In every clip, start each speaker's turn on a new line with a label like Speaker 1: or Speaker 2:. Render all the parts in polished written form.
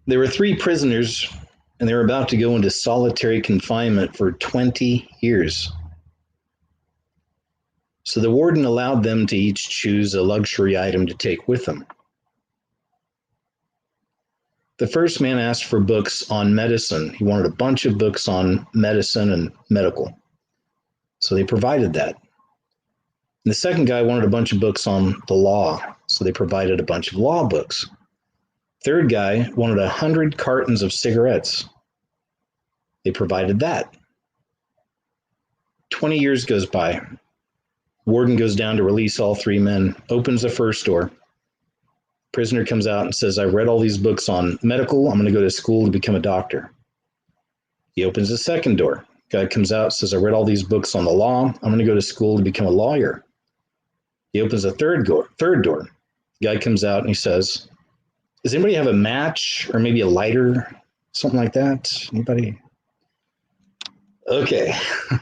Speaker 1: There were three prisoners, and they were about to go into solitary confinement for 20 years. So the warden allowed them to each choose a luxury item to take with them. The first man asked for books on medicine. He wanted a bunch of books on medicine and medical. So they provided that. And the second guy wanted a bunch of books on the law. So they provided a bunch of law books. Third guy wanted 100 cartons of cigarettes. They provided that. 20 years goes by. Warden goes down to release all three men, opens the first door. Prisoner comes out and says, I read all these books on medical. I'm going to go to school to become a doctor. He opens the second door. Guy comes out, says, I read all these books on the law. I'm going to go to school to become a lawyer. He opens the third door. Guy comes out and he says, does anybody have a match or maybe a lighter? Something like that? Anybody? Okay.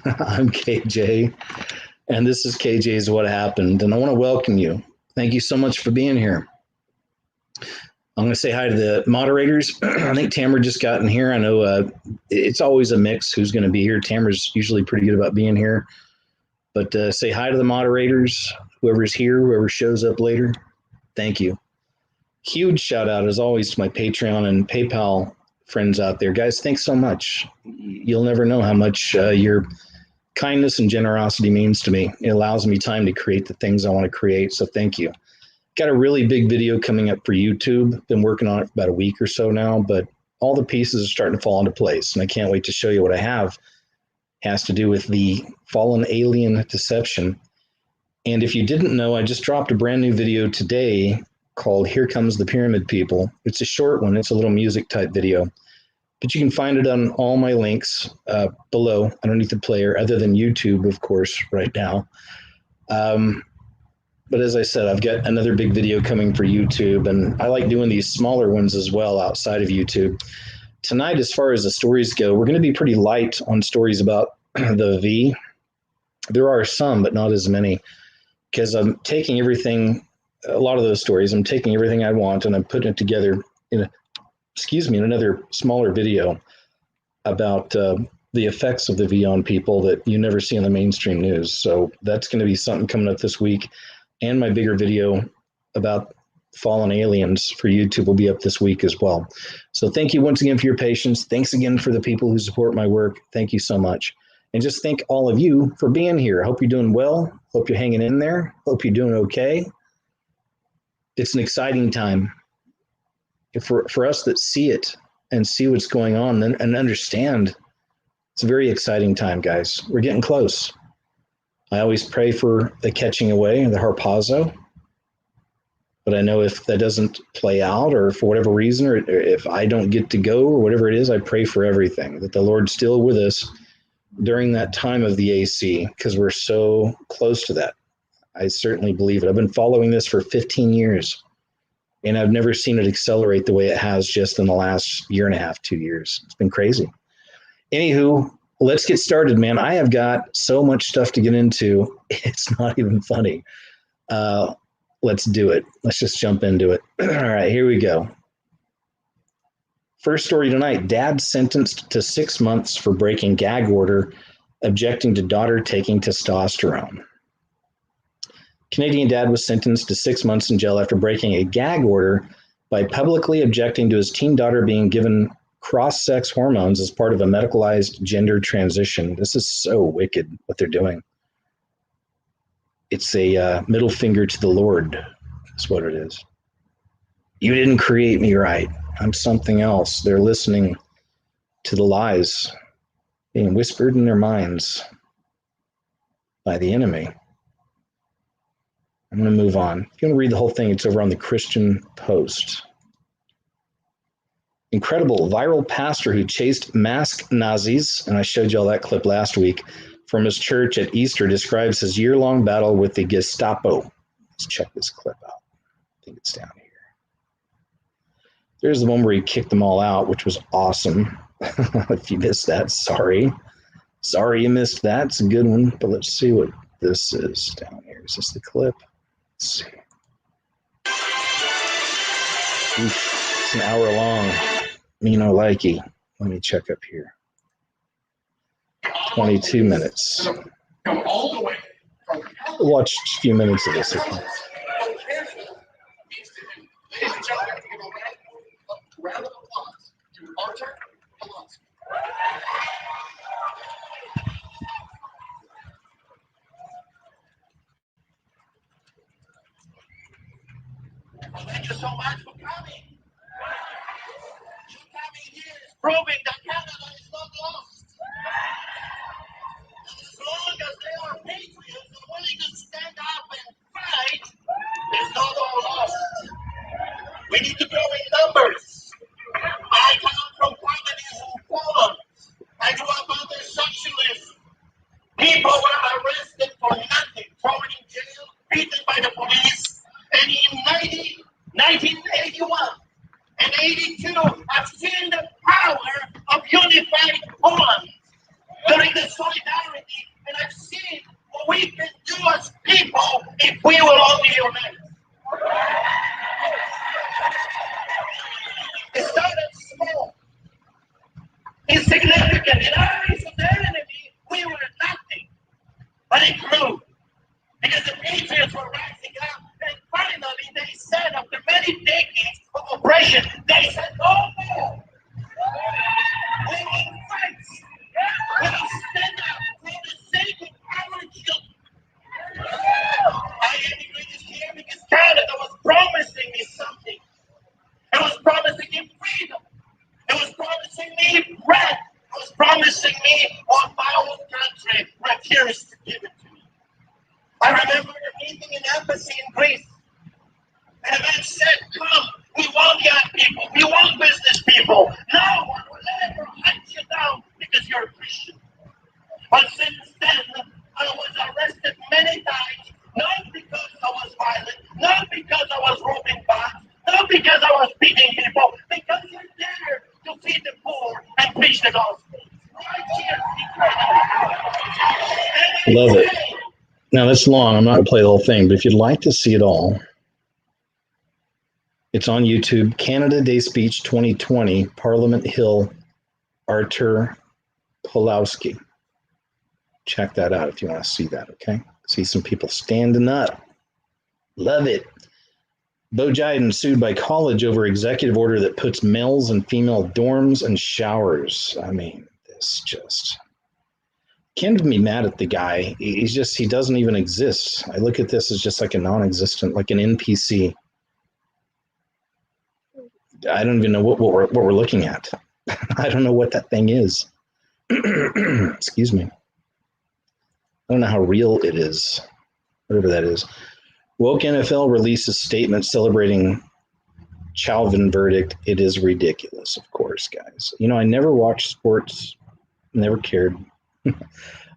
Speaker 1: I'm KJ, and this is KJ's What Happened, and I want to welcome you. Thank you so much for being here. I'm going to say hi to the moderators. I think Tamara just got in here. I know it's always a mix who's going to be here. Tamara's usually pretty good about being here. But say hi to the moderators, whoever's here, whoever shows up later. Thank you. Huge shout out, as always, to my Patreon and PayPal friends out there. Guys, thanks so much. You'll never know how much your kindness and generosity means to me. It allows me time to create the things I want to create. So thank you. Got a really big video coming up for YouTube. Been working on it for about a week or so now, but all the pieces are starting to fall into place, and I can't wait to show you what I have. It has to do with the fallen alien deception. And if you didn't know, I just dropped a brand new video today called Here Comes the Pyramid People. It's a short one. It's a little music type video, but you can find it on all my links below underneath the player, other than YouTube, of course, right now. But as I said, I've got another big video coming for YouTube, and I like doing these smaller ones as well outside of YouTube. Tonight, as far as the stories go, we're going to be pretty light on stories about the V. There are some, but not as many, because I'm taking everything, a lot of those stories, I'm taking everything I want and I'm putting it together in another smaller video about the effects of the V on people that you never see in the mainstream news. So that's going to be something coming up this week. And my bigger video about fallen aliens for YouTube will be up this week as well. So thank you once again for your patience. Thanks again for the people who support my work. Thank you so much. And just thank all of you for being here. I hope you're doing well. Hope you're hanging in there. Hope you're doing okay. It's an exciting time for us that see it and see what's going on and understand. It's a very exciting time, guys. We're getting close. I always pray for the catching away, the harpazo. But I know if that doesn't play out, or for whatever reason, or if I don't get to go, or whatever it is, I pray for everything, that the Lord's still with us during that time of the AC, because we're so close to that. I certainly believe it. I've been following this for 15 years, and I've never seen it accelerate the way it has just in the last year and a half, 2 years. It's been crazy. Anywho, let's get started, man. I have got so much stuff to get into. It's not even funny. Let's do it. Let's just jump into it. All right, here we go. First story tonight. Dad sentenced to 6 months for breaking gag order, objecting to daughter taking testosterone. Canadian dad was sentenced to 6 months in jail after breaking a gag order by publicly objecting to his teen daughter being given cross-sex hormones as part of a medicalized gender transition. This is so wicked what they're doing. It's a middle finger to the Lord. That's what it is. You didn't create me right. I'm something else. They're listening to the lies being whispered in their minds by the enemy. I'm going to move on. If you want to read the whole thing, it's over on the Christian Post. Incredible viral pastor who chased masked Nazis, and I showed you all that clip last week, from his church at Easter describes his year-long battle with the Gestapo. Let's check this clip out. I think it's down here. There's the one where he kicked them all out, which was awesome. If you missed that, sorry. Sorry you missed that. It's a good one, but let's see what this is down here. Is this the clip? Let's see. Oof, it's an hour long. likey. Let me check up here. 22 minutes. Watch a few minutes of this. Okay?
Speaker 2: Thank you so much for coming. You coming here is proving that Canada is not lost. As long as they are patriots and willing to stand up and fight, it's not all lost. We need to grow in numbers. I come from families in Poland. I grew up under socialism. People were arrested for nothing, thrown in jail, beaten by the police. And in 1981 and 82, I've seen the power of unified Poland during the solidarity, and I've seen what we can do as people if we will only unite. It started small, insignificant. In the eyes of the enemy, we were nothing, but it grew. Because the patriots were rising up, and finally they said, after many decades of oppression, they said, no more. We will fight. We will stand up for the sake of our children. I immigrated here because Canada was promising me something. It was promising me freedom. It was promising me bread. It was promising me what my own country refused to give it to me. I remember the meeting in embassy in Greece. And the man said, come, we want young people, we want business people. No one will ever hunt you down because you're a Christian. But since then, I was arrested many times, not because I was violent, not because I was robbing banks, not because I was beating people, because I dared to feed the poor and preach the gospel. Right here.
Speaker 1: Love it. Now, that's long. I'm not going to play the whole thing, but if you'd like to see it all, it's on YouTube. Canada Day Speech 2020, Parliament Hill, Artur Pawlowski. Check that out if you want to see that, okay? See some people standing up. Love it. Bo Jiden sued by college over executive order that puts males in female dorms and showers. I mean, this just... Can't even be mad at the guy. He doesn't even exist. I look at this as just like a non-existent, like an NPC. I don't even know what we're looking at. I don't know what that thing is. Excuse me. I don't know how real it is, whatever that is. Woke NFL releases statement celebrating Chauvin verdict. It is ridiculous, of course, guys. I never watched sports, never cared.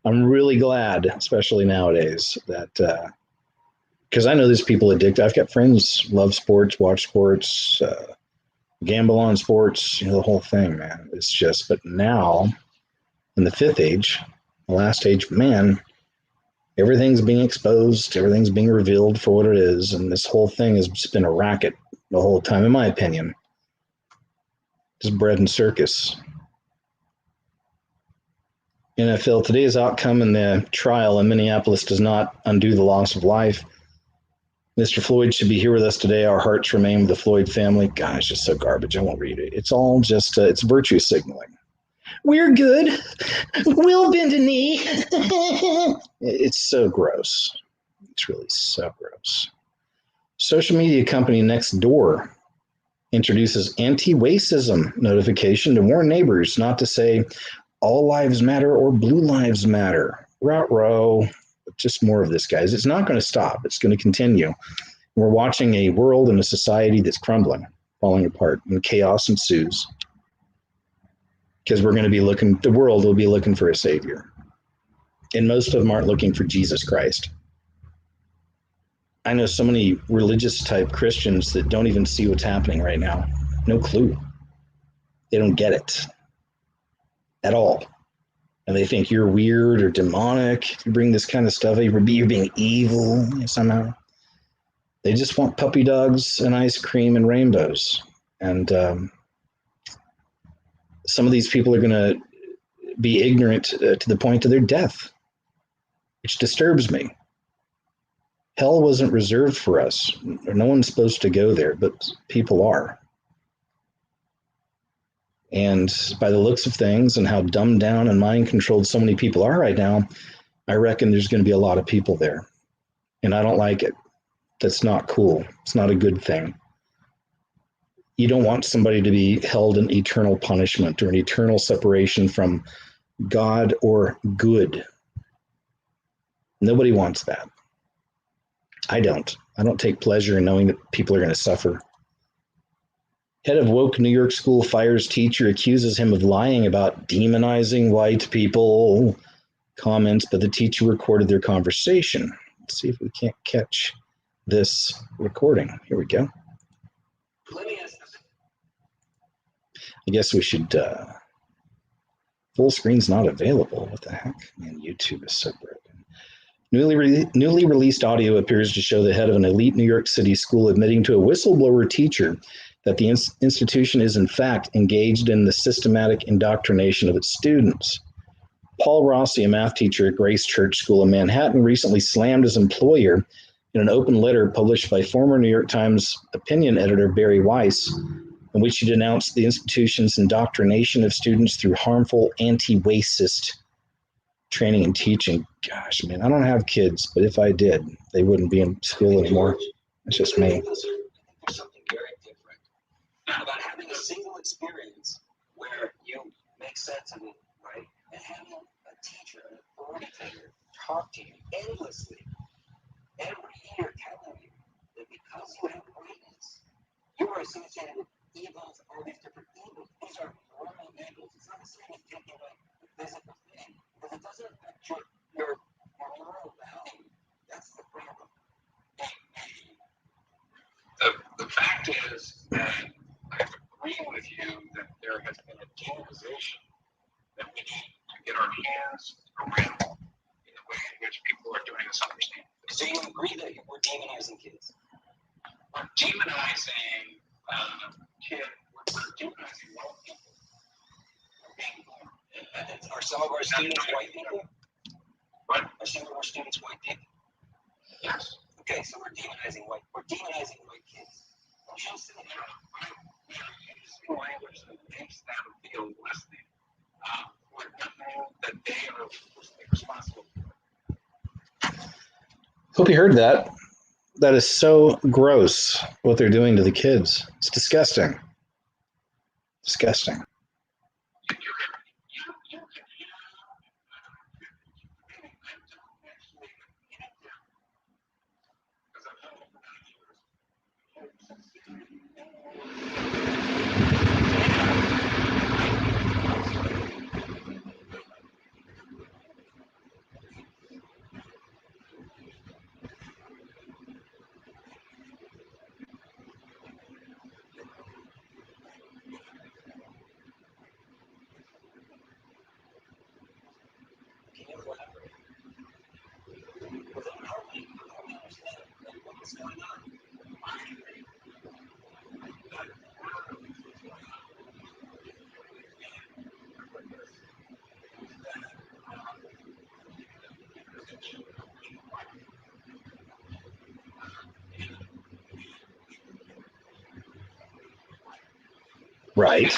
Speaker 1: I'm really glad, especially nowadays, that because I know there's people addicted. I've got friends love sports, watch sports, gamble on sports, the whole thing, man. It's just, but now in the fifth age, the last age of man, everything's being exposed, everything's being revealed for what it is, and this whole thing has just been a racket the whole time, in my opinion. Just bread and circus. NFL, today's outcome in the trial in Minneapolis does not undo the loss of life. Mr. Floyd should be here with us today. Our hearts remain with the Floyd family. God, it's just so garbage. I won't read it. It's all just, it's virtue signaling. We're good. We'll bend a knee. It's so gross. It's really so gross. Social media company Nextdoor introduces anti-racism notification to warn neighbors not to say all lives matter or blue lives matter. Ruh-roh. Just more of this, guys. It's not going to stop. It's going to continue. We're watching a world and a society that's crumbling, falling apart, and chaos ensues. Because we're going to be the world will be looking for a savior. And most of them aren't looking for Jesus Christ. I know so many religious type Christians that don't even see what's happening right now. No clue. They don't get it at all. And they think you're weird or demonic. If you bring this kind of stuff, you're being evil somehow. They just want puppy dogs and ice cream and rainbows. And some of these people are going to be ignorant to the point of their death, which disturbs me. Hell wasn't reserved for us. No one's supposed to go there, but people are. And by the looks of things and how dumbed down and mind controlled so many people are right now, I reckon there's going to be a lot of people there. And I don't like it. That's not cool. It's not a good thing. You don't want somebody to be held in eternal punishment or an eternal separation from God or good. Nobody wants that. I don't. I don't take pleasure in knowing that people are going to suffer. Head of woke New York school fires teacher, accuses him of lying about demonizing white people. Comments, but the teacher recorded their conversation. Let's see if we can't catch this recording. Here we go. I guess we should, full screen's not available. What the heck? Man, YouTube is so broken. Newly released audio appears to show the head of an elite New York City school admitting to a whistleblower teacher that the institution is in fact engaged in the systematic indoctrination of its students. Paul Rossi, a math teacher at Grace Church School in Manhattan, recently slammed his employer in an open letter published by former New York Times opinion editor Barry Weiss, in which he denounced the institution's indoctrination of students through harmful anti-racist training and teaching. Gosh, man, I don't have kids, but if I did, they wouldn't be in school anymore. It's just me.
Speaker 3: There's something very different about having a single experience where you make sense of it, right? And having a teacher, an authority figure, talk to you endlessly every year, telling you that because you have greatness, you are associated with evils, all these different evils. These are moral evils. It's not the same as taking away the physical thing, because it doesn't affect your moral value. That's the problem.
Speaker 4: The fact is that I agree with you that there has been a demonization that we need to get our hands around in the way in which people are doing this understanding.
Speaker 3: So you agree that we're demonizing kids?
Speaker 4: We're demonizing kids, we're demonizing white people.
Speaker 3: Are some of our students white people?
Speaker 4: What?
Speaker 3: Are some of our students white people?
Speaker 4: Yes.
Speaker 3: Okay, so we're demonizing white kids.
Speaker 4: Just we are using language that makes them feel less than for nothing that they are responsible for.
Speaker 1: Hope you heard that. That is so gross what they're doing to the kids. It's disgusting. Disgusting. Right.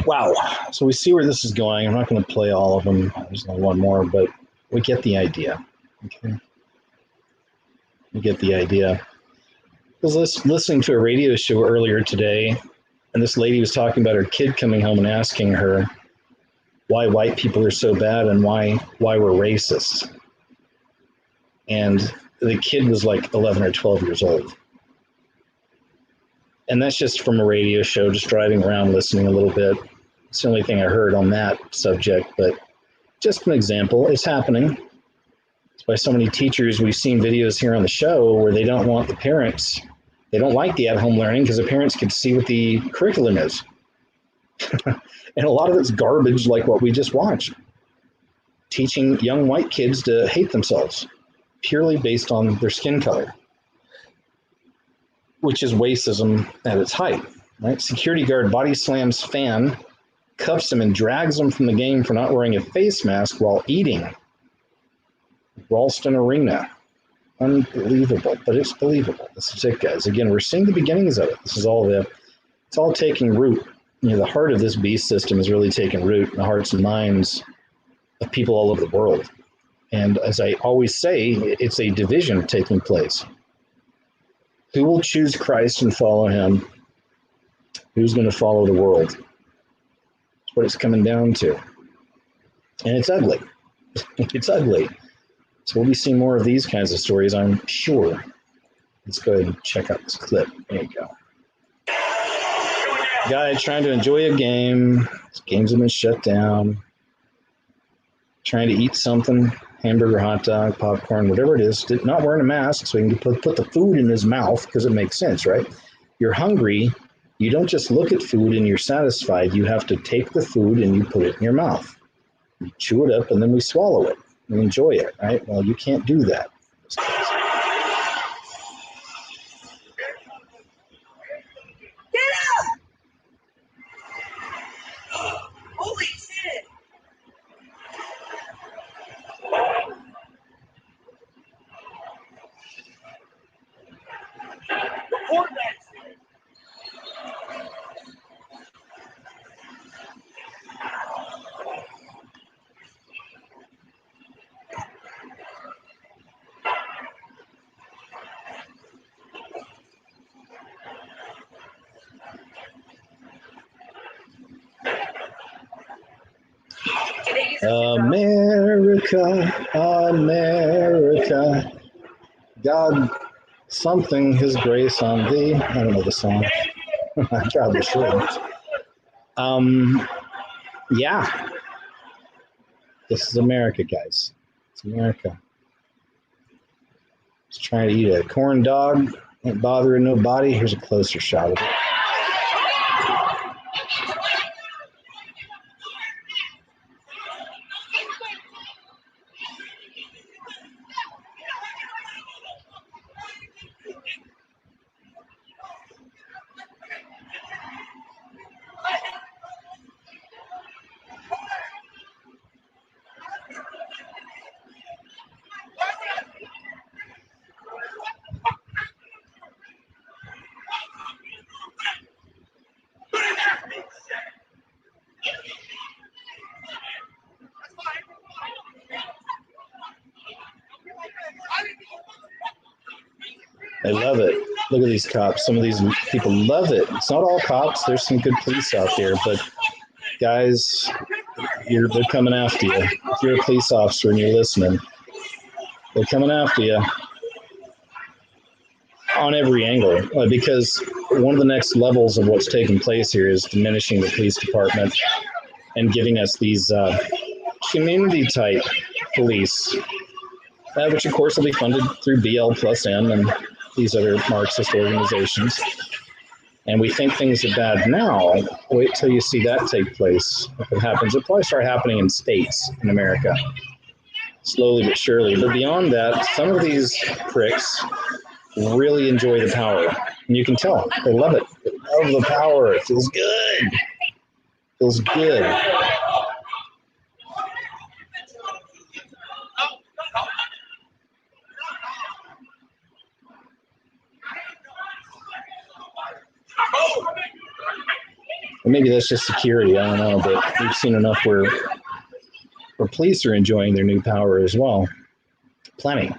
Speaker 1: Wow. So we see where this is going. I'm not going to play all of them. There's only one more, but we get the idea. Okay. We get the idea. I was listening to a radio show earlier today, and this lady was talking about her kid coming home and asking her why white people are so bad and why we're racist. And the kid was like 11 or 12 years old. And that's just from a radio show, just driving around listening a little bit. It's the only thing I heard on that subject, but just an example. It's happening. That's why so many teachers, we've seen videos here on the show where they don't want the parents, they don't like the at-home learning because the parents can see what the curriculum is. And a lot of it's garbage like what we just watched. Teaching young white kids to hate themselves purely based on their skin color, which is racism at its height, right? Security guard body slams fan, cuffs him and drags him from the game for not wearing a face mask while eating. Ralston Arena. Unbelievable, but it's believable. This is it, guys. Again, we're seeing the beginnings of it. This is all it's all taking root. You know, the heart of this beast system is really taking root in the hearts and minds of people all over the world. And as I always say, it's a division taking place. Who will choose Christ and follow him? Who's going to follow the world? That's what it's coming down to. And it's ugly. It's ugly. So we'll be seeing more of these kinds of stories, I'm sure. Let's go ahead and check out this clip. There you go. Guy trying to enjoy a game. His games have been shut down. Trying to eat something, hamburger, hot dog, popcorn, whatever it is, not wearing a mask so he can put the food in his mouth because it makes sense, right? You're hungry. You don't just look at food and you're satisfied. You have to take the food and you put it in your mouth. You chew it up and then we swallow it and enjoy it, right? Well, you can't do that.
Speaker 5: Get up! Holy shit!
Speaker 2: Report that shit.
Speaker 1: America, America, God, something, his grace on thee. I don't know the song. I probably should. Yeah. This is America, guys. It's America. Just trying to eat a corn dog. Ain't bothering nobody. Here's a closer shot of it. They love it. Look at these cops. Some of these people love it. It's not all cops. There's some good police out there, but guys, they're coming after you. If you're a police officer and you're listening, they're coming after you on every angle, because one of the next levels of what's taking place here is diminishing the police department and giving us these community type police, which of course will be funded through BL+M and these other Marxist organizations. And we think things are bad now. Wait till you see that take place. If it happens, it'll probably start happening in states in America, slowly but surely. But beyond that, some of these pricks really enjoy the power. And you can tell, they love it. They love the power. It feels good. It feels good. Or maybe that's just security. I don't know, but we've seen enough where police are enjoying their new power as well. Plenty.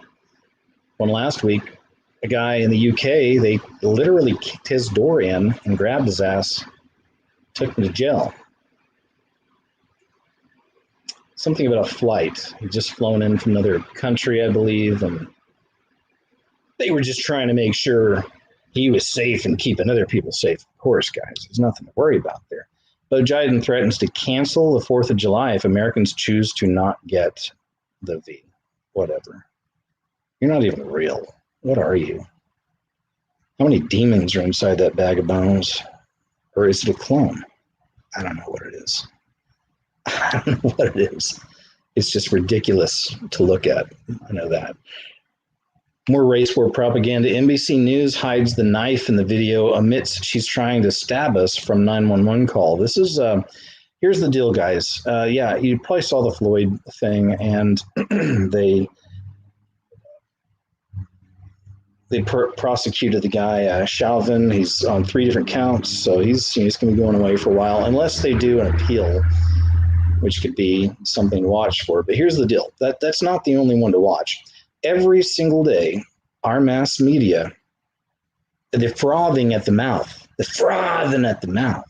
Speaker 1: One last week, a guy in the UK, they literally kicked his door in and grabbed his ass, took him to jail. Something about a flight. He'd just flown in from another country, I believe, and they were just trying to make sure he was safe and keeping other people safe. Of course, guys, there's nothing to worry about there. But Biden threatens to cancel the 4th of July if Americans choose to not get the V. whatever. You're not even real. What are you? How many demons are inside that bag of bones? Or is it a clone? I don't know what it is. I don't know what it is. It's just ridiculous to look at. I know that. More race war propaganda. NBC News hides the knife in the video amidst she's trying to stab us from 911 call. This is, here's the deal, guys. Yeah, you probably saw the Floyd thing, and they prosecuted the guy, Chauvin. He's on 3 different counts, so he's going to be going away for a while, unless they do an appeal, which could be something to watch for. But here's the deal. That's not the only one to watch. Every single day, our mass media, they're frothing at the mouth. They're frothing at the mouth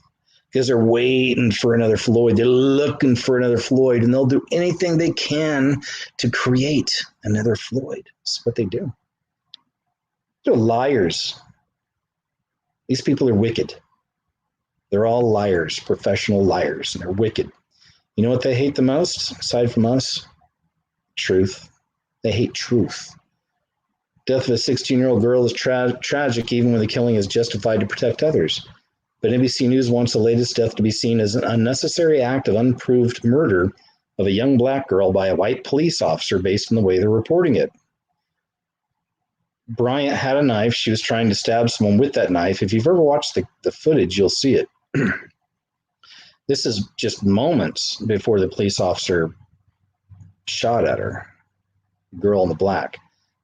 Speaker 1: because they're waiting for another Floyd. They're looking for another Floyd, and they'll do anything they can to create another Floyd. That's what they do. They're liars. These people are wicked. They're all liars, professional liars, and they're wicked. You know what they hate the most, aside from us? Truth. They hate truth. Death of a 16-year-old girl is tragic, even when the killing is justified to protect others. But NBC News wants the latest death to be seen as an unnecessary act of unproved murder of a young black girl by a white police officer based on the way they're reporting it. Bryant had a knife. She was trying to stab someone with that knife. If you've ever watched the footage, you'll see it. This is just moments before the police officer shot at her, girl in the black.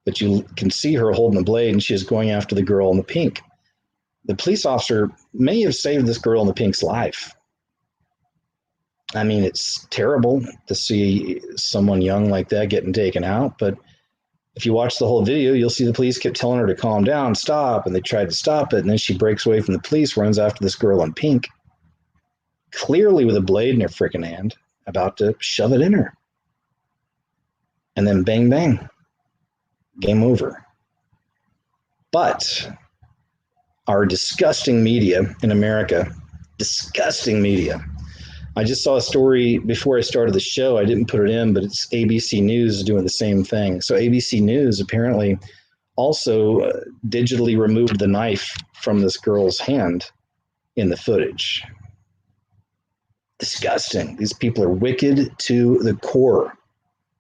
Speaker 1: But you can see her holding a blade, and she is going after the girl in the pink. The police officer may have saved this girl in the pink's life. I mean, it's terrible to see someone young like that getting taken out, but if you watch the whole video, you'll see the police kept telling her to calm down, stop, and they tried to stop it, and then she breaks away from the police, runs after this girl in pink, clearly with a blade in her freaking hand, about to shove it in her. And then bang, bang, game over. But our disgusting media in America, disgusting media. I just saw a story before I started the show. I didn't put it in, but it's ABC News doing the same thing. So ABC News apparently also digitally removed the knife from this girl's hand in the footage. Disgusting. These people are wicked to the core.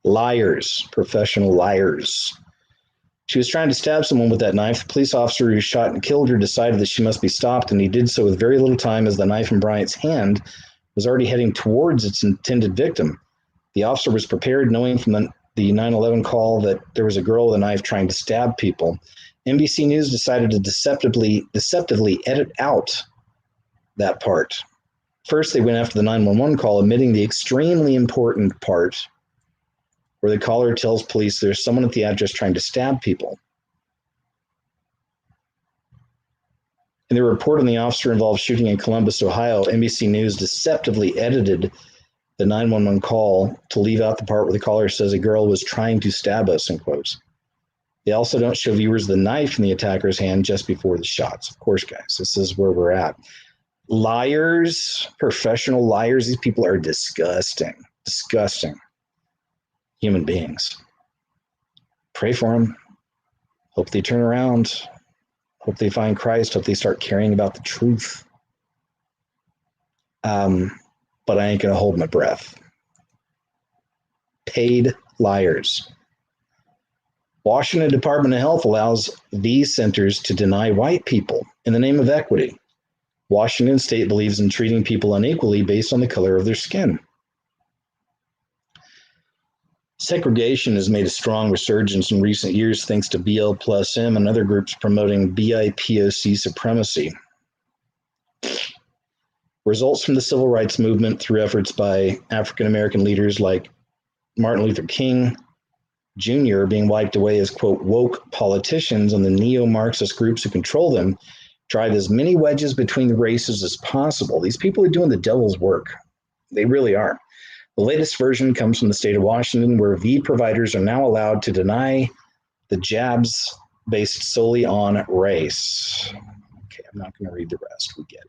Speaker 1: Liars, professional liars. She was trying to stab someone with that knife. The police officer who shot and killed her decided that she must be stopped, and he did so with very little time, as the knife in Bryant's hand was already heading towards its intended victim. The officer was prepared, knowing from the 911 call that there was a girl with a knife trying to stab people. NBC News decided to deceptively edit out that part. First, they went after the 911 call, omitting the extremely important part where the caller tells police there's someone at the address trying to stab people. In the report on the officer-involved shooting in Columbus, Ohio, NBC News deceptively edited the 911 call to leave out the part where the caller says a girl was trying to stab us, in quotes. They also don't show viewers the knife in the attacker's hand just before the shots. Of course, guys, this is where we're at. Liars, professional liars, these people are disgusting, disgusting human beings. Pray for them. Hope they turn around. Hope they find Christ. Hope they start caring about the truth. But I ain't going to hold my breath. Paid liars. Washington Department of Health allows these centers to deny white people in the name of equity. Washington State believes in treating people unequally based on the color of their skin. Segregation has made a strong resurgence in recent years thanks to BL+M and other groups promoting BIPOC supremacy. Results from the civil rights movement through efforts by African-American leaders like Martin Luther King Jr. are being wiped away as, quote, woke politicians and the neo-Marxist groups who control them drive as many wedges between the races as possible. These people are doing the devil's work. They really are. The latest version comes from the state of Washington, where V providers are now allowed to deny the jabs based solely on race. Okay, I'm not going to read the rest. We get it.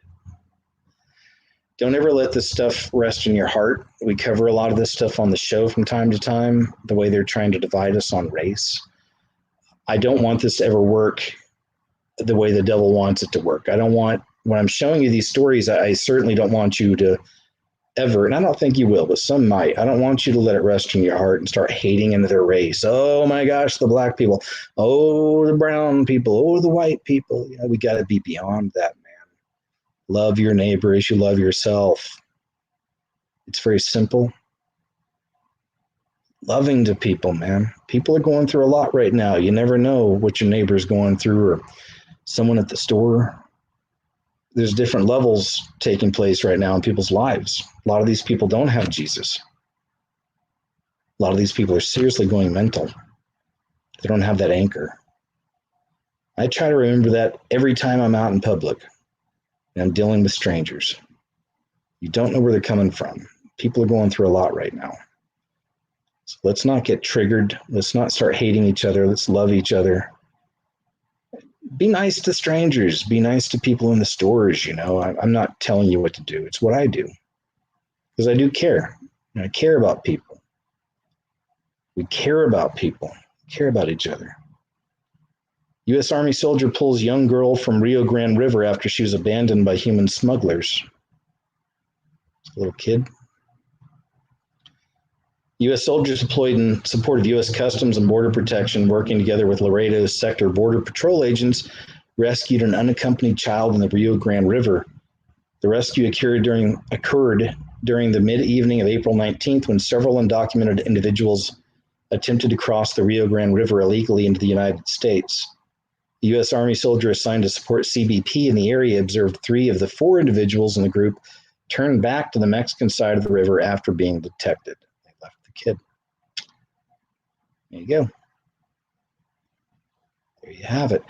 Speaker 1: Don't ever let this stuff rest in your heart. We cover a lot of this stuff on the show from time to time, the way they're trying to divide us on race. I don't want this to ever work the way the devil wants it to work. I don't want, when I'm showing you these stories, I certainly don't want you to ever, and I don't think you will, but some might. I don't want you to let it rest in your heart and start hating into their race. Oh my gosh, the black people. Oh, the brown people. Oh, the white people. You know, we got to be beyond that, man. Love your neighbor as you love yourself. It's very simple. Loving to people, man. People are going through a lot right now. You never know what your neighbor's going through, or someone at the store. There's different levels taking place right now in people's lives. A lot of these people don't have Jesus. A lot of these people are seriously going mental. They don't have that anchor. I try to remember that every time I'm out in public and I'm dealing with strangers. You don't know where they're coming from. People are going through a lot right now. So let's not get triggered. Let's not start hating each other. Let's love each other. Be nice to strangers. Be nice to people in the stores. You know, I'm not telling you what to do. It's what I do, because I do care. And I care about people. We care about people. We care about each other. U.S. Army soldier pulls young girl from Rio Grande River after she was abandoned by human smugglers. A little kid. U.S. soldiers deployed in support of U.S. Customs and Border Protection, working together with Laredo Sector Border Patrol agents, rescued an unaccompanied child in the Rio Grande River. The rescue occurred during the mid-evening of April 19th, when several undocumented individuals attempted to cross the Rio Grande River illegally into the United States. The U.S. Army soldier assigned to support CBP in the area observed 3 of the 4 individuals in the group turn back to the Mexican side of the river after being detected. They left the kid. There you go. There you have it.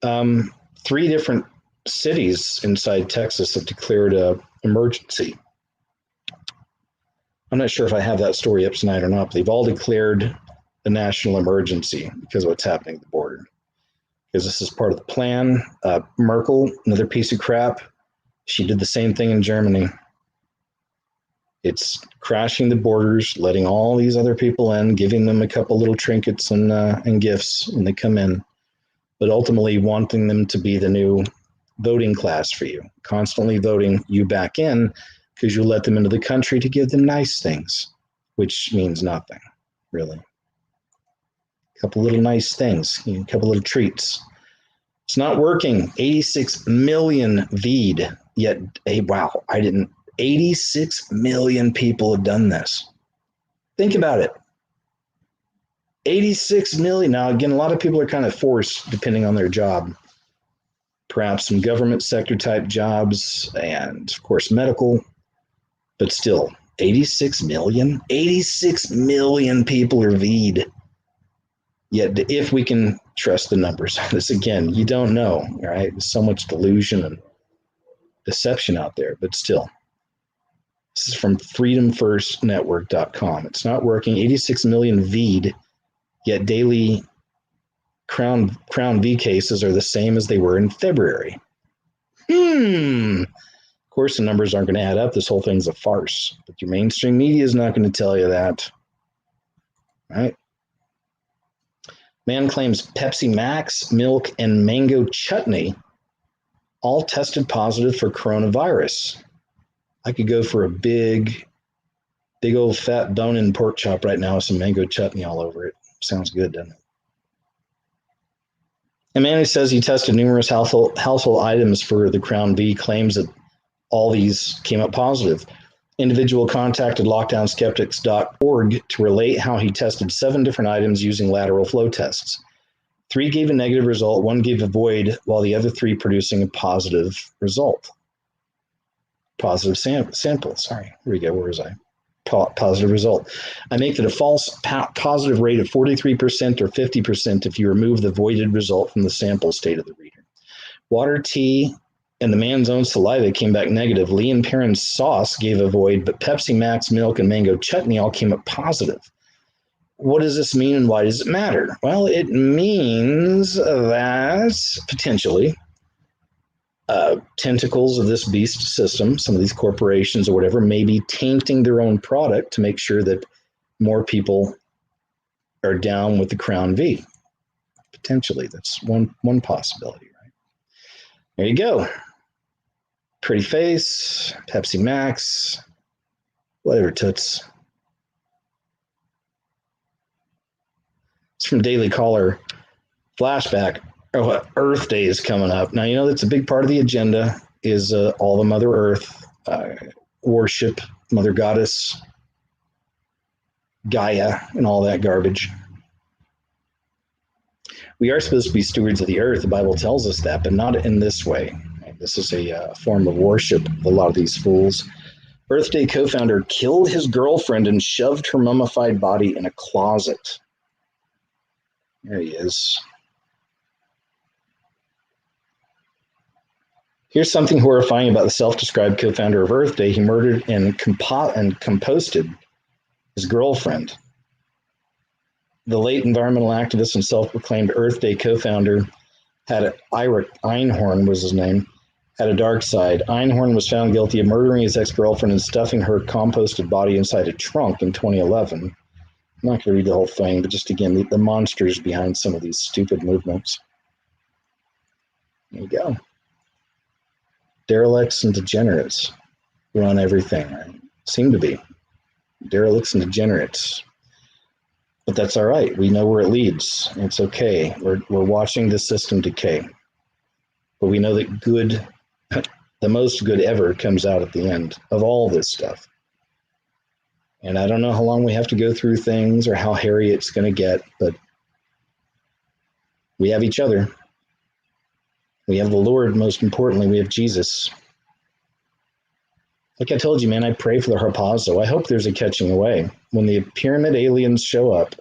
Speaker 1: 3 different cities inside Texas have declared an emergency. I'm not sure if I have that story up tonight or not, but they've all declared a national emergency because of what's happening at the border. Because this is part of the plan. Merkel, another piece of crap, she did the same thing in Germany. It's crashing the borders, letting all these other people in, giving them a couple little trinkets and gifts when they come in, but ultimately wanting them to be the new voting class for you, constantly voting you back in because you let them into the country to give them nice things, which means nothing, really. A couple little nice things, a couple little treats. It's not working. 86 million viewed, yet, hey, wow, 86 million people have done this. Think about it. 86 million. Now, again, a lot of people are kind of forced depending on their job. Perhaps some government sector type jobs and, of course, medical. But still, 86 million? 86 million people are viewed. Yet, if we can trust the numbers on this, again, you don't know, right? There's so much delusion and deception out there, but still. This is from freedomfirstnetwork.com. It's not working. 86 million viewed, yet daily Crown V cases are the same as they were in February. Of course, the numbers aren't going to add up. This whole thing's a farce. But your mainstream media is not going to tell you that. Right? Man claims Pepsi Max, milk, and mango chutney all tested positive for coronavirus. I could go for a big old fat bone-in pork chop right now with some mango chutney all over it. Sounds good, doesn't it? A man who says he tested numerous household items for the Crown V claims that all these came up positive. Individual contacted lockdownskeptics.org to relate how he tested 7 different items using lateral flow tests. 3 gave a negative result, 1 gave a void, while the other 3 producing a positive result. Positive sample. Sorry, here we go. Where was I? Positive result. I make that a false positive rate of 43% or 50% if you remove the voided result from the sample, stated the reader. Water, tea, and the man's own saliva came back negative. Lee and Perrin's sauce gave a void, but Pepsi Max, milk, and mango chutney all came up positive. What does this mean and why does it matter? Well, it means that potentially tentacles of this beast system, some of these corporations or whatever, may be tainting their own product to make sure that more people are down with the Crown V. Potentially, that's one possibility, right? There you go. Pretty face, Pepsi Max, whatever toots. It's from Daily Caller. Flashback. Oh, Earth Day is coming up. Now, you know, that's a big part of the agenda is all the Mother Earth, worship, Mother Goddess, Gaia, and all that garbage. We are supposed to be stewards of the earth. The Bible tells us that, but not in this way. This is a form of worship of a lot of these fools. Earth Day co-founder killed his girlfriend and shoved her mummified body in a closet. There he is. Here's something horrifying about the self-described co-founder of Earth Day. He murdered and composted his girlfriend. The late environmental activist and self-proclaimed Earth Day co-founder Eric Einhorn was his name, had a dark side. Einhorn was found guilty of murdering his ex-girlfriend and stuffing her composted body inside a trunk in 2011. I'm not going to read the whole thing, but just again, the monsters behind some of these stupid movements. There you go. Derelicts and degenerates run everything, right? Seem to be. Derelicts and degenerates. But that's all right. We know where it leads. It's okay. We're watching the system decay. But we know that good, the most good ever, comes out at the end of all this stuff. And I don't know how long we have to go through things or how hairy it's going to get, but we have each other. We have the Lord, most importantly. We have Jesus. Like I told you, man, I pray for the Harpazo. I hope there's a catching away. When the pyramid aliens show up,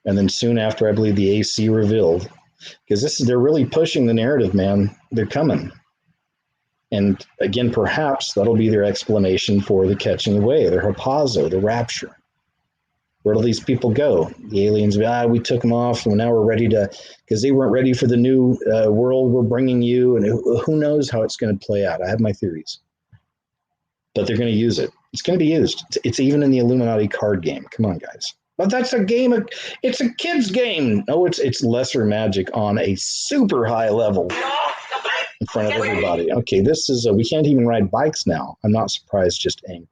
Speaker 1: and then soon after, I believe the AC revealed, because they're really pushing the narrative, man. They're coming. And again, perhaps that'll be their explanation for the catching away, the Harpazo, the rapture. Where do these people go? The aliens, we took them off, and now we're ready to, because they weren't ready for the new world we're bringing you, and who knows how it's going to play out. I have my theories. But they're going to use it. It's going to be used. It's even in the Illuminati card game. Come on, guys. But that's a game. It's a kid's game. No, it's lesser magic on a super high level in front of everybody. Okay, this is, we can't even ride bikes now. I'm not surprised, just angry.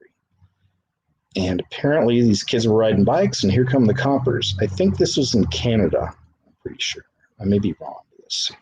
Speaker 1: And apparently these kids were riding bikes, and here come the coppers. I think this was in Canada. I'm pretty sure. I may be wrong. Let's see.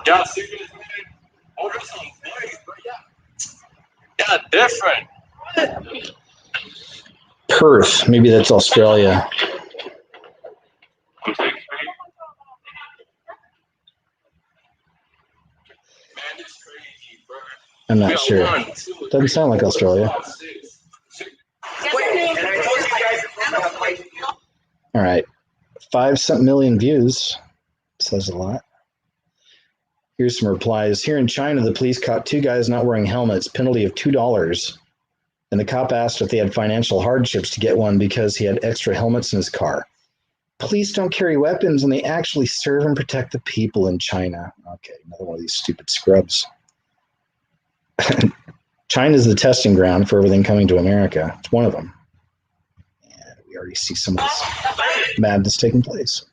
Speaker 2: Yeah, serious, man. Oh, that sounds nice, but yeah, different.
Speaker 1: Perth. Maybe that's Australia. I'm not sure. Doesn't sound like Australia. All right. 5 million views. Says a lot. Here's some replies. Here in China, the police caught 2 guys not wearing helmets, penalty of $2. And the cop asked if they had financial hardships to get one because he had extra helmets in his car. Police don't carry weapons, and they actually serve and protect the people in China. Okay, another one of these stupid scrubs. China's the testing ground for everything coming to America. It's one of them. And we already see some of this madness taking place.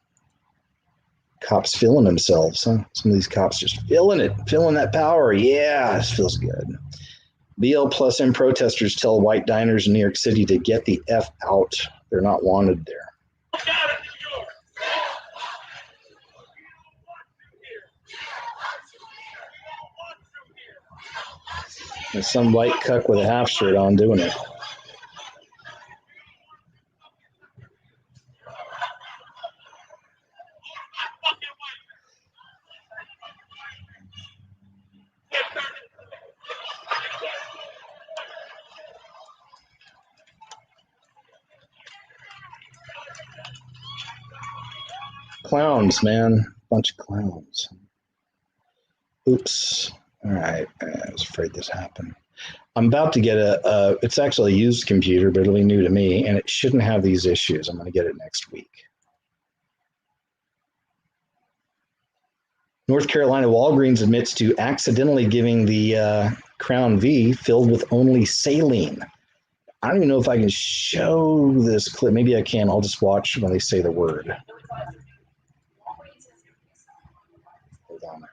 Speaker 1: Cops feeling themselves, huh? Some of these cops just feeling it, feeling that power. Yeah, this feels good. BL+M protesters tell white diners in New York City to get the F out. They're not wanted there. There's some white cuck with a half shirt on doing it. Clowns, man. Bunch of clowns. Oops. All right. I was afraid this happened. I'm about to get it's actually a used computer, but it'll be new to me, and it shouldn't have these issues. I'm going to get it next week. North Carolina Walgreens admits to accidentally giving the Crown V filled with only saline. I don't even know if I can show this clip. Maybe I can. I'll just watch when they say the word. Hold on.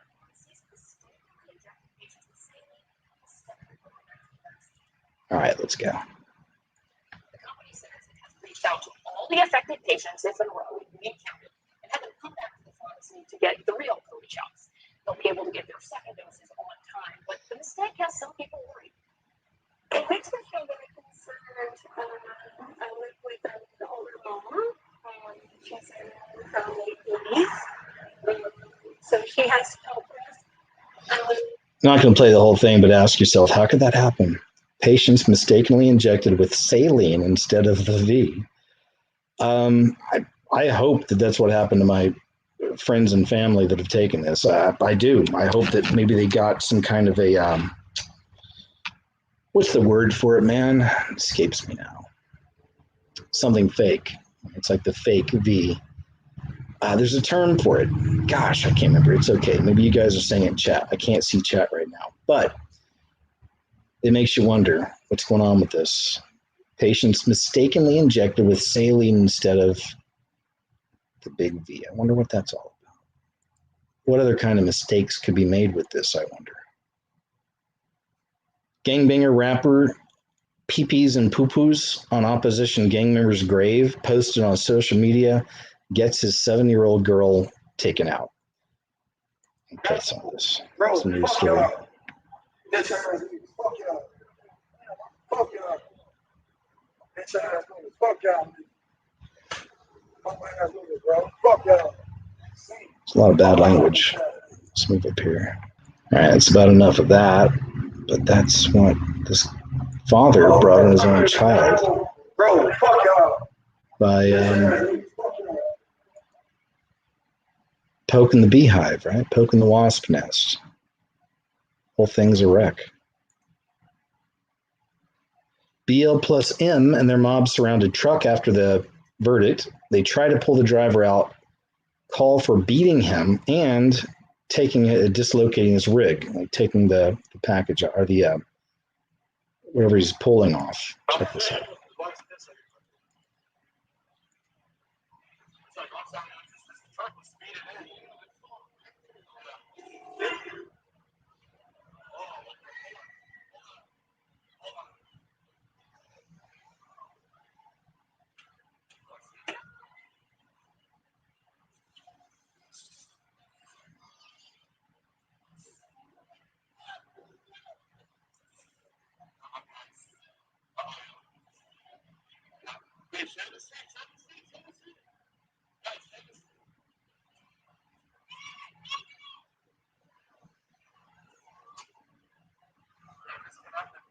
Speaker 1: All right, let's go.
Speaker 6: The company says it has reached out to all the affected patients if and where we counted and had them come back to the pharmacy to get the real COVID shots. They'll be able to get their second doses on time, but the mistake has some people worried.
Speaker 5: It makes me feel very concerned. I live with the older mom. She's in her late 80s. So she has to help us.
Speaker 1: I'm not going to play the whole thing, but ask yourself, how could that happen? Patients mistakenly injected with saline instead of the V. I hope that that's what happened to my friends and family that have taken this. I do. I hope that maybe they got some kind of a, what's the word for it, man? It escapes me now. Something fake. It's like the fake V. There's a term for it. Gosh, I can't remember. It's okay. Maybe you guys are saying it in chat. I can't see chat right now. But it makes you wonder what's going on with this. Patients mistakenly injected with saline instead of the big V. I wonder what that's all about. What other kind of mistakes could be made with this, I wonder. Gangbanger rapper pee-pees and poo-poos on opposition gang member's grave, posted on social media, gets his 7-year-old girl taken out. Okay, some of this. It's a news story.
Speaker 7: Fuck y'all. Bitch ass niggas. Fuck y'all. Fuck ass niggas, bro. Fuck y'all.
Speaker 1: It's a lot of bad language. Let's move up here. All right, that's about enough of that. But that's what this father brought in his own child.
Speaker 7: Bro, fuck y'all.
Speaker 1: By poking the beehive, right? Poking the wasp nest. Whole thing's a wreck. BL plus M and their mob surrounded truck after the verdict. They try to pull the driver out, call for beating him and dislocating his rig, like taking the package or the whatever he's pulling off. Check this out.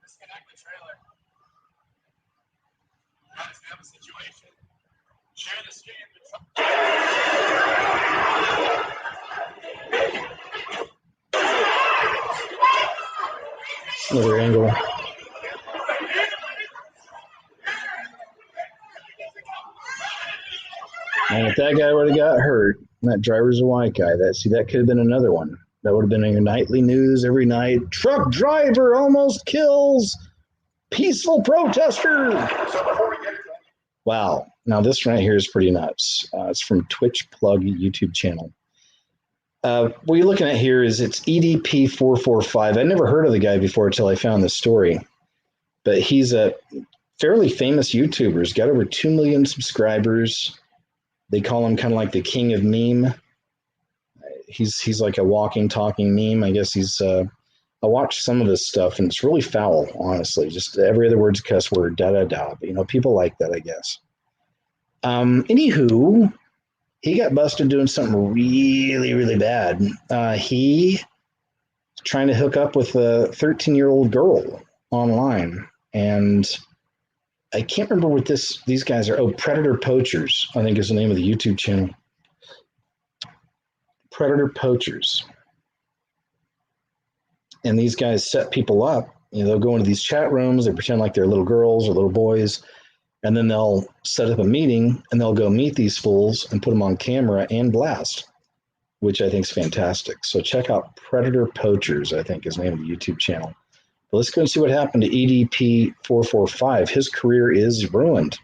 Speaker 4: Disconnect the trailer. Guys, we have a situation. Share the screen.
Speaker 1: Another angle. And if that guy would have got hurt, that driver's a white guy. That could have been another one. That would have been in your nightly news every night. Truck driver almost kills peaceful protester. Wow. Now this right here is pretty nuts. It's from Twitch Plug YouTube channel. What you're looking at here is it's EDP445. I never heard of the guy before until I found this story. But he's a fairly famous YouTuber. He's got over 2 million subscribers. They call him kind of like the king of meme. He's like a walking, talking meme. I guess I watched some of his stuff, and it's really foul, honestly. Just every other word's a cuss word, da-da-da. But, people like that, I guess. Anywho, he got busted doing something really, really bad. He was trying to hook up with a 13-year-old girl online, and I can't remember what these guys are. Oh, Predator Poachers, I think is the name of the YouTube channel. predator poachers. And these guys set people up. They'll go into these chat rooms, they pretend like they're little girls or little boys, and then they'll set up a meeting and they'll go meet these fools and put them on camera and blast, which I think is fantastic. So check out Predator Poachers, I think is the name of the YouTube channel. But let's go and see what happened to EDP445. His career is ruined.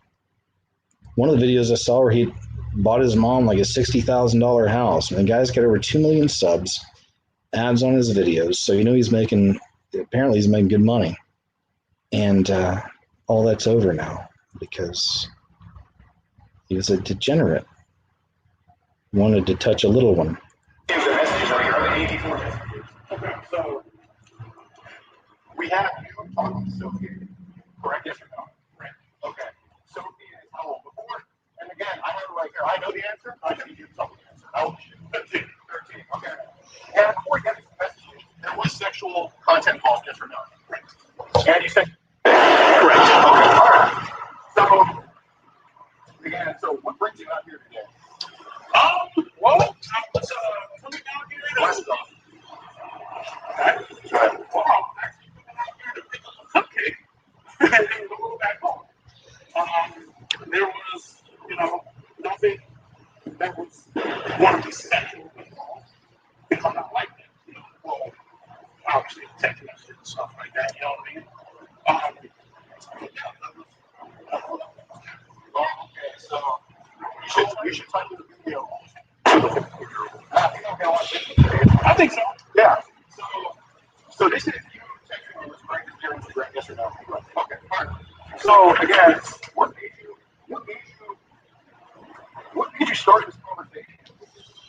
Speaker 1: One of the videos I saw where he bought his mom like a $60,000 house, and the guy's got over 2 million subs, ads on his videos. So apparently he's making good money. And all that's over now because he was a degenerate. Wanted to touch a little one.
Speaker 4: Okay, so we have you talking to Sophie, correct? Yes or no? Right. Okay. Sophie is how old? Before? And again, I have it right here. I know the answer. I know you tell me the answer. How old is she? 13. 13. Okay. And before we get into the messaging, there was sexual content involved, yes or no? Right. And you said correct. Okay. All right. So again, so what brings you out here today? Well, I was coming down here in West Coast. Okay. Well, actually coming out here to pick up a cupcake and then go back home. There was, nothing that was one of the sexual involved because I like that. Well, obviously text messages and stuff like that, you know what I mean? Okay, so you should type in the video. I think so. Yeah. So this is you texting on this right here, yes or no? Okay. All right. So again, what made you start this conversation?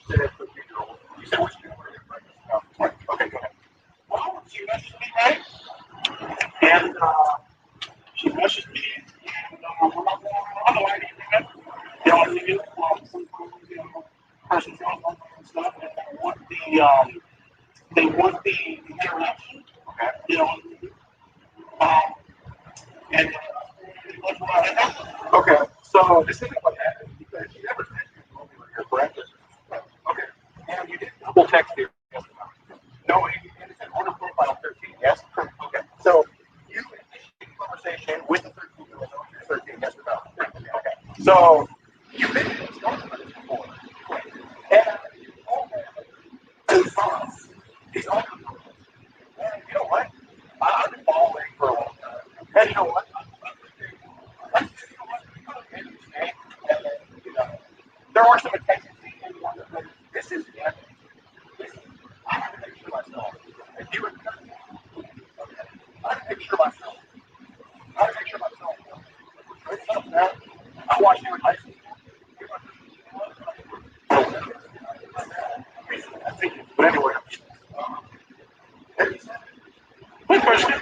Speaker 4: You said what you did. Right? Okay, go ahead. Well, she messaged me, right? And she messaged me, and we're not going on the line yet. You know what I mean? Person's on and stuff, and they want the interaction. Okay. You know what I mean? And that's what happened. Okay, so this isn't what happened because you never sent me a movie here, correct? Okay, and you did double text here. Yes or no? No, and it said order profile 13, yes? Okay, so you initiated a conversation with the 13-year-old, 13, yes or no? Okay, so you've been in this conversation before, and his boss, he's on the phone. And you know what? I've been following for a long time. And you know what? There are some attention seeking. This is the end. I have to picture myself. If you were I have to picture myself. It's not that. I watched you in high school. But anyway, quick question.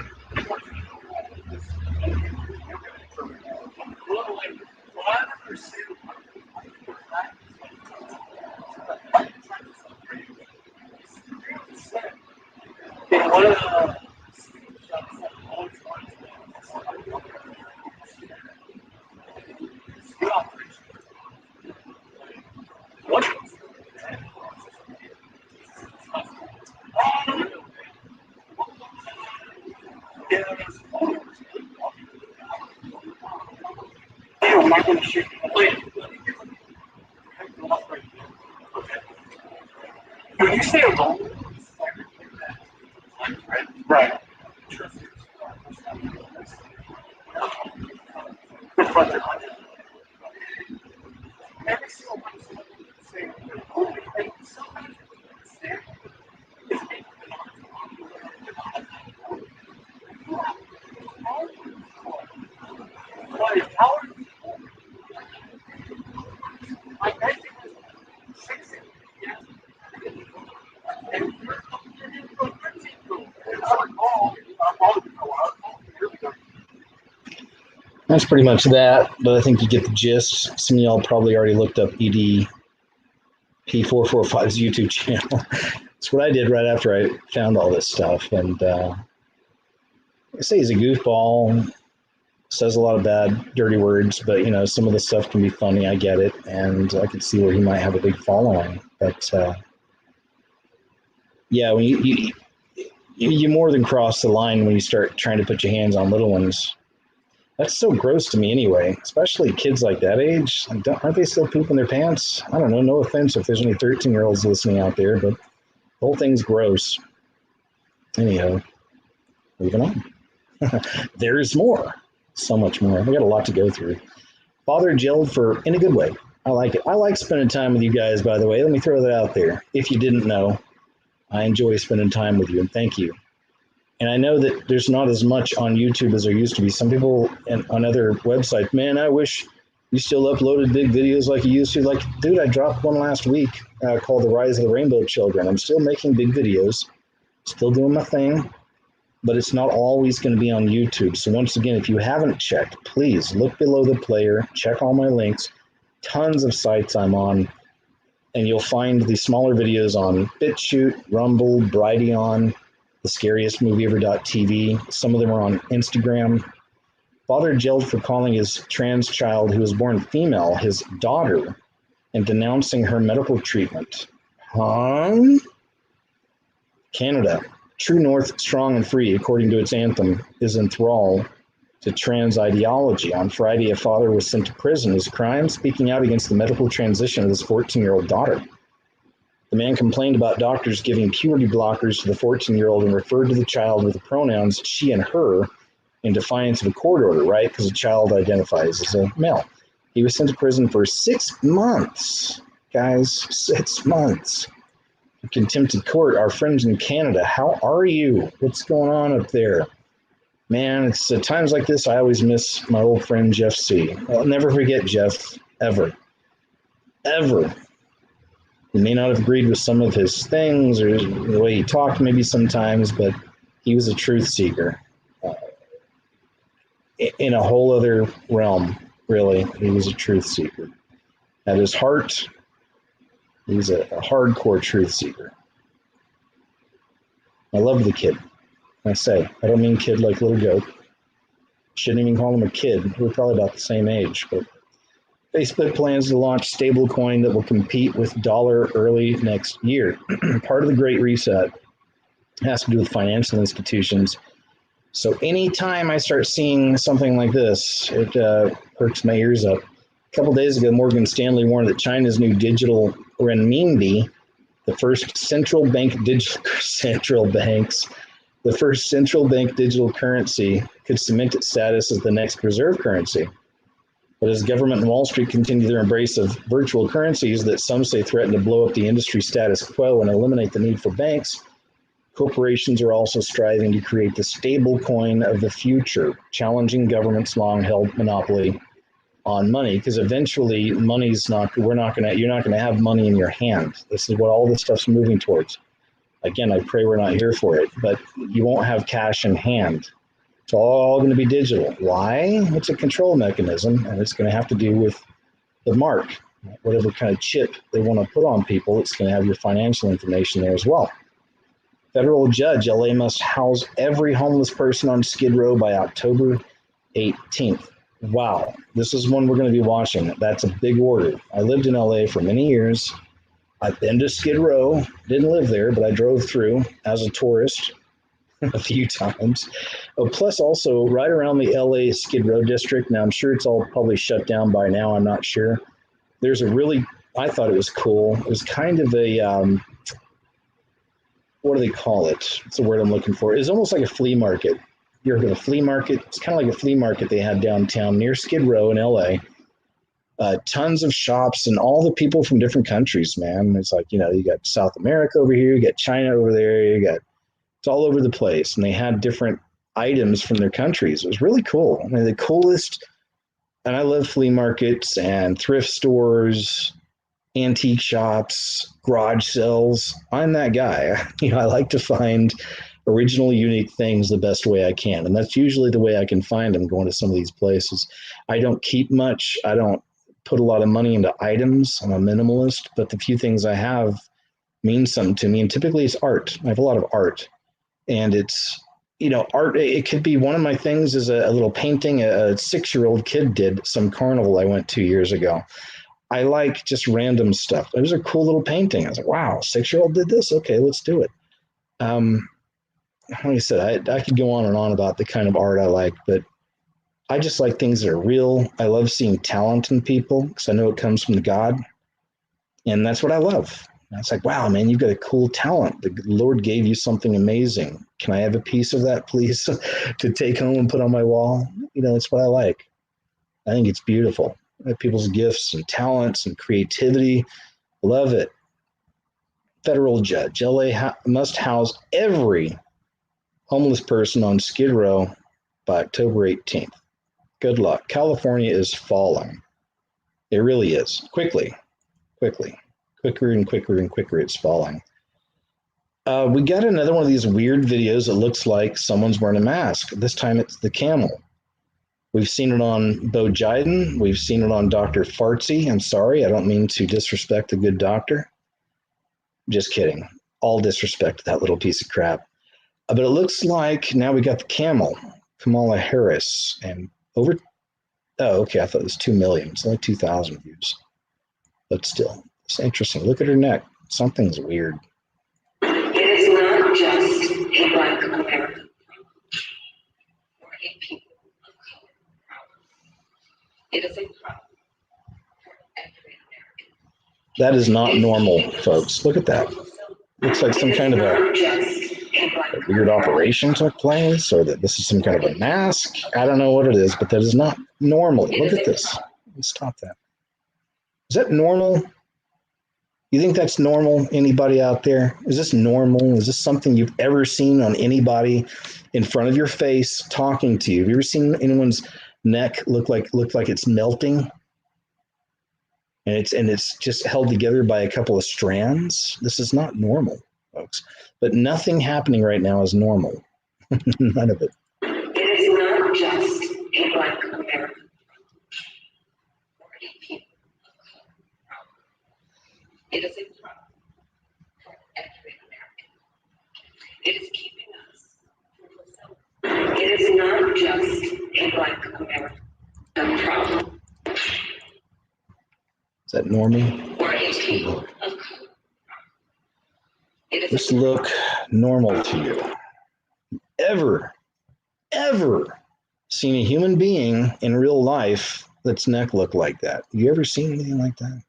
Speaker 4: One of the I'm not going to shoot you. When you say a role, right. Every single person saying, how are you? My message was 6 and
Speaker 1: That's pretty much that, but I think you get the gist. Some of y'all probably already looked up EDP445's YouTube channel. That's what I did right after I found all this stuff. And I say he's a goofball, says a lot of bad, dirty words, but some of the stuff can be funny. I get it, and I can see where he might have a big following. But Yeah, when you more than cross the line when you start trying to put your hands on little ones. That's so gross to me anyway, especially kids like that age. Aren't they still pooping their pants? I don't know. No offense if there's any 13-year-olds listening out there, but the whole thing's gross. Anyhow, moving on. There's more. So much more. We got a lot to go through. Father jailed for, in a good way. I like it. I like spending time with you guys, by the way. Let me throw that out there. If you didn't know, I enjoy spending time with you, and thank you. And I know that there's not as much on YouTube as there used to be. Some people on other websites, man, I wish you still uploaded big videos like you used to. Like, dude, I dropped one last week called The Rise of the Rainbow Children. I'm still making big videos, still doing my thing, but it's not always going to be on YouTube. So once again, if you haven't checked, please look below the player, check all my links, tons of sites I'm on, and you'll find the smaller videos on BitChute, Rumble, Brighteon, thescariestmovieever.tv. Some of them are on Instagram. Father jailed for calling his trans child, who was born female, his daughter, and denouncing her medical treatment. Canada, True North, strong and free, according to its anthem, is in thrall to trans ideology. On Friday, a father was sent to prison. His crime, speaking out against the medical transition of his 14-year-old daughter. The man complained about doctors giving puberty blockers to the 14-year-old and referred to the child with the pronouns she and her in defiance of a court order, right? Because the child identifies as a male. He was sent to prison for 6 months. Guys, 6 months. Contempt of court. Our friends in Canada, how are you? What's going on up there? Man, it's at times like this I always miss my old friend Jeff C. I'll never forget Jeff, ever. Ever. He may not have agreed with some of his things or the way he talked maybe sometimes, but he was a truth seeker. In a whole other realm, really. He was a truth seeker. At his heart, he's a hardcore truth seeker. I love the kid. I don't mean kid like little goat. Shouldn't even call him a kid. We're probably about the same age, but Facebook plans to launch stablecoin that will compete with dollar early next year. Part of the Great Reset has to do with financial institutions. So anytime I start seeing something like this, it perks my ears up. A couple days ago, Morgan Stanley warned that China's new digital renminbi, the first central bank digital currency, could cement its status as the next reserve currency. But as government and Wall Street continue their embrace of virtual currencies that some say threaten to blow up the industry status quo and eliminate the need for banks, corporations are also striving to create the stable coin of the future, challenging government's long-held monopoly on money. Because eventually, you're not going to have money in your hand. This is what all this stuff's moving towards. Again, I pray we're not here for it, but you won't have cash in hand. It's all going to be digital. Why? It's a control mechanism, and it's going to have to do with the mark. Whatever kind of chip they want to put on people, it's going to have your financial information there as well. Federal judge, LA must house every homeless person on Skid Row by October 18th. Wow, this is one we're going to be watching. That's a big order. I lived in LA for many years. I've been to Skid Row, didn't live there, but I drove through as a tourist a few times. Oh, plus also right around the LA Skid Row district. Now I'm sure it's all probably shut down by now. I'm not sure. There's I thought it was cool. It was kind of a, what do they call it? It's the word I'm looking for. It's almost like a flea market. You heard of a flea market? It's kind of like a flea market they had downtown near Skid Row in LA. Tons of shops and all the people from different countries, man. It's like, you got South America over here, you got China over there, it's all over the place. And they had different items from their countries. It was really cool. I mean, the coolest, and I love flea markets and thrift stores, antique shops, garage sales. I'm that guy. I like to find original, unique things the best way I can. And that's usually the way I can find them going to some of these places. I don't keep much. I don't put a lot of money into items. I'm a minimalist, but the few things I have mean something to me. And typically it's art. I have a lot of art. And it's, art, it could be one of my things is a little painting a 6-year-old kid did some carnival I went 2 years ago. I like just random stuff. It was a cool little painting. I was like, wow, 6-year-old did this? Okay, let's do it. Like I said, I could go on and on about the kind of art I like, but I just like things that are real. I love seeing talent in people because I know it comes from God, and that's what I love. And it's like, wow, man, you've got a cool talent. The Lord gave you something amazing. Can I have a piece of that, please, to take home and put on my wall? You know, it's what I like. I think it's beautiful. People's gifts and talents and creativity. Love it. Federal judge. LA must house every homeless person on Skid Row by October 18th. Good luck. California is falling. It really is. Quickly. Quicker and quicker and quicker it's falling. We got another one of these weird videos that looks like someone's wearing a mask. This time it's the camel. We've seen it on Bo Jiden. We've seen it on Dr. Fartsy. I'm sorry. I don't mean to disrespect a good doctor. Just kidding. All disrespect to that little piece of crap. But it looks like now we got the camel, Kamala Harris, and over. Oh, okay. I thought it was 2 million. It's only 2,000 views. But still, it's interesting. Look at her neck. Something's weird.
Speaker 8: It is not just a Black American or a people of color problem. It is a problem for every American.
Speaker 1: That is not normal, folks. Look at that. Looks like some kind of a weird operation took place, or that this is some kind of a mask. I don't know what it is, but that is not normal. Look at this. Let's stop that. Is that normal? You think that's normal? Anybody out there? Is this normal? Is this something you've ever seen on anybody in front of your face talking to you? Have you ever seen anyone's neck look like it's melting? And it's just held together by a couple of strands. This is not normal, folks. But nothing happening right now is normal. None of it.
Speaker 8: It is not just a Black American or a people of color problem. It is a problem for every American. It is keeping us from fulfilling. It is not just a Black American problem.
Speaker 1: Is that Normie?
Speaker 8: Or a people of color. It is
Speaker 1: This look normal to you? Ever seen a human being in real life that's neck look like that? You ever seen anything like that?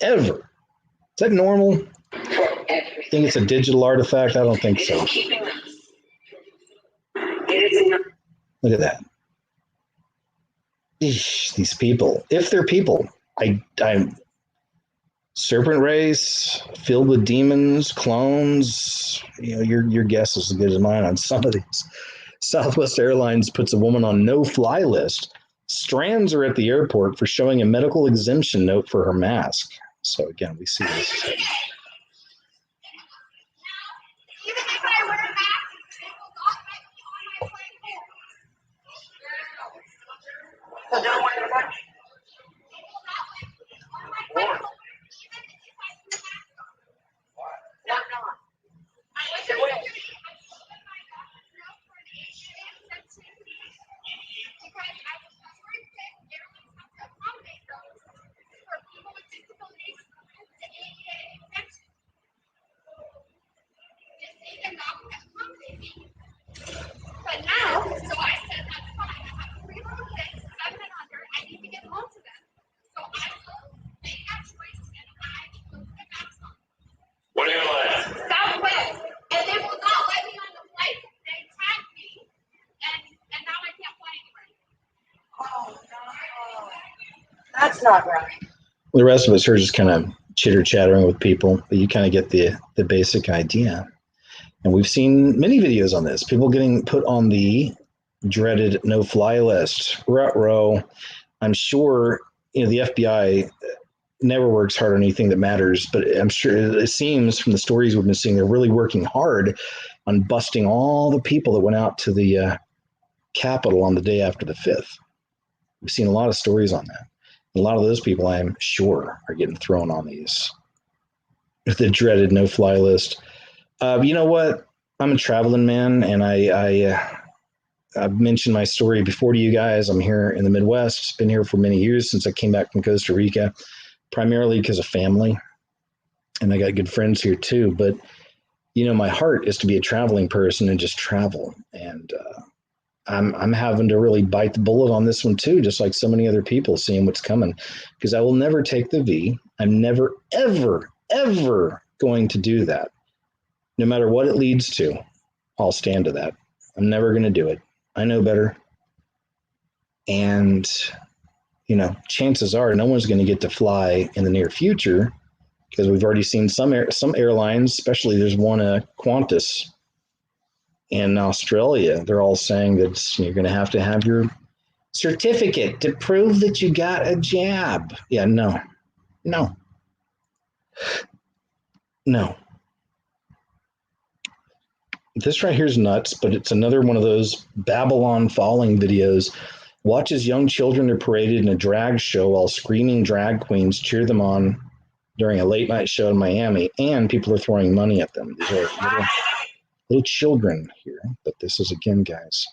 Speaker 1: Ever? Is that normal?
Speaker 8: for every.
Speaker 1: Think it's a digital artifact? I don't think
Speaker 8: It
Speaker 1: so.
Speaker 8: is keeping us from fulfilling. It is not.
Speaker 1: Look at that. Eesh, these people, if they're people, I'm serpent race filled with demons, clones. You know, your guess is as good as mine on some of these. Southwest Airlines puts a woman on no-fly list. Strands are at the airport for showing a medical exemption note for her mask. So again, we see this.
Speaker 5: Even if I wear a mask, it will not let me on my plane.
Speaker 2: So don't wear the mask.
Speaker 5: It will not let me on my plane, even if I wear a mask.
Speaker 2: Why not?
Speaker 5: I was
Speaker 2: Say what?
Speaker 5: I'm showing my doctor note for an Asian exemption because I was restricted. Airlines have to accommodate those for people with disabilities to ADA exemption. Just they cannot accommodate me. But now, so I said that's fine. I have 3 little kids, 7 and under. I need to get home to them. So I will make that choice and I will put a mask on.
Speaker 4: What airline?
Speaker 5: Southwest, and they will not let me on the flight. They tagged me, and now I can't fly anywhere.
Speaker 2: Oh, no. That's not right.
Speaker 1: The rest of us are just kind of chitter-chattering with people, but you kind of get the basic idea. And we've seen many videos on this. People getting put on the dreaded no-fly list. Ruh-roh. I'm sure the FBI never works hard on anything that matters, but I'm sure it seems from the stories we've been seeing, they're really working hard on busting all the people that went out to the Capitol on the day after the 5th. We've seen a lot of stories on that. A lot of those people, I'm sure, are getting thrown on the dreaded no-fly list. You know what? I'm a traveling man, and I've mentioned my story before to you guys. I'm here in the Midwest. Been here for many years since I came back from Costa Rica, primarily because of family, and I got good friends here too. But you know, my heart is to be a traveling person and just travel. And I'm having to really bite the bullet on this one too, just like so many other people, seeing what's coming. Because I will never take the V. I'm never, ever, ever going to do that. No matter what it leads to, I'll stand to that. I'm never going to do it. I know better. And, you know, chances are no one's going to get to fly in the near future, because we've already seen some airlines, especially there's one, Qantas in Australia. They're all saying that you're going to have your certificate to prove that you got a jab. Yeah, no. This right here is nuts, but it's another one of those Babylon Falling videos. Watch as young children are paraded in a drag show while screaming drag queens cheer them on during a late night show in Miami, and people are throwing money at them. These are little children here, but this is, again, guys,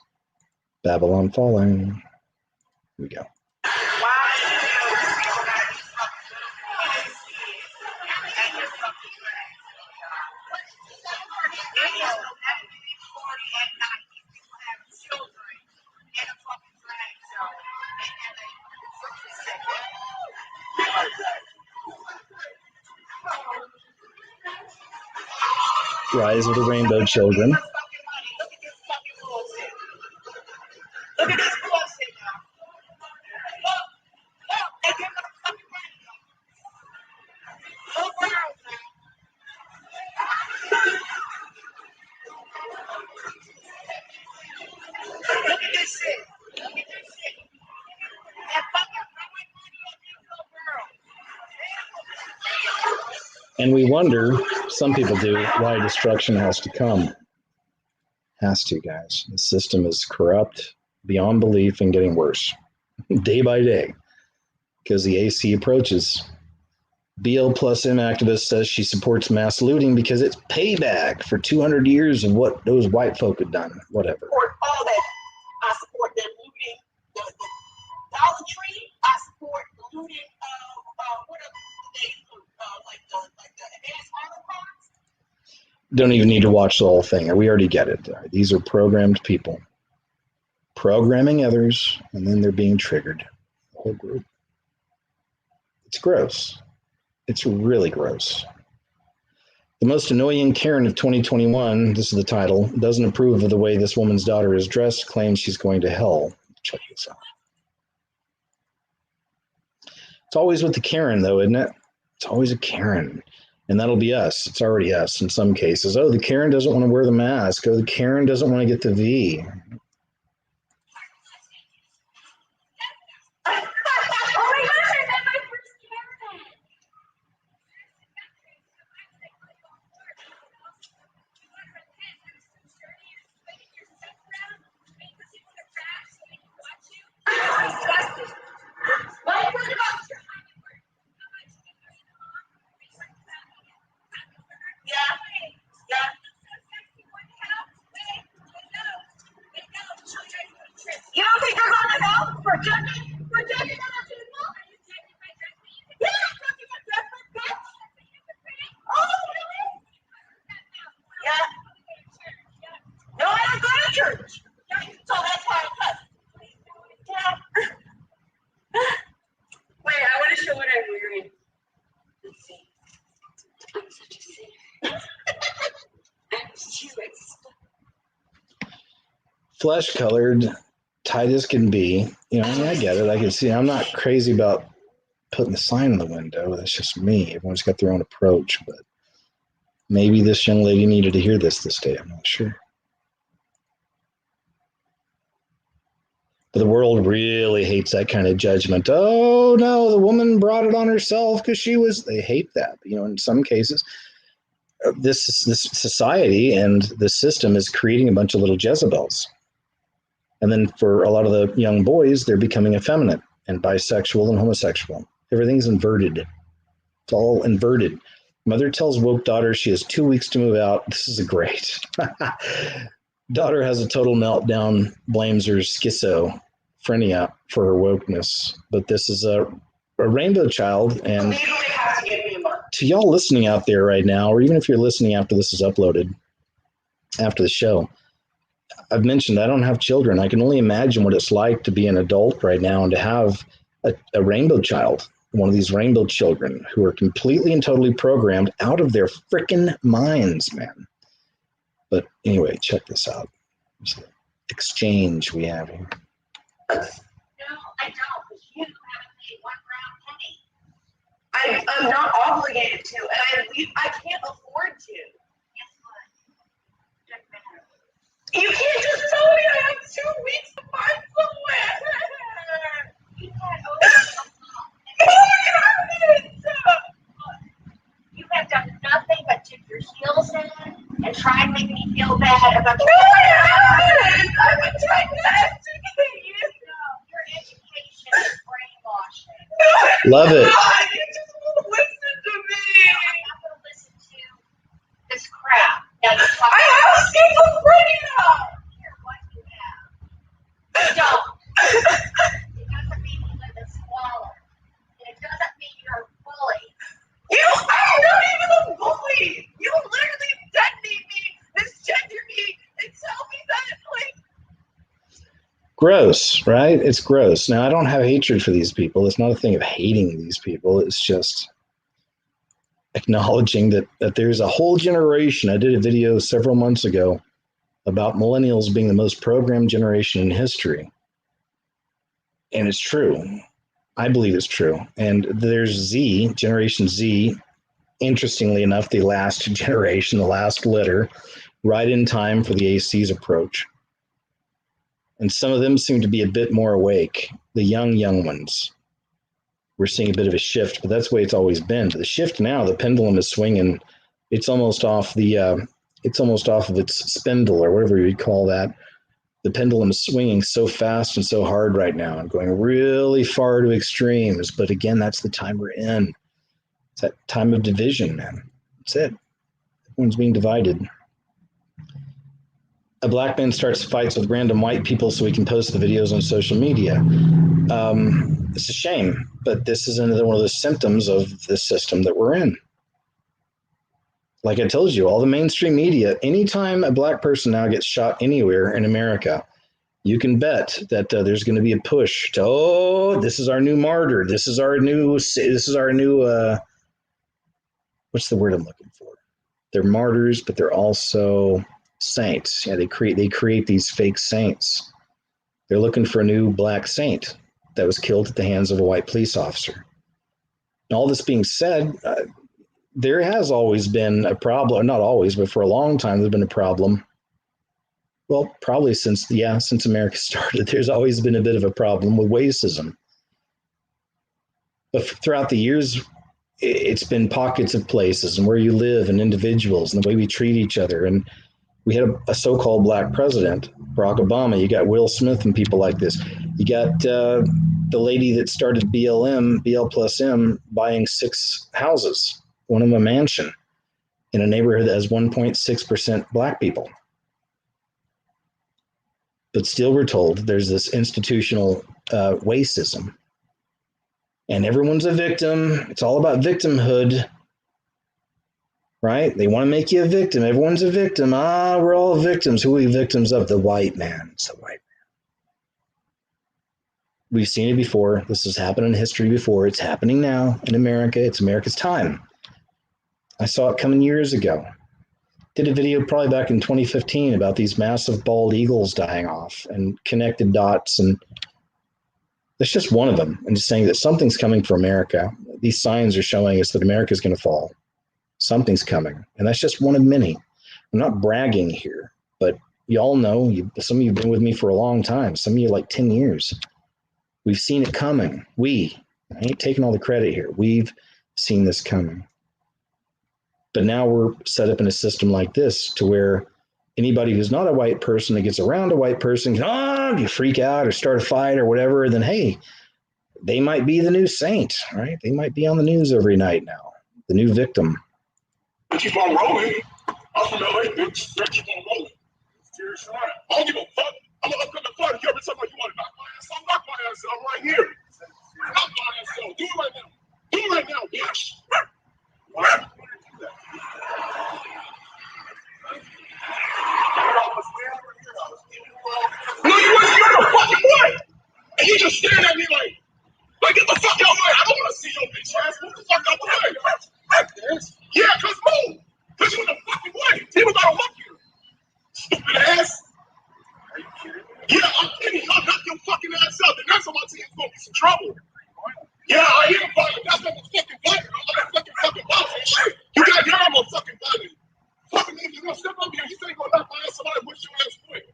Speaker 1: Babylon Falling. Here we go. Rise of the Rainbow Children.
Speaker 2: Look at this bullshit now. Look, they give us fucking money. Look around now. Look at this shit. That fucking throwing money at these little girls.
Speaker 1: And we wonder, some people do, why destruction has to come. Has to, guys. The system is corrupt beyond belief and getting worse day by day because the AC approaches. BL plus M activist says she supports mass looting because it's payback for 200 years of what those white folk had done. Whatever.
Speaker 2: Support all that. I support the looting, the Dollar Tree. I support the looting of what other they like the advanced auto parts.
Speaker 1: Don't even need to watch the whole thing. We already get it. These are programmed people programming others, and then they're being triggered. The whole group. It's gross. It's really gross. The most annoying Karen of 2021, this is the title, doesn't approve of the way this woman's daughter is dressed, claims she's going to hell. Check this out. It's always with the Karen, though, isn't it? It's always a Karen. And that'll be us. It's already us in some cases. Oh, the Karen doesn't want to wear the mask. Oh, the Karen doesn't want to get the V.
Speaker 2: You don't think they're gonna know for judging? For judging other people? Yeah, judging my dress, bitch. Oh, really? Yeah. No, I don't go to church. So that's why I'm cut. Yeah. Wait, I want to show what I'm wearing. Let's see. I'm such a sinner. I'm too
Speaker 1: Flesh-colored, tight as can be. You know, I mean, I get it. I can see. I'm not crazy about putting the sign in the window. That's just me. Everyone's got their own approach. But maybe this young lady needed to hear this day. I'm not sure. But the world really hates that kind of judgment. Oh, no, the woman brought it on herself because they hate that. You know, in some cases, this society and the system is creating a bunch of little Jezebels. And then for a lot of the young boys, they're becoming effeminate and bisexual and homosexual. Everything's inverted. It's all inverted. Mother tells woke daughter she has 2 weeks to move out. This is great. Daughter has a total meltdown, blames her schizophrenia for her wokeness. But this is a rainbow child. And
Speaker 2: legally have to give me a month.
Speaker 1: to y'all listening out there right now, or even if you're listening after this is uploaded, after the show, I've mentioned I don't have children. I can only imagine what it's like to be an adult right now and to have a rainbow child, one of these rainbow children who are completely and totally programmed out of their freaking minds, man. But anyway, check this out. There's an exchange we have here.
Speaker 2: No, I don't, because you haven't made $1 penny. I'm not obligated to, and I can't afford to. Guess what? Doesn't matter. You can't just tell me I have 2 weeks to find somewhere. You can't no, you haven't. You have done nothing but dip your heels in and try and make me feel bad about your I've been trying to educate you. No, your education is brainwashing.
Speaker 1: Love it.
Speaker 2: You just won't listen to me. I'm not going to listen to this crap. Now you talk. I have schizophrenia. Here, what you have. Don't. It doesn't mean you live in squalor. And it doesn't mean you're a bully. I'm not even a bully. You literally detonate me, misgender me, and tell me that, like.
Speaker 1: Gross, right? It's gross. Now, I don't have hatred for these people. It's not a thing of hating these people. It's just acknowledging that there's a whole generation. I did a video several months ago about millennials being the most programmed generation in history. And it's true. I believe it's true. And there's Z, Generation Z, interestingly enough, the last generation, the last litter, right in time for the AC's approach. And some of them seem to be a bit more awake. The young ones. We're seeing a bit of a shift, but that's the way it's always been. But the shift now, the pendulum is swinging. It's almost off of its spindle or whatever you'd call that. The pendulum is swinging so fast and so hard right now and going really far to extremes. But again, that's the time we're in. It's that time of division, man. That's it. Everyone's being divided. A black man starts fights with random white people so he can post the videos on social media. It's a shame, but this is another one of the symptoms of the system that we're in. Like I told you, all the mainstream media, anytime a black person now gets shot anywhere in America, you can bet that there's going to be a push to, this is our new martyr. This is our new, what's the word I'm looking for? They're martyrs, but they're also saints. Yeah, they create these fake saints. They're looking for a new black saint that was killed at the hands of a white police officer. And all this being said, there has always been a problem, not always, but for a long time, there's been a problem. Well, probably since America started, there's always been a bit of a problem with racism. But throughout the years, it's been pockets of places and where you live and individuals and the way we treat each other. And we had a so-called black president, Barack Obama. You got Will Smith and people like this. You got the lady that started BL+M, buying 6 houses, one of them a mansion, in a neighborhood that has 1.6% black people. But still we're told there's this institutional racism. And everyone's a victim. It's all about victimhood. Right? They want to make you a victim. Everyone's a victim. We're all victims. Who are we victims of? The white man. It's the white man. We've seen it before. This has happened in history before. It's happening now in America. It's America's time. I saw it coming years ago. Did a video probably back in 2015 about these massive bald eagles dying off and connected dots. And that's just one of them. And just saying that something's coming for America. These signs are showing us that America's going to fall. Something's coming. And that's just one of many. I'm not bragging here, but you all know, some of you have been with me for a long time. Some of you like 10 years. We've seen it coming. I ain't taking all the credit here. We've seen this coming. But now we're set up in a system like this to where anybody who's not a white person that gets around a white person can, you freak out or start a fight or whatever, then hey, they might be the new saint, right? They might be on the news every night now, the new victim.
Speaker 4: Keep on rolling. I'm from LA, bitch. Better keep on rolling. Seriously, I don't give a fuck. I'm gonna upcoming fighter. You ever tell me you want to knock my ass? I'll knock my ass out right here. Knock my ass out. Do it right now. Do it right now, bitch. What? some trouble. Yeah, I am violent. That's not fucking violent. I'm not fucking violent and shit. You got your own fucking violent. Fucking nigga, you gonna step up here. You say you gonna knock my ass somebody, what's your ass quick?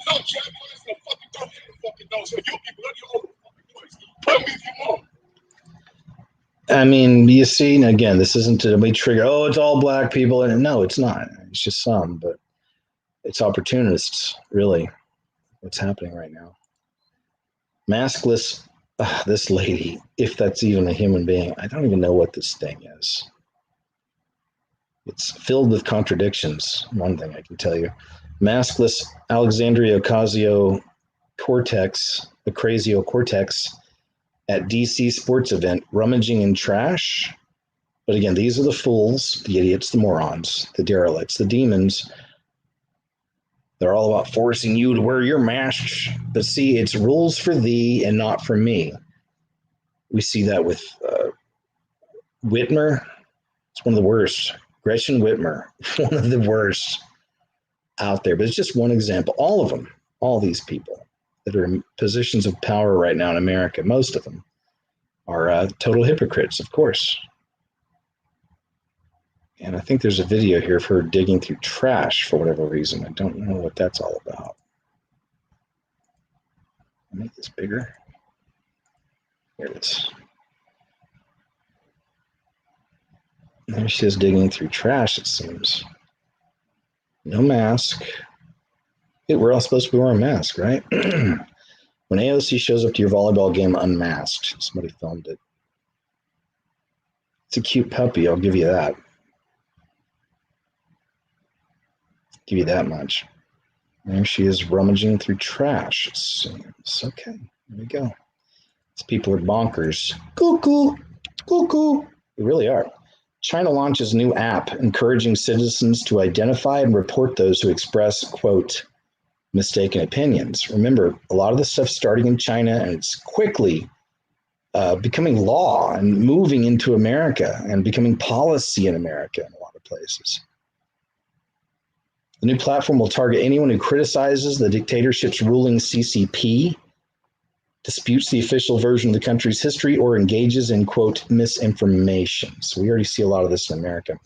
Speaker 4: No, Jack, my ass gonna fucking throw you in the fucking nose. So you people let your own fucking voice. Tell me if you want.
Speaker 1: I mean, you see, and again, this isn't to be trigger. Oh, it's all black people, and no, it's not. It's just some, but it's opportunists, really. What's happening right now? Maskless. This lady, if that's even a human being, I don't even know what this thing is. It's filled with contradictions. One thing I can tell you. Maskless Alexandria Ocasio-Cortez at DC sports event, rummaging in trash. But again, these are the fools, the idiots, the morons, the derelicts, the demons. They're all about forcing you to wear your masks. But see, it's rules for thee and not for me. We see that with Whitmer. It's one of the worst. Gretchen Whitmer, one of the worst out there. But it's just one example. All of them, all these people that are in positions of power right now in America, most of them are total hypocrites, of course. And I think there's a video here of her digging through trash for whatever reason. I don't know what that's all about. I'll make this bigger. Here it is. There she is digging through trash, it seems. No mask. Hey, we're all supposed to be wearing a mask, right? When AOC shows up to your volleyball game unmasked, somebody filmed it. It's a cute puppy, I'll give you that. Give you that much. There she is rummaging through trash, it seems. Okay, there we go. These people are bonkers. Cuckoo, cuckoo. They really are. China launches new app encouraging citizens to identify and report those who express, quote, mistaken opinions. Remember, a lot of this stuff starting in China, and it's quickly becoming law and moving into America and becoming policy in America in a lot of places. The new platform will target anyone who criticizes the dictatorship's ruling CCP, disputes the official version of the country's history, or engages in, quote, misinformation. So we already see a lot of this in America.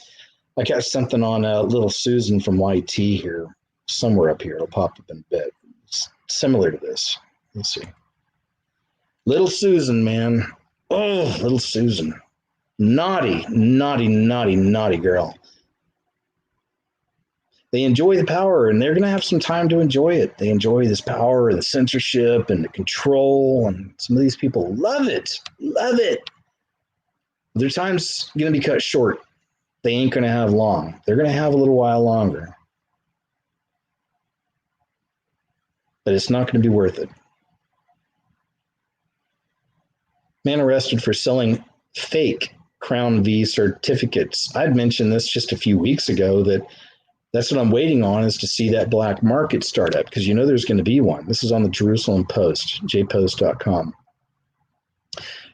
Speaker 1: I got something on Little Susan from YT here, somewhere up here. It'll pop up in a bit. It's similar to this. Let's see. Little Susan, man. Oh, Little Susan. Naughty, naughty, naughty, naughty girl. They enjoy the power, and they're going to have some time to enjoy it. They enjoy this power and the censorship and the control, and some of these people love it. Love it. Their time's going to be cut short. They ain't going to have long. They're going to have a little while longer. But it's not going to be worth it. Man arrested for selling fake Crown V certificates. I'd mentioned this just a few weeks ago that's what I'm waiting on, is to see that black market start up, because you know there's going to be one. This is on the Jerusalem Post, jpost.com.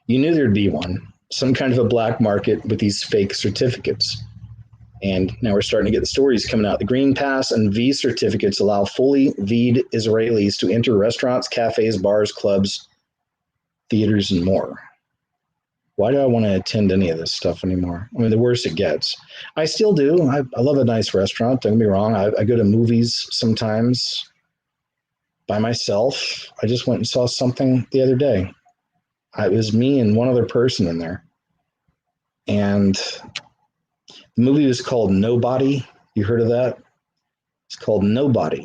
Speaker 1: You knew there'd be one, some kind of a black market with these fake certificates. And now we're starting to get the stories coming out. The Green Pass and V certificates allow fully V'd Israelis to enter restaurants, cafes, bars, clubs, theaters, and more. Why do I want to attend any of this stuff anymore? I mean, the worse it gets. I still do. I love a nice restaurant. Don't get me wrong. I go to movies sometimes by myself. I just went and saw something the other day. It was me and one other person in there. And the movie was called Nobody. You heard of that? It's called Nobody.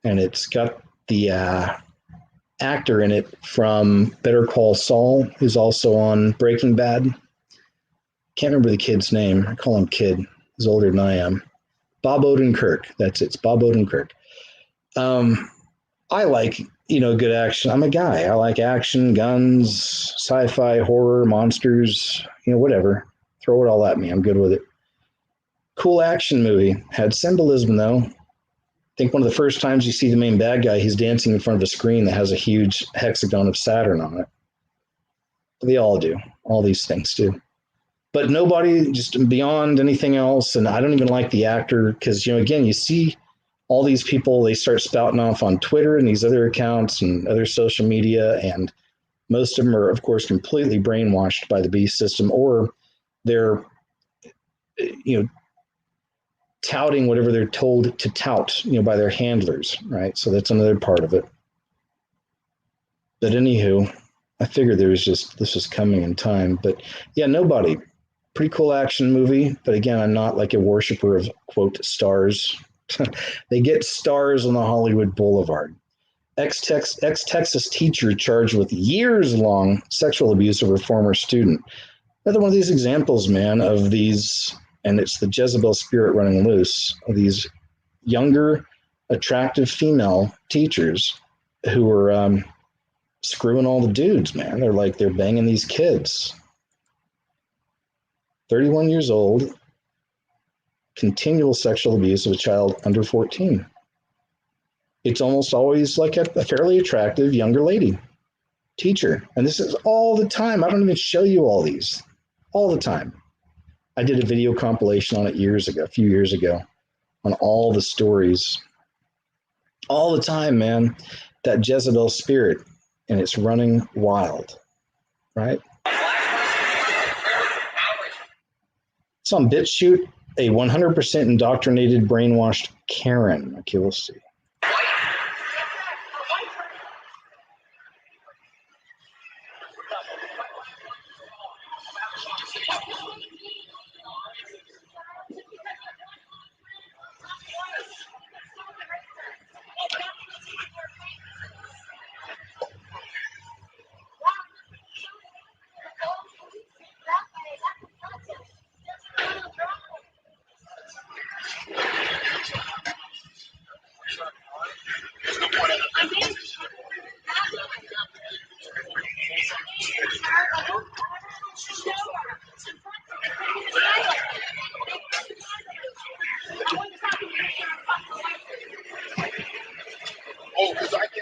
Speaker 1: And it's got the actor in it from Better Call Saul, who's also on Breaking Bad. Can't remember the kid's name. I call him Kid. He's older than I am. Bob Odenkirk. That's it. It's Bob Odenkirk. I like, good action. I'm a guy. I like action, guns, sci-fi, horror, monsters, whatever. Throw it all at me. I'm good with it. Cool action movie. Had symbolism, though. I think one of the first times you see the main bad guy, he's dancing in front of a screen that has a huge hexagon of Saturn on it. They all do. All these things do. But Nobody, just beyond anything else. And I don't even like the actor because, again, you see all these people, they start spouting off on Twitter and these other accounts and other social media. And Most of them are, of course, completely brainwashed by the beast system, or they're, touting whatever they're told to tout, by their handlers, right? So that's another part of it. But anywho, I figured this was coming in time. But yeah, Nobody. Pretty cool action movie. But again, I'm not like a worshiper of, quote, stars. They get stars on the Hollywood Boulevard. Ex-Texas teacher charged with years-long sexual abuse of her former student. Another one of these examples, man, of these, and it's the Jezebel spirit running loose, of these younger, attractive female teachers who are screwing all the dudes, man. They're banging these kids. 31 years old, continual sexual abuse of a child under 14. It's almost always like a fairly attractive younger lady teacher. And this is all the time. I don't even show you all these. All the time. I did a video compilation on it a few years ago, on all the stories. All the time, man. That Jezebel spirit, and it's running wild, right? It's on BitChute, a 100% indoctrinated, brainwashed Karen. Okay, we'll see.
Speaker 4: Oh, because I can't.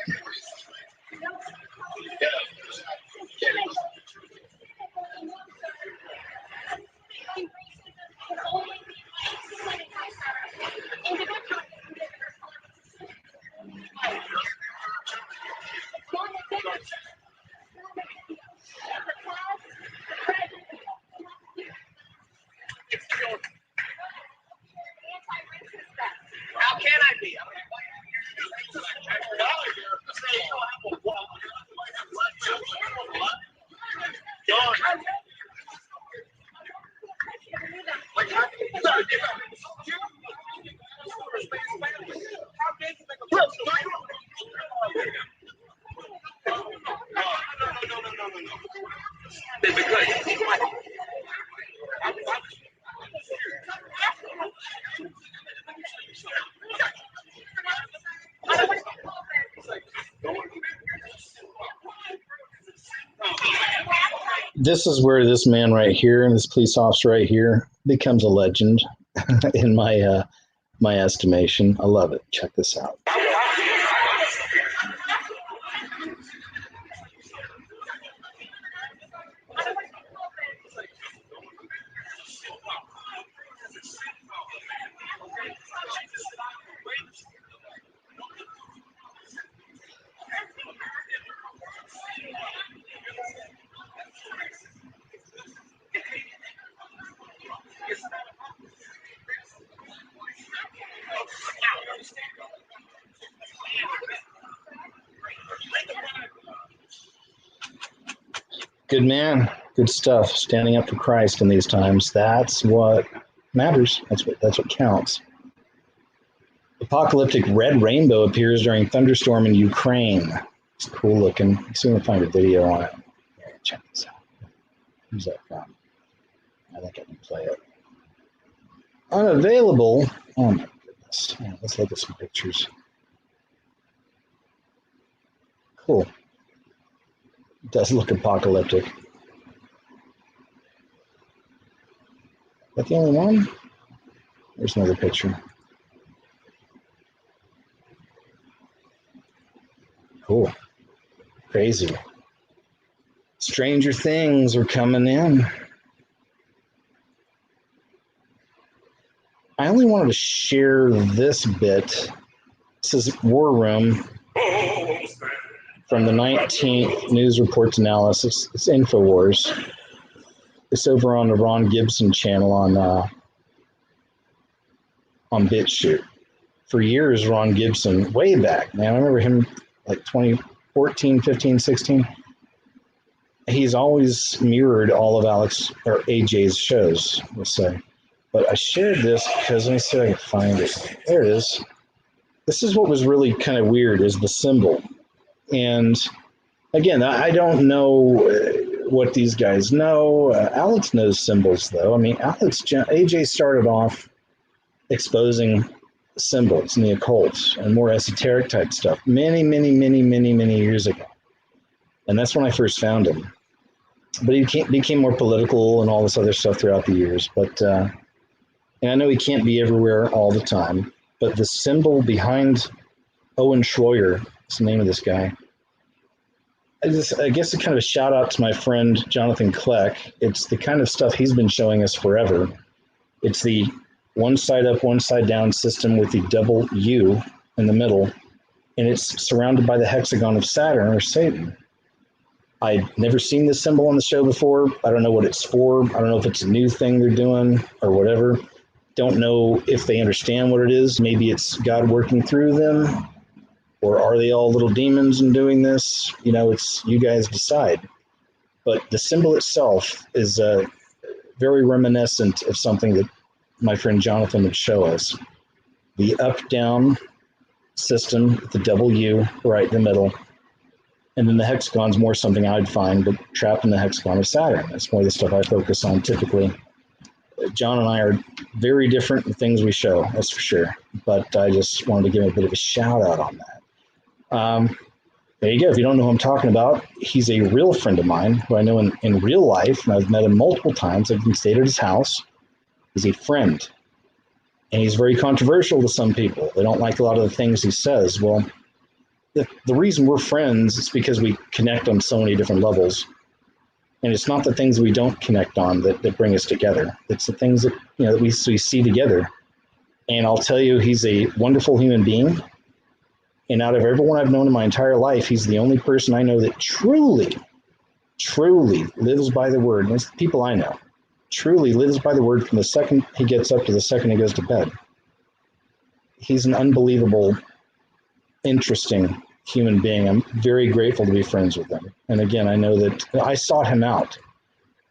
Speaker 2: How can I be?
Speaker 1: This is where this man right here and this police officer right here becomes a legend in my estimation. I love it. Check this out. Good man, good stuff. Standing up for Christ in these times. That's what matters. That's what counts. Apocalyptic red rainbow appears during thunderstorm in Ukraine. It's cool looking. I'm soon find a video on it. Yeah, check this out. Who's that from? I think I can play it. Unavailable. Oh my goodness. Yeah, let's look at some pictures. Cool. It does look apocalyptic. Is that the only one? There's another picture. Cool. Crazy. Stranger things are coming in. I only wanted to share this bit. This is War Room. from the 19th News Reports Analysis. It's InfoWars. It's over on the Ron Gibson channel on BitChute. For years, Ron Gibson, way back, man, I remember him like 2014, 15, 16. He's always mirrored all of Alex or AJ's shows, let's say. But I shared this because let me see if I can find it. There it is. This is what was really kind of weird is the symbol. And again, I don't know what these guys know. Alex knows symbols, though. I mean, AJ started off exposing symbols in the occult and more esoteric type stuff many years ago. And that's when I first found him. But he became more political and all this other stuff throughout the years. But and I know he can't be everywhere all the time. But the symbol behind Owen Schroyer is the name of this guy. I guess a kind of a shout out to my friend Jonathan Kleck. It's the kind of stuff he's been showing us forever. It's the one side up, one side down system with the double U in the middle, and it's surrounded by the hexagon of Saturn or Satan. I'd never seen this symbol on the show before. I don't know what it's for. I don't know if it's a new thing they're doing or whatever. Don't know if they understand what it is. Maybe it's God working through them, or are they all little demons in doing this? You know, it's you guys decide. But the symbol itself is very reminiscent of something that my friend Jonathan would show us. The up-down system, the W right in the middle, and then the hexagon's more something I'd find, but trapped in the hexagon of Saturn. That's more the stuff I focus on typically. John and I are very different in things we show, that's for sure. But I just wanted to give him a bit of a shout out on that. There you go. If you don't know who I'm talking about, he's a real friend of mine who I know in real life, and I've met him multiple times. I've even stayed at his house. He's a friend, and he's very controversial to some people. They don't like a lot of the things he says. Well, the reason we're friends is because we connect on so many different levels. And it's not the things we don't connect on that bring us together. It's the things that, that we see together. And I'll tell you, he's a wonderful human being. And out of everyone I've known in my entire life, he's the only person I know that truly lives by the word. And it's the people I know. Truly lives by the word from the second he gets up to the second he goes to bed. He's an unbelievable, interesting human being. I'm very grateful to be friends with him. And again, I know that I sought him out.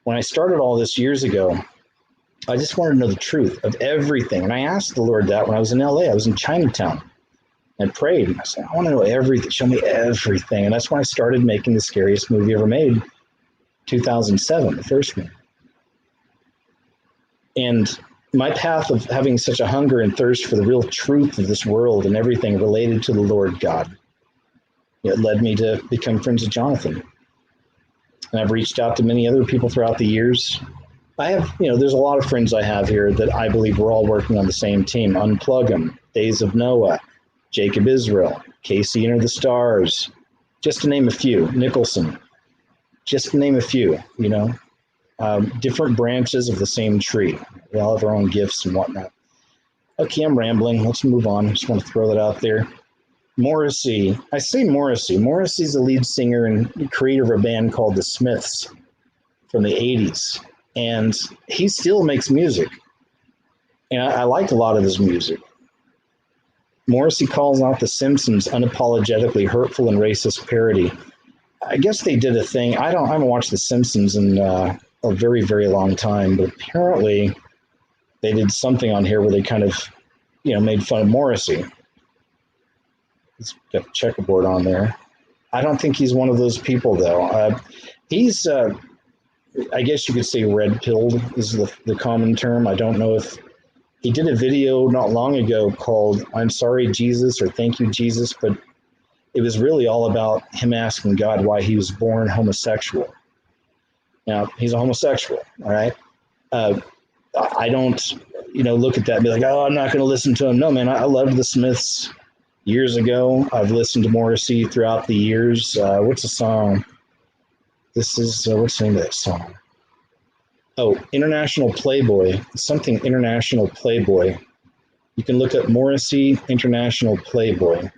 Speaker 1: When I started all this years ago, I just wanted to know the truth of everything. And I asked the Lord that when I was in LA. I was in Chinatown and prayed. And I said, I want to know everything. Show me everything. And that's when I started making the scariest movie ever made, 2007, the first one. And my path of having such a hunger and thirst for the real truth of this world and everything related to the Lord God, it led me to become friends with Jonathan. And I've reached out to many other people throughout the years. I have, there's a lot of friends I have here that I believe we're all working on the same team. Unplug 'Em, Days of Noah, Jacob Israel, Casey Enter the Stars, just to name a few, Nicholson, just to name a few, different branches of the same tree. They all have our own gifts and whatnot. Okay, I'm rambling. Let's move on. I just want to throw that out there. Morrissey. I say Morrissey. Morrissey's the lead singer and creator of a band called The Smiths from the 80s. And he still makes music. And I like a lot of his music. Morrissey calls out The Simpsons unapologetically hurtful and racist parody. I guess they did a thing. I haven't watched The Simpsons in a very, very long time, but apparently they did something on here where they kind of, made fun of Morrissey. He's got a checkerboard on there. I don't think he's one of those people, though. He's, I guess you could say red-pilled is the common term. I don't know if he did a video not long ago called I'm Sorry, Jesus, or Thank You, Jesus, but it was really all about him asking God why he was born homosexual. Now, he's a homosexual, all right? I don't, look at that and be like, oh, I'm not going to listen to him. No, man, I loved the Smiths years ago. I've listened to Morrissey throughout the years. What's the song? This is, what's the name of that song? Oh, International Playboy. Something International Playboy. You can look up Morrissey International Playboy.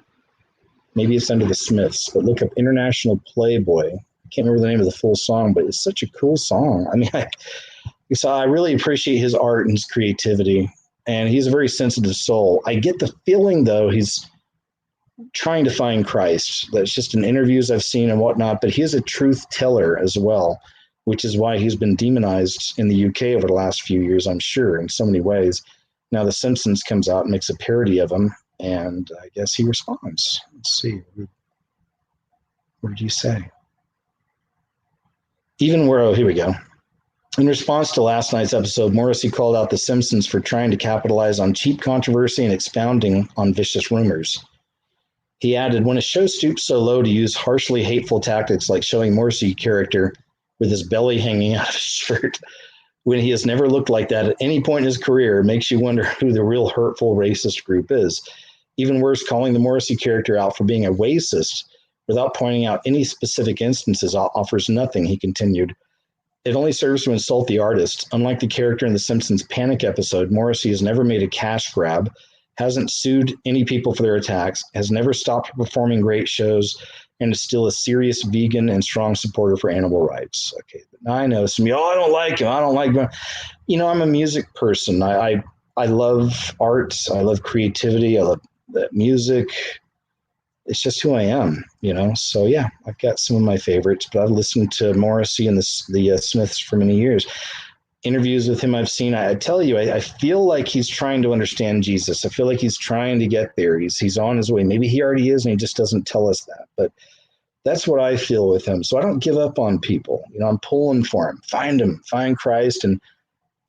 Speaker 1: Maybe it's under the Smiths, but look up International Playboy. I can't remember the name of the full song, but it's such a cool song. I mean, so I really appreciate his art and his creativity, and he's a very sensitive soul. I get the feeling, though, he's trying to find Christ. That's just in interviews I've seen and whatnot, but he is a truth teller as well, which is why he's been demonized in the UK over the last few years, I'm sure, in so many ways. Now The Simpsons comes out and makes a parody of him, and I guess he responds. Let's see. What did you say? Here we go. In response to last night's episode, Morrissey called out The Simpsons for trying to capitalize on cheap controversy and expounding on vicious rumors. He added, when a show stoops so low to use harshly hateful tactics like showing Morrissey character with his belly hanging out of his shirt, when he has never looked like that at any point in his career, it makes you wonder who the real hurtful racist group is. Even worse, calling the Morrissey character out for being a racist without pointing out any specific instances offers nothing, he continued. It only serves to insult the artist. Unlike the character in The Simpsons Panic episode, Morrissey has never made a cash grab, hasn't sued any people for their attacks, has never stopped performing great shows, and is still a serious vegan and strong supporter for animal rights. Okay, now I know some of you, I don't like him. I don't like him. You know, I'm a music person. I love art. I love creativity. I love music. It's just who I am, you know? So yeah, I've got some of my favorites, but I've listened to Morrissey and the Smiths for many years. Interviews with him I've seen, I tell you, I feel like he's trying to understand Jesus. I feel like he's trying to get there. He's on his way. Maybe he already is, and he just doesn't tell us that. But that's what I feel with him. So I don't give up on people. You know, I'm pulling for him. Find Christ. And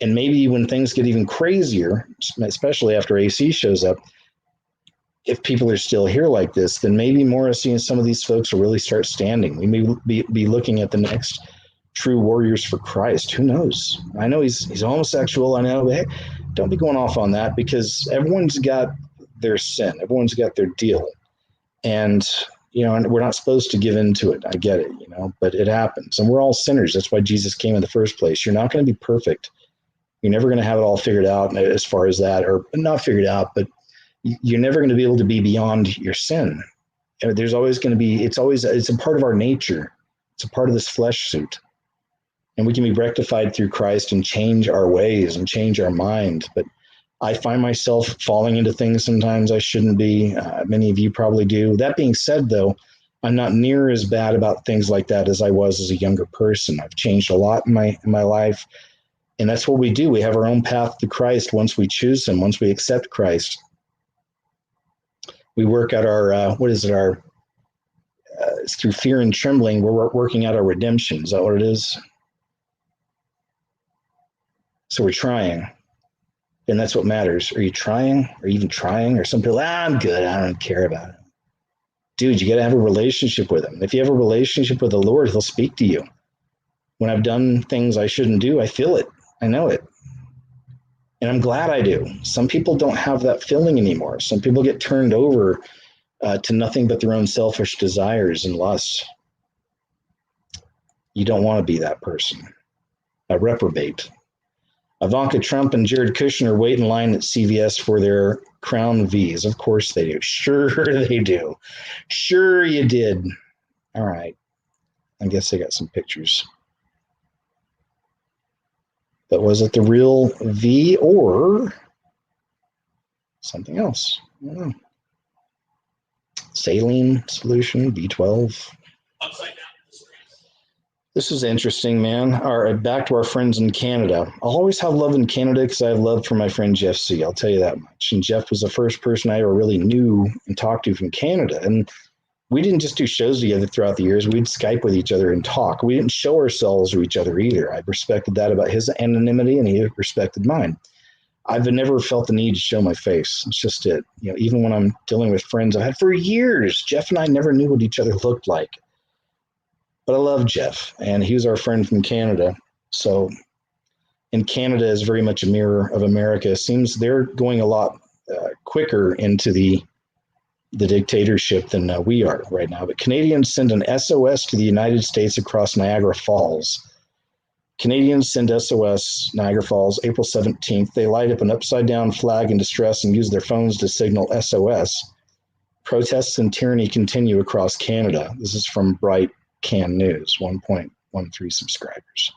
Speaker 1: maybe when things get even crazier, especially after AC shows up, if people are still here like this, then maybe Morrissey and some of these folks will really start standing. We may be looking at the next true warriors for Christ. Who knows? I know he's homosexual. I know, but hey, don't be going off on that, because everyone's got their sin. Everyone's got their deal. And, you know, and we're not supposed to give in to it. I get it, you know, but it happens. And we're all sinners. That's why Jesus came in the first place. You're not going to be perfect. You're never going to have it all figured out as far as that, or not figured out, but you're never going to be able to be beyond your sin. There's always going to be, it's a part of our nature. It's a part of this flesh suit. And we can be rectified through Christ and change our ways and change our mind. But I find myself falling into things sometimes I shouldn't be. Many of you probably do. That being said, though, I'm not near as bad about things like that as I was as a younger person. I've changed a lot in my life. And that's what we do. We have our own path to Christ once we choose him, once we accept Christ. We work out our, it's through fear and trembling, we're working out our redemption. Is that what it is? So we're trying, and that's what matters. Are you trying? Are you even trying? Or some people, I'm good. I don't care about it. Dude, you got to have a relationship with him. If you have a relationship with the Lord, he'll speak to you. When I've done things I shouldn't do, I feel it. I know it. And I'm glad I do. Some people don't have that feeling anymore. Some people get turned over to nothing but their own selfish desires and lusts. You don't want to be that person. A reprobate. Ivanka Trump and Jared Kushner wait in line at CVS for their Crown V's. Of course they do. Sure they do. Sure you did. All right. I guess I got some pictures. But was it the real V or something else? I don't know. Saline solution, B12.
Speaker 2: Upside down.
Speaker 1: This is interesting, man. All right, back to our friends in Canada. I'll always have love in Canada because I have love for my friend Jeff C. I'll tell you that much. And Jeff was the first person I ever really knew and talked to from Canada. And we didn't just do shows together throughout the years. We'd Skype with each other and talk. We didn't show ourselves to each other either. I respected that about his anonymity, and he respected mine. I've never felt the need to show my face. It's just it. You know, even when I'm dealing with friends I've had for years, Jeff and I never knew what each other looked like. But I love Jeff, and he was our friend from Canada. So, and Canada is very much a mirror of America. It seems they're going a lot quicker into the dictatorship than we are right now. But Canadians send an SOS to the United States across Niagara Falls. Canadians send SOS Niagara Falls April 17th. They light up an upside-down flag in distress and use their phones to signal SOS. Protests and tyranny continue across Canada. This is from Bright Can News, 1.13 subscribers.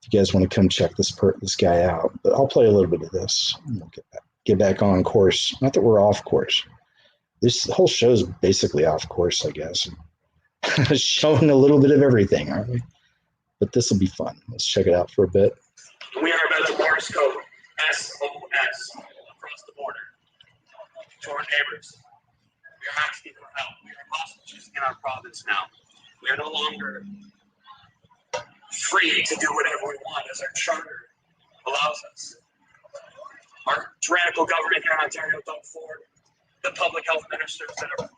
Speaker 1: If you guys want to come check this guy out, but I'll play a little bit of this. And we'll get back on course. Not that we're off course. This whole show is basically off course, I guess. Showing a little bit of everything, aren't we? But this will be fun. Let's check it out for a bit.
Speaker 2: We are about to Morse code SOS across the border to our neighbors. We are asking for help. We are hostages in our province now. We are no longer free to do whatever we want as our charter allows us. Our tyrannical government here in Ontario, Doug Ford, the public health ministers that are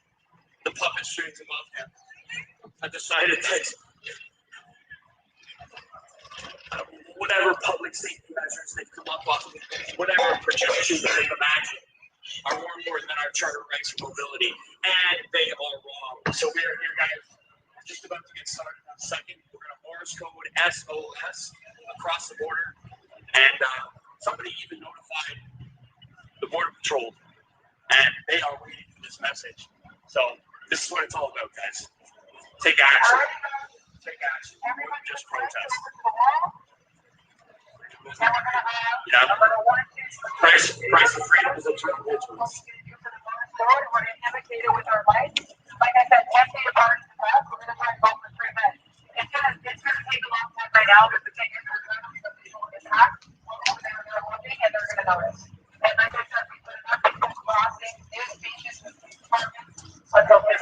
Speaker 2: the puppet strings above him, have decided that whatever public safety measures they've come up with, whatever projections that they've imagined, are more important than our charter rights for mobility, and they are wrong. So we are here, guys, just about to get started in a second. We're going to Morse code SOS across the border, and somebody even notified the Border Patrol, and they are waiting for this message. So this is what it's all about, guys. Take action. Take action. Just protest. Yeah. Price of freedom is a term of vigilance.
Speaker 5: We're intimidated with our life. Like I said, empty the bar to the left. We're going to try and vote for 3 minutes. It's gonna take a long time right now, but the thing is, we're going to be some people in attack. They're looking and they're going to notice. And like I said, we put enough people crossing their speeches with these departments until this.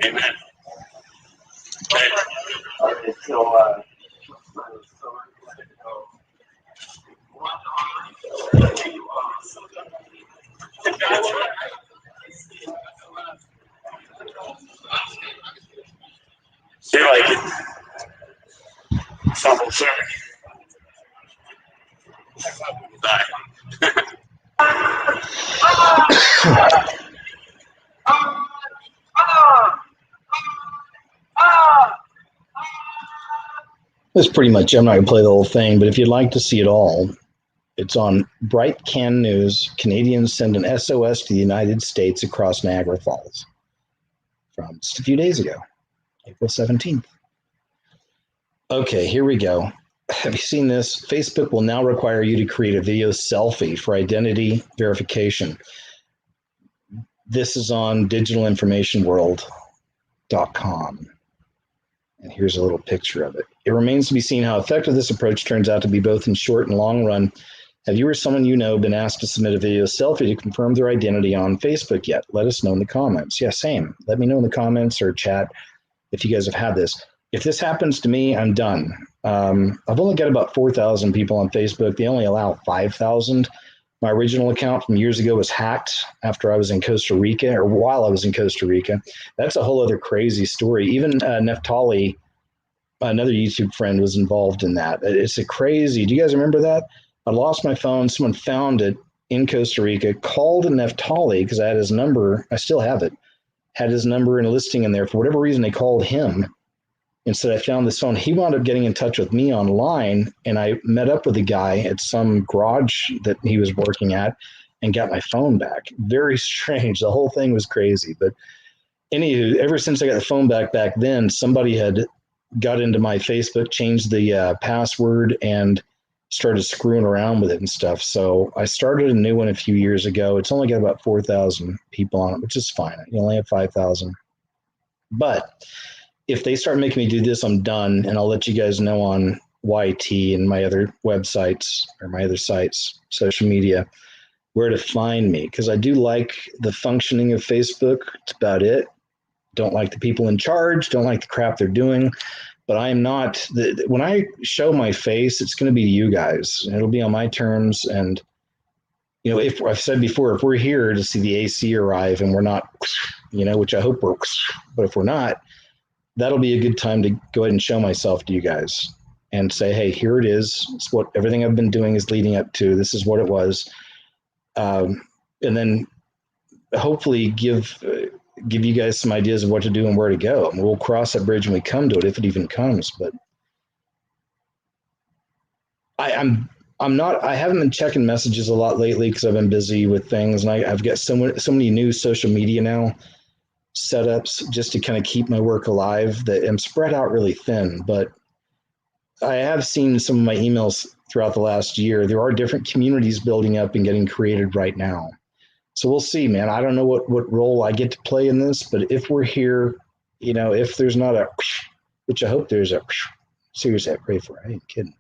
Speaker 2: Amen. Okay. Okay, so you like it? Something, sir. Bye.
Speaker 1: That's pretty much it. I'm not going to play the whole thing, but if you'd like to see it all, it's on Bright Can News. Canadians send an SOS to the United States across Niagara Falls from just a few days ago, April 17th. Okay, here we go. Have you seen this? Facebook will now require you to create a video selfie for identity verification. This is on digitalinformationworld.com. And here's a little picture of it. It remains to be seen how effective this approach turns out to be both in short and long run. Have you or someone you know been asked to submit a video selfie to confirm their identity on Facebook yet? Let us know in the comments. Yeah, same. Let me know in the comments or chat if you guys have had this. If this happens to me, I'm done. I've only got about 4,000 people on Facebook. They only allow 5,000. My original account from years ago was hacked after I was in Costa Rica, or while I was in Costa Rica. That's a whole other crazy story. Even Neftali, another YouTube friend, was involved in that. It's a crazy. Do you guys remember that? I lost my phone. Someone found it in Costa Rica, called Neftali because I had his number. I still have it. Had his number and a listing in there. For whatever reason, they called him. Instead, I found this phone. He wound up getting in touch with me online, and I met up with a guy at some garage that he was working at and got my phone back. Very strange. The whole thing was crazy. But anywho, ever since I got the phone back then, somebody had got into my Facebook, changed the password, and started screwing around with it and stuff. So I started a new one a few years ago. It's only got about 4,000 people on it, which is fine. You only have 5,000. But if they start making me do this, I'm done. And I'll let you guys know on YT and my other websites or my other sites, social media, where to find me. Because I do like the functioning of Facebook. It's about it. Don't like the people in charge. Don't like the crap they're doing. But I am not, when I show my face, it's going to be you guys. It'll be on my terms. And, you know, if I've said before, if we're here to see the AC arrive and we're not, you know, which I hope we're, but if we're not, that'll be a good time to go ahead and show myself to you guys and say, hey, here it is. It's what everything I've been doing is leading up to. This is what it was. And then hopefully give you guys some ideas of what to do and where to go. And we'll cross that bridge when we come to it, if it even comes. But I'm I haven't been checking messages a lot lately because I've been busy with things, and I've got so many new social media now setups just to kind of keep my work alive that I'm spread out really thin. But I have seen some of my emails throughout the last year. There are different communities building up and getting created right now. So we'll see, man. I don't know what role I get to play in this, but if we're here, if there's not a, which I hope there's a, seriously, I pray for it. I ain't kidding.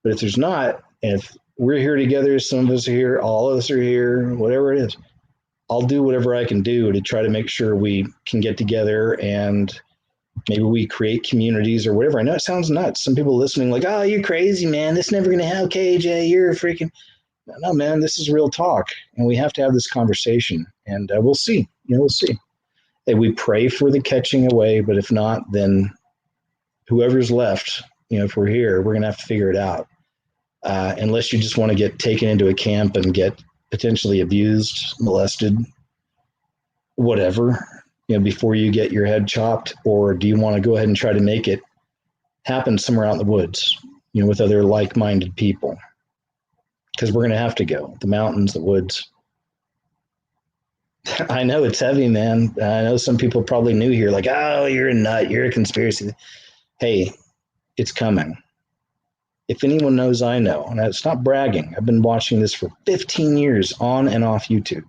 Speaker 1: But if there's not, and if we're here together, some of us are here, all of us are here, whatever it is, I'll do whatever I can do to try to make sure we can get together and maybe we create communities or whatever. I know it sounds nuts. Some people listening like, oh, you're crazy, man. This is never going to happen. KJ, you're a freaking. No, man, this is real talk. And we have to have this conversation. And we'll see. We'll see. And we pray for the catching away. But if not, then whoever's left, if we're here, we're going to have to figure it out. Unless you just want to get taken into a camp and get potentially abused, molested, whatever, before you get your head chopped, or do you want to go ahead and try to make it happen somewhere out in the woods, with other like-minded people? Because we're going to have to go. The mountains, the woods. I know it's heavy, man. I know some people probably new here, like, oh, you're a nut, you're a conspiracy. Hey, it's coming. If anyone knows, I know. And it's not bragging. I've been watching this for 15 years on and off YouTube.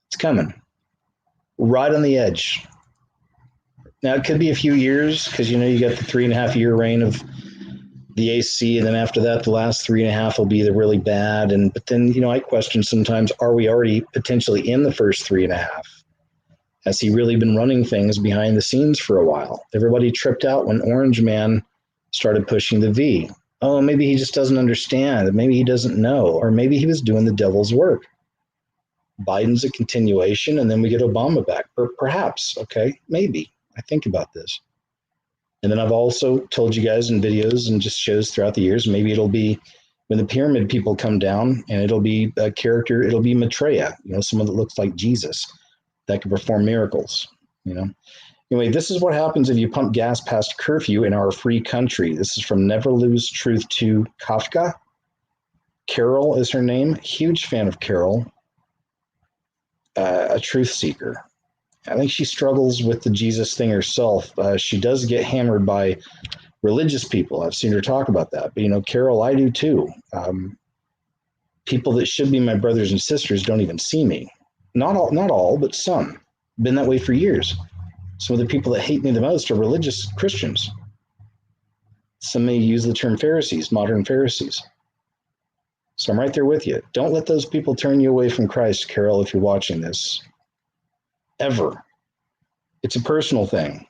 Speaker 1: It's coming. Right on the edge. Now, it could be a few years because, you got the 3.5 year reign of the AC. And then after that, the last 3.5 will be the really bad. But then, I question sometimes, are we already potentially in the first 3.5? Has he really been running things behind the scenes for a while? Everybody tripped out when Orange Man started pushing the V. Oh, maybe he just doesn't understand. Maybe he doesn't know. Or maybe he was doing the devil's work. Biden's a continuation, and then we get Obama back. Or perhaps, okay, maybe. I think about this. And then I've also told you guys in videos and just shows throughout the years, maybe it'll be when the pyramid people come down, and it'll be a character, it'll be Maitreya, someone that looks like Jesus that can perform miracles, Anyway, this is what happens if you pump gas past curfew in our free country. This is from Never Lose Truth to Kafka. Carol is her name. Huge fan of Carol. A truth seeker. I think she struggles with the Jesus thing herself. She does get hammered by religious people. I've seen her talk about that. But, Carol, I do too. People that should be my brothers and sisters don't even see me. Not all, but some. Been that way for years. Some of the people that hate me the most are religious Christians. Some may use the term Pharisees, modern Pharisees. So I'm right there with you. Don't let those people turn you away from Christ, Carol, if you're watching this. Ever. It's a personal thing.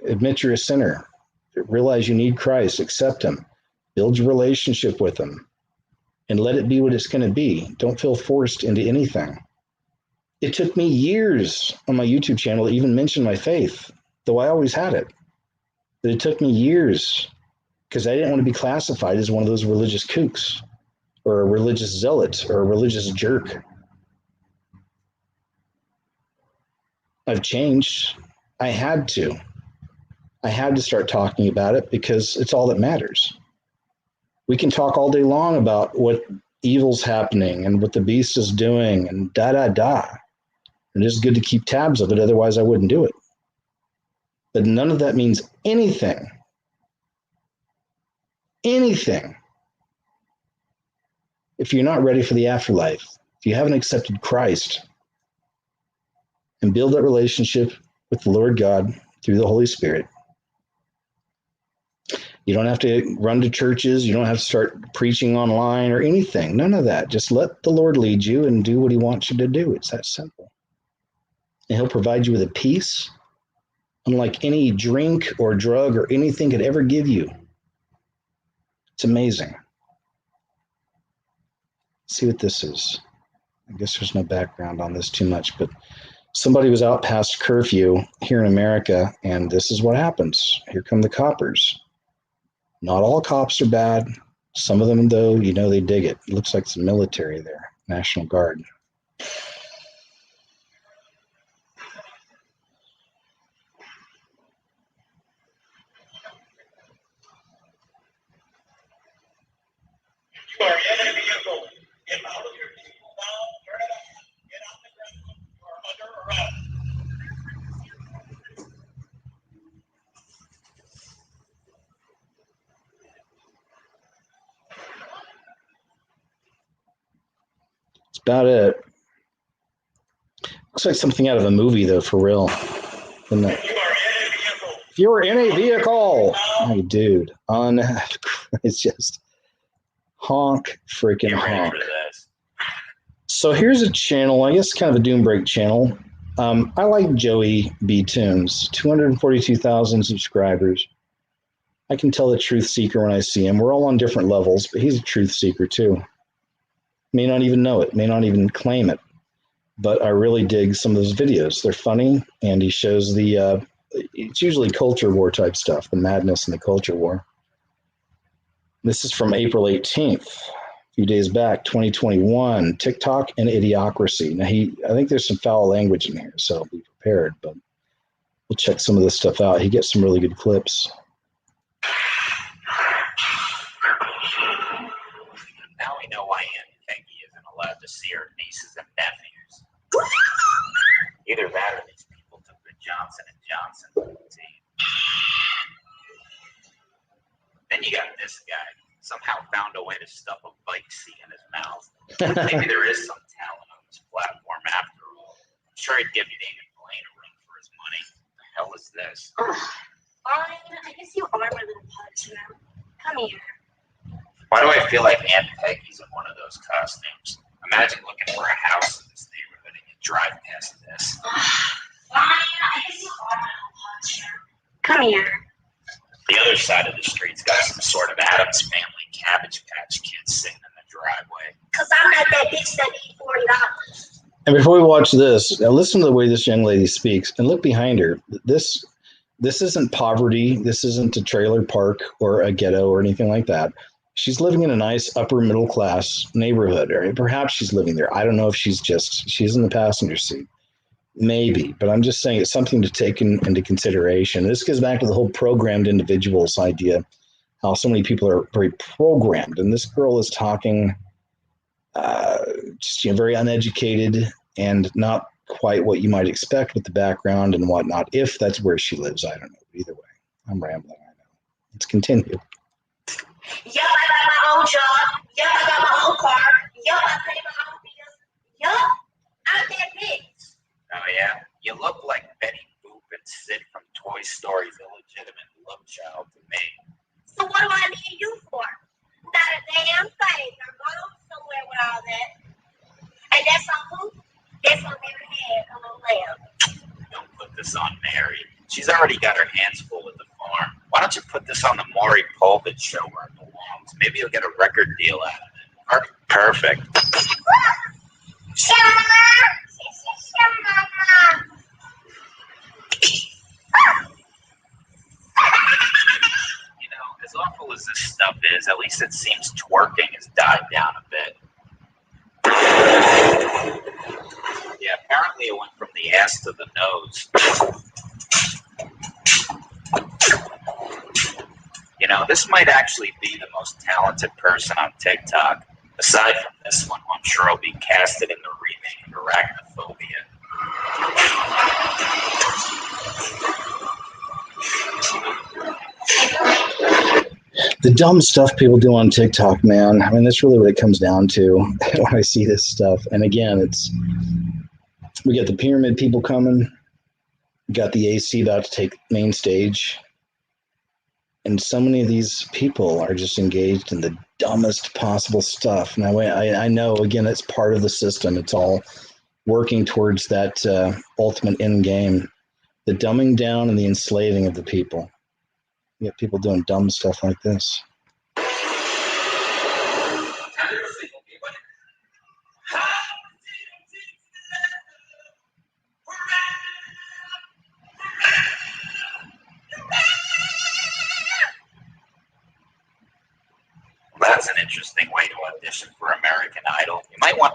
Speaker 1: Admit you're a sinner. Realize you need Christ. Accept him. Build your relationship with him. And let it be what it's going to be. Don't feel forced into anything. It took me years on my YouTube channel to even mention my faith, though I always had it. But it took me years because I didn't want to be classified as one of those religious kooks or a religious zealot or a religious jerk. I've changed. I had to. I had to start talking about it because it's all that matters. We can talk all day long about what evil's happening and what the beast is doing and da-da-da. It is good to keep tabs of it, otherwise I wouldn't do it. But none of that means anything. Anything. If you're not ready for the afterlife, if you haven't accepted Christ and build that relationship with the Lord God through the Holy Spirit, you don't have to run to churches. You don't have to start preaching online or anything. None of that. Just let the Lord lead you and do what he wants you to do. It's that simple. And he'll provide you with a peace unlike any drink or drug or anything could ever give you. It's amazing. Let's see what this is. I guess there's no background on this too much, but somebody was out past curfew here in America, and this is what happens. Here come the coppers. Not all cops are bad. Some of them, though, they dig it. It looks like it's the military there, National Guard. about it. Looks like something out of a movie, though, for real. Isn't it? If you were in a vehicle, hey, dude, it's just honk, freaking honk. So here's a channel, I guess kind of a Doom Break channel. I like Joey B. Tunes, 242,000 subscribers. I can tell the truth seeker when I see him. We're all on different levels, but he's a truth seeker too. May not even know it, may not even claim it. But I really dig some of those videos. They're funny, and he shows it's usually culture war type stuff, the madness in the culture war. This is from April 18th, a few days back, 2021, TikTok and Idiocracy. Now, I think there's some foul language in here, so be prepared, but we'll check some of this stuff out. He gets some really good clips.
Speaker 2: Now we know why Aunt Peggy isn't allowed to see her nieces and nephews. Either that or these people took the Johnson & Johnson team. Then you got this guy. Somehow found a way to stuff a bike seat in his mouth. Maybe there is some talent on this platform after all. I'm sure he'd give David Blaine a run for his money. What the hell is this?
Speaker 5: Fine, I guess you are my little puncher. Come here.
Speaker 2: Why do I feel like Aunt Peggy's in one of those costumes? Imagine looking for a house in this neighborhood and you drive past this.
Speaker 5: Fine, I guess you are my little puncher. Come here.
Speaker 2: The other side of the street's got some sort of Addams Family Cabbage Patch Kids sitting in the driveway.
Speaker 5: Cause I'm not that bitch that need $40.
Speaker 1: And before we watch this, now listen to the way this young lady speaks, and look behind her. This isn't poverty. This isn't a trailer park or a ghetto or anything like that. She's living in a nice upper middle class neighborhood, or perhaps she's living there. I don't know if she's in the passenger seat. Maybe, but I'm just saying it's something to take into consideration. This goes back to the whole programmed individuals idea, how so many people are very programmed. And this girl is talking just very uneducated and not quite what you might expect with the background and whatnot, if that's where she lives. I don't know. Either way, I'm rambling. I know. Let's continue.
Speaker 5: Yup, I got my own job. Yup, I got my own car. Yup, I pay my own bills. Yup, I'm that bitch.
Speaker 2: Oh yeah, you look like Betty Boop and Sid from Toy Story's illegitimate love child to me.
Speaker 5: So what do I need you for? Not a damn thing. I'm going somewhere with all that. And that's on who? That's on every head on the lamb.
Speaker 2: Don't put this on Mary. She's already got her hands full with the farm. Why don't you put this on the Maury Povich show where it belongs? Maybe you'll get a record deal out of it. Perfect. As awful as this stuff is, at least it seems twerking has died down a bit. Yeah, apparently it went from the ass to the nose. This might actually be the most talented person on TikTok. Aside from this one, who I'm sure will be casted in the remake of Arachnophobia.
Speaker 1: The dumb stuff people do on TikTok, man. I mean, that's really what it comes down to when I see this stuff. And again, we got the pyramid people coming. We got the AC about to take main stage. And so many of these people are just engaged in the dumbest possible stuff. Now, I know, again, it's part of the system. It's all working towards that ultimate end game. The dumbing down and the enslaving of the people. You get people doing dumb stuff like this.
Speaker 2: That's an interesting way to audition for American Idol. You might want.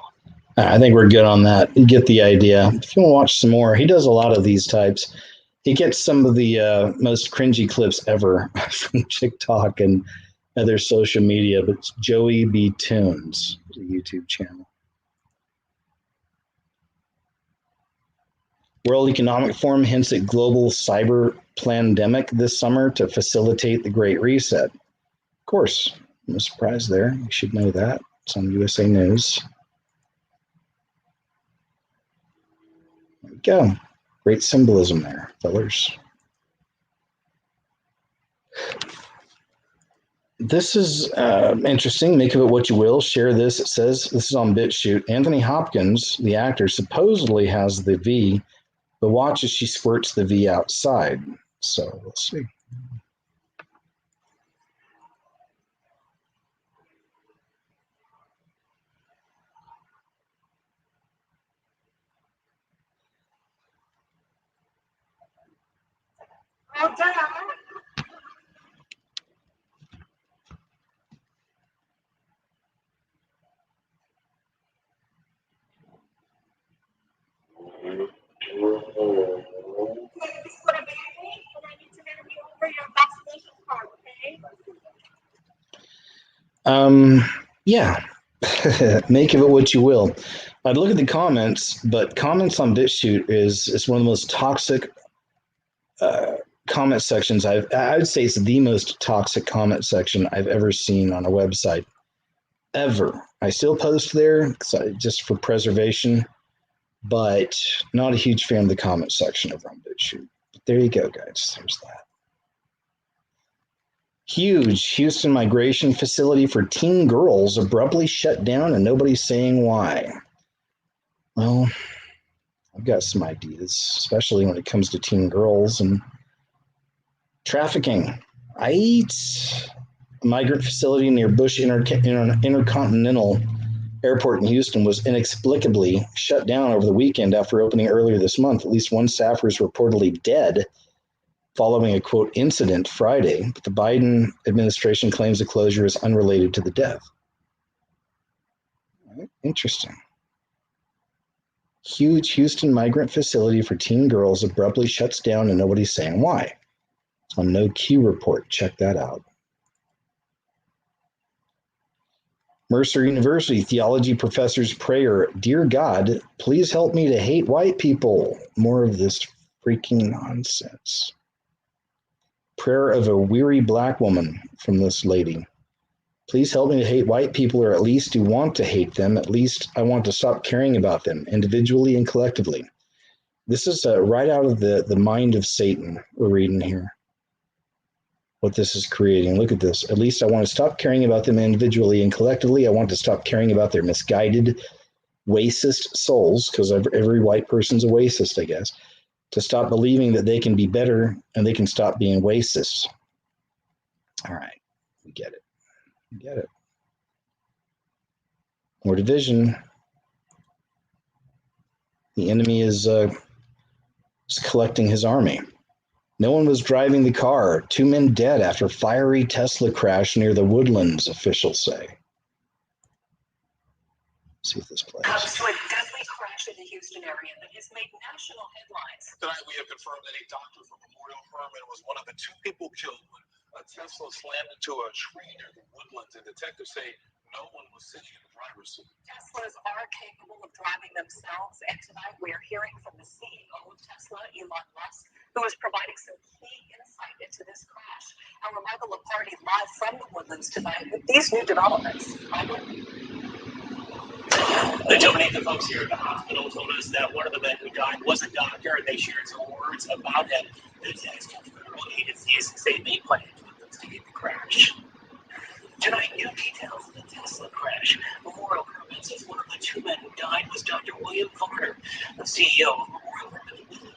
Speaker 1: I think we're good on that. You get the idea. If you want to watch some more, he does a lot of these types. He gets some of the most cringy clips ever from TikTok and other social media, but it's Joey B. Tunes, the YouTube channel. World Economic Forum hints at global cyber pandemic this summer to facilitate the Great Reset. Of course, no surprise there. You should know that. It's on USA News. There we go. Great symbolism there, fellers. This is interesting. Make of it what you will. Share this. It says, this is on BitChute. Anthony Hopkins, the actor, supposedly has the V, but watch as she squirts the V outside. So we'll see.
Speaker 5: Oh, damn.
Speaker 1: Yeah. Make of it what you will. I'd look at the comments, but comments on BitChute is one of the most toxic comment sections I would say it's the most toxic comment section I've ever seen on a website ever. I still post there just for preservation, but not a huge fan of the comment section over on BitChute. But there you go, guys. There's that. Huge Houston migration facility for teen girls abruptly shut down and nobody's saying why. Well, I've got some ideas, especially when it comes to teen girls and trafficking. Right? A migrant facility near Bush Intercontinental Airport in Houston was inexplicably shut down over the weekend after opening earlier this month. At least one staffer is reportedly dead following a, quote, incident Friday, but the Biden administration claims the closure is unrelated to the death. Interesting. Huge Houston migrant facility for teen girls abruptly shuts down and nobody's saying why. It's on No Q report. Check that out. Mercer University theology professor's prayer, "Dear God, please help me to hate white people." More of this freaking nonsense. Prayer of a weary black woman from this lady. "Please help me to hate white people, or at least to want to hate them. At least I want to stop caring about them, individually and collectively." This is right out of the mind of Satan we're reading here. What this is creating. Look at this. "At least I want to stop caring about them individually and collectively. I want to stop caring about their misguided, racist souls," because every white person's a racist, I guess. "To stop believing that they can be better and they can stop being racist." All right. We get it. We get it. More division. The enemy is collecting his army. "No one was driving the car. 2 men dead after fiery Tesla crash near the Woodlands," officials say. Let's see if this plays.
Speaker 6: Comes to a deadly crash in the Houston area that has made national headlines.
Speaker 4: Tonight, we have confirmed that a doctor from Memorial Hermann was one of the 2 people killed when a Tesla slammed into a tree near the Woodlands, and detectives say no one was sitting in the driver's seat.
Speaker 6: Teslas are capable of driving themselves, and tonight we are hearing from the CEO of Tesla, Elon Musk, who is providing some key insight into this crash. Our Michael Laparty live from the Woodlands tonight with these new developments. Michael?
Speaker 2: Dominique, the folks here at the hospital told us that one of the men who died was a doctor, and they shared some words about him. The Texas federal agencies say they plan to investigate the crash. Tonight, new details of the Tesla crash. Memorial Hermann says one of the 2 men who died was Dr. William Varner, the CEO of Memorial Hermann.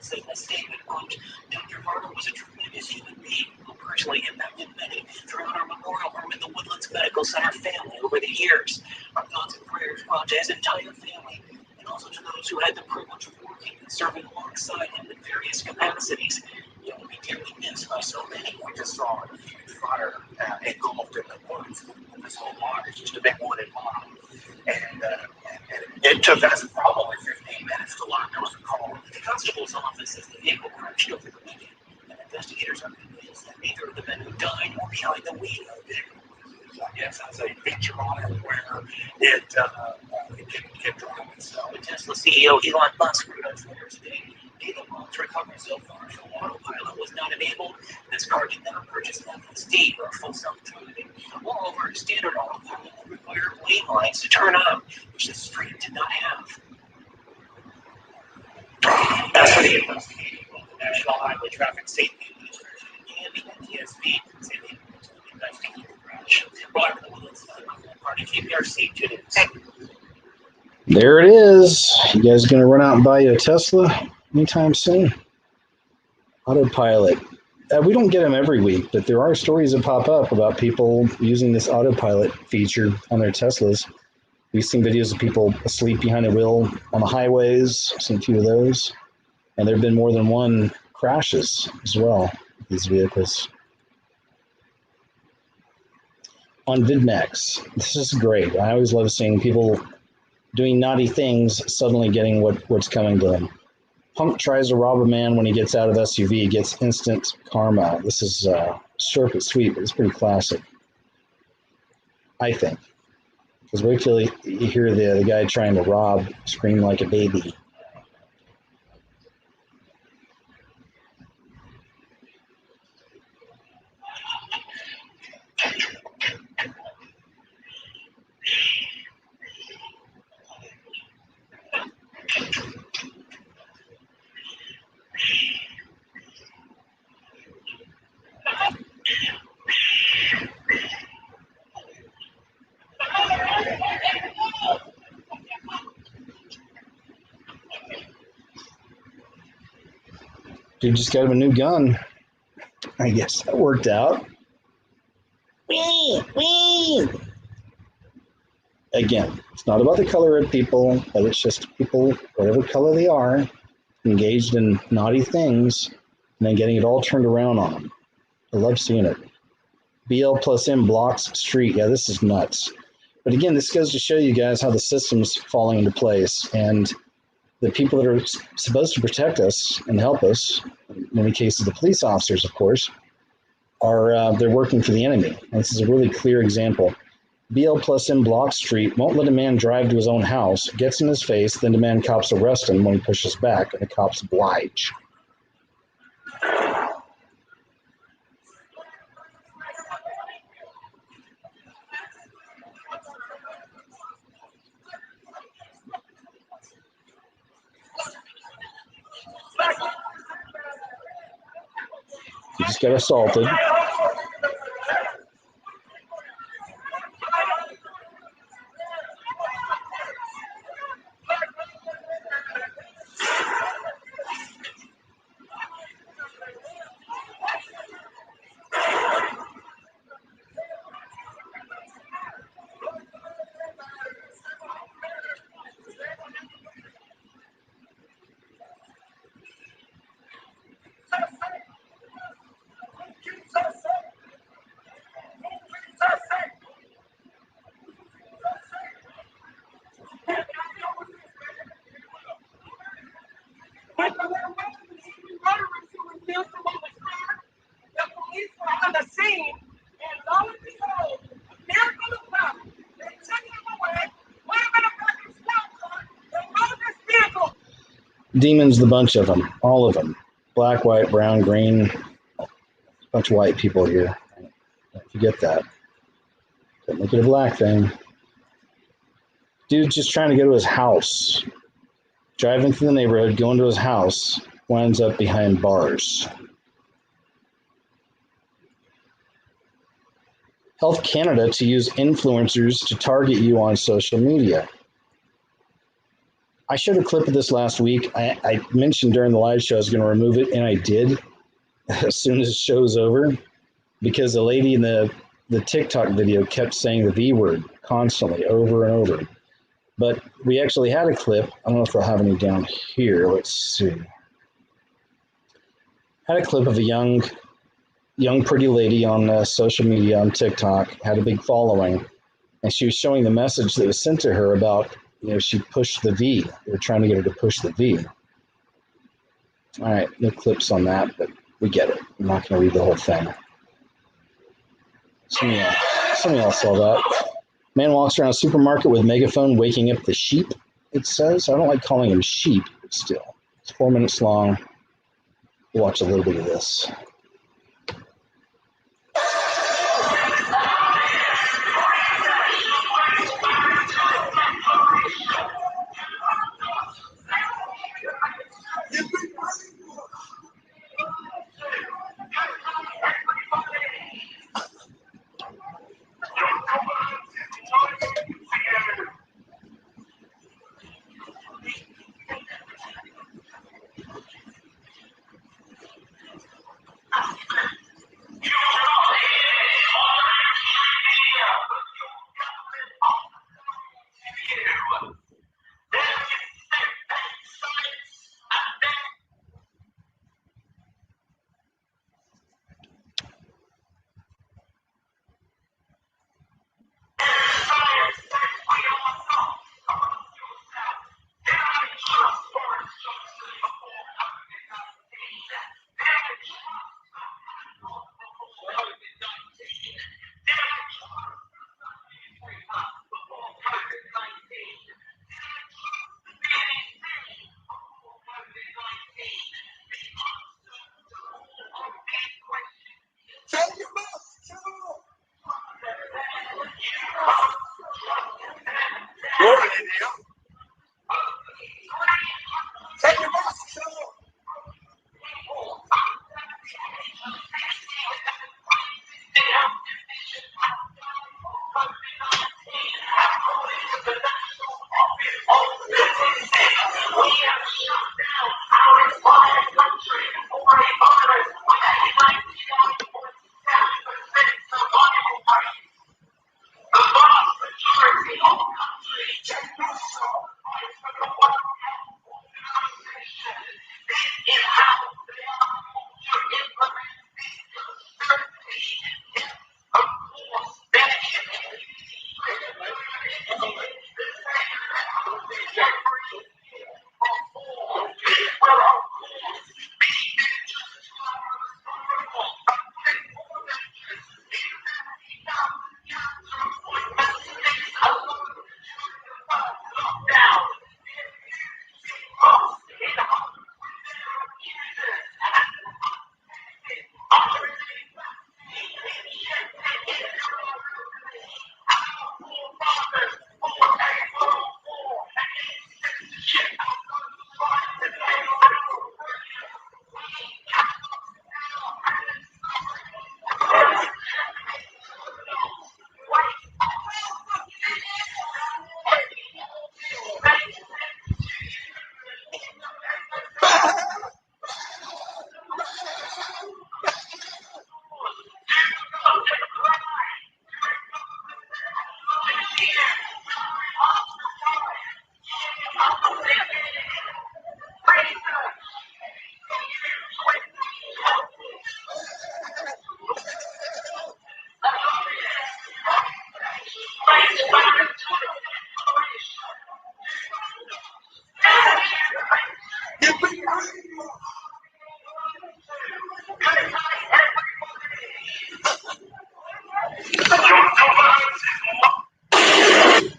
Speaker 2: Said in a statement, quote, "Dr. Varner was a tremendous human being who personally impacted many throughout our Memorial Hermann, the Woodlands Medical Center family over the years. Our thoughts and prayers go out to his entire family, and also to those who had the privilege of working and serving alongside him in various capacities. He will be dearly missed by so many."
Speaker 4: We just saw a huge fire engulfed in the woods. This whole lot is just a big wooded lot. And it took us probably 15 minutes to lock doors and call.
Speaker 2: The constable's office says the vehicle crashed over the weekend, and investigators are convinced that neither of the men who died were behind the wheel of the vehicle.
Speaker 4: I guess that's a feature on it where it can drive itself.
Speaker 2: The Tesla CEO Elon Musk wrote on Twitter today, "Data logs recovered so far show autopilot was not enabled. This car did not purchase FSD or full self-driving. Moreover, standard autopilot will require lane lights to turn on, which the street did not have." Custody investigating both the National Highway Traffic Safety Administration and the NTSB say they investigate the crash. But part of KPRC today.
Speaker 1: There it is. You guys gonna run out and buy you a Tesla anytime soon? Autopilot. We don't get them every week, but there are stories that pop up about people using this autopilot feature on their Teslas. We've seen videos of people asleep behind the wheel on the highways, seen a few of those. And there have been more than one crashes as well with these vehicles. On VidMax, this is great. I always love seeing people doing naughty things, suddenly getting what's coming to them. Punk tries to rob a man when he gets out of SUV, gets instant karma. This is short but sweet, but it's pretty classic, I think. Because wait till you hear the guy trying to rob scream like a baby. Dude just got him a new gun. I guess that worked out. Again, it's not about the color of people, but it's just people, whatever color they are, engaged in naughty things, and then getting it all turned around on them. I love seeing it. BL plus M blocks street. Yeah, this is nuts. But again, this goes to show you guys how the system's falling into place, and the people that are supposed to protect us and help us, in many cases the police officers, of course, are they're working for the enemy. And this is a really clear example. BL plus M Block Street won't let a man drive to his own house, gets in his face, then demand cops arrest him when he pushes back, and the cops oblige. He just got assaulted. Demons, the bunch of them, all of them. Black, white, brown, green. A bunch of white people here. Don't forget that. Don't make it a black thing. Dude's just trying to go to his house. Driving through the neighborhood, going to his house, winds up behind bars. Health Canada to use influencers to target you on social media. I showed a clip of this last week. I mentioned during the live show I was going to remove it, and I did as soon as the show's over, because the lady in the TikTok video kept saying the V word constantly, over and over. But we actually had a clip. I don't know if they'll have any down here. Let's see. Had a clip of a young pretty lady on social media on TikTok, had a big following, and she was showing the message that was sent to her about, she pushed the V. They were trying to get her to push the V. All right, no clips on that, but we get it. I'm not going to read the whole thing. Some of y'all saw that. Man walks around a supermarket with megaphone waking up the sheep, it says. I don't like calling them sheep, but still. It's 4 minutes long. We'll watch a little bit of this.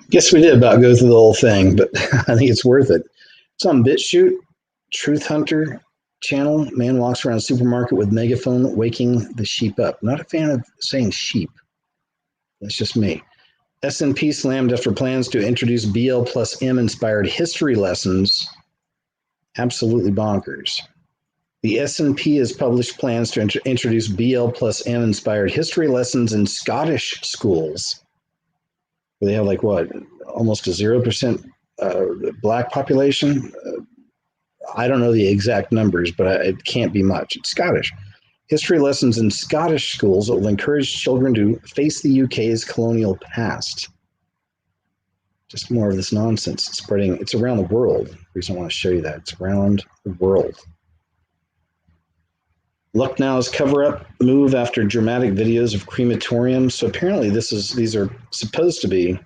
Speaker 1: Guess we did about go through the whole thing, but I think it's worth it. It's on BitChute, Truth Hunter channel. Man walks around a supermarket with megaphone, waking the sheep up. Not a fan of saying sheep. That's just me. S&P slammed after plans to introduce BL plus M inspired history lessons. Absolutely bonkers. The S&P has published plans to introduce BL plus M inspired history lessons in Scottish schools, where they have like what, almost a 0% black population. I don't know the exact numbers, but it can't be much. It's Scottish. History lessons in Scottish schools that will encourage children to face the UK's colonial past. Just more of this nonsense. It's spreading. It's around the world. The reason I want to show you that. It's around the world. Lucknow's cover-up move after dramatic videos of crematorium. So apparently these are supposed to be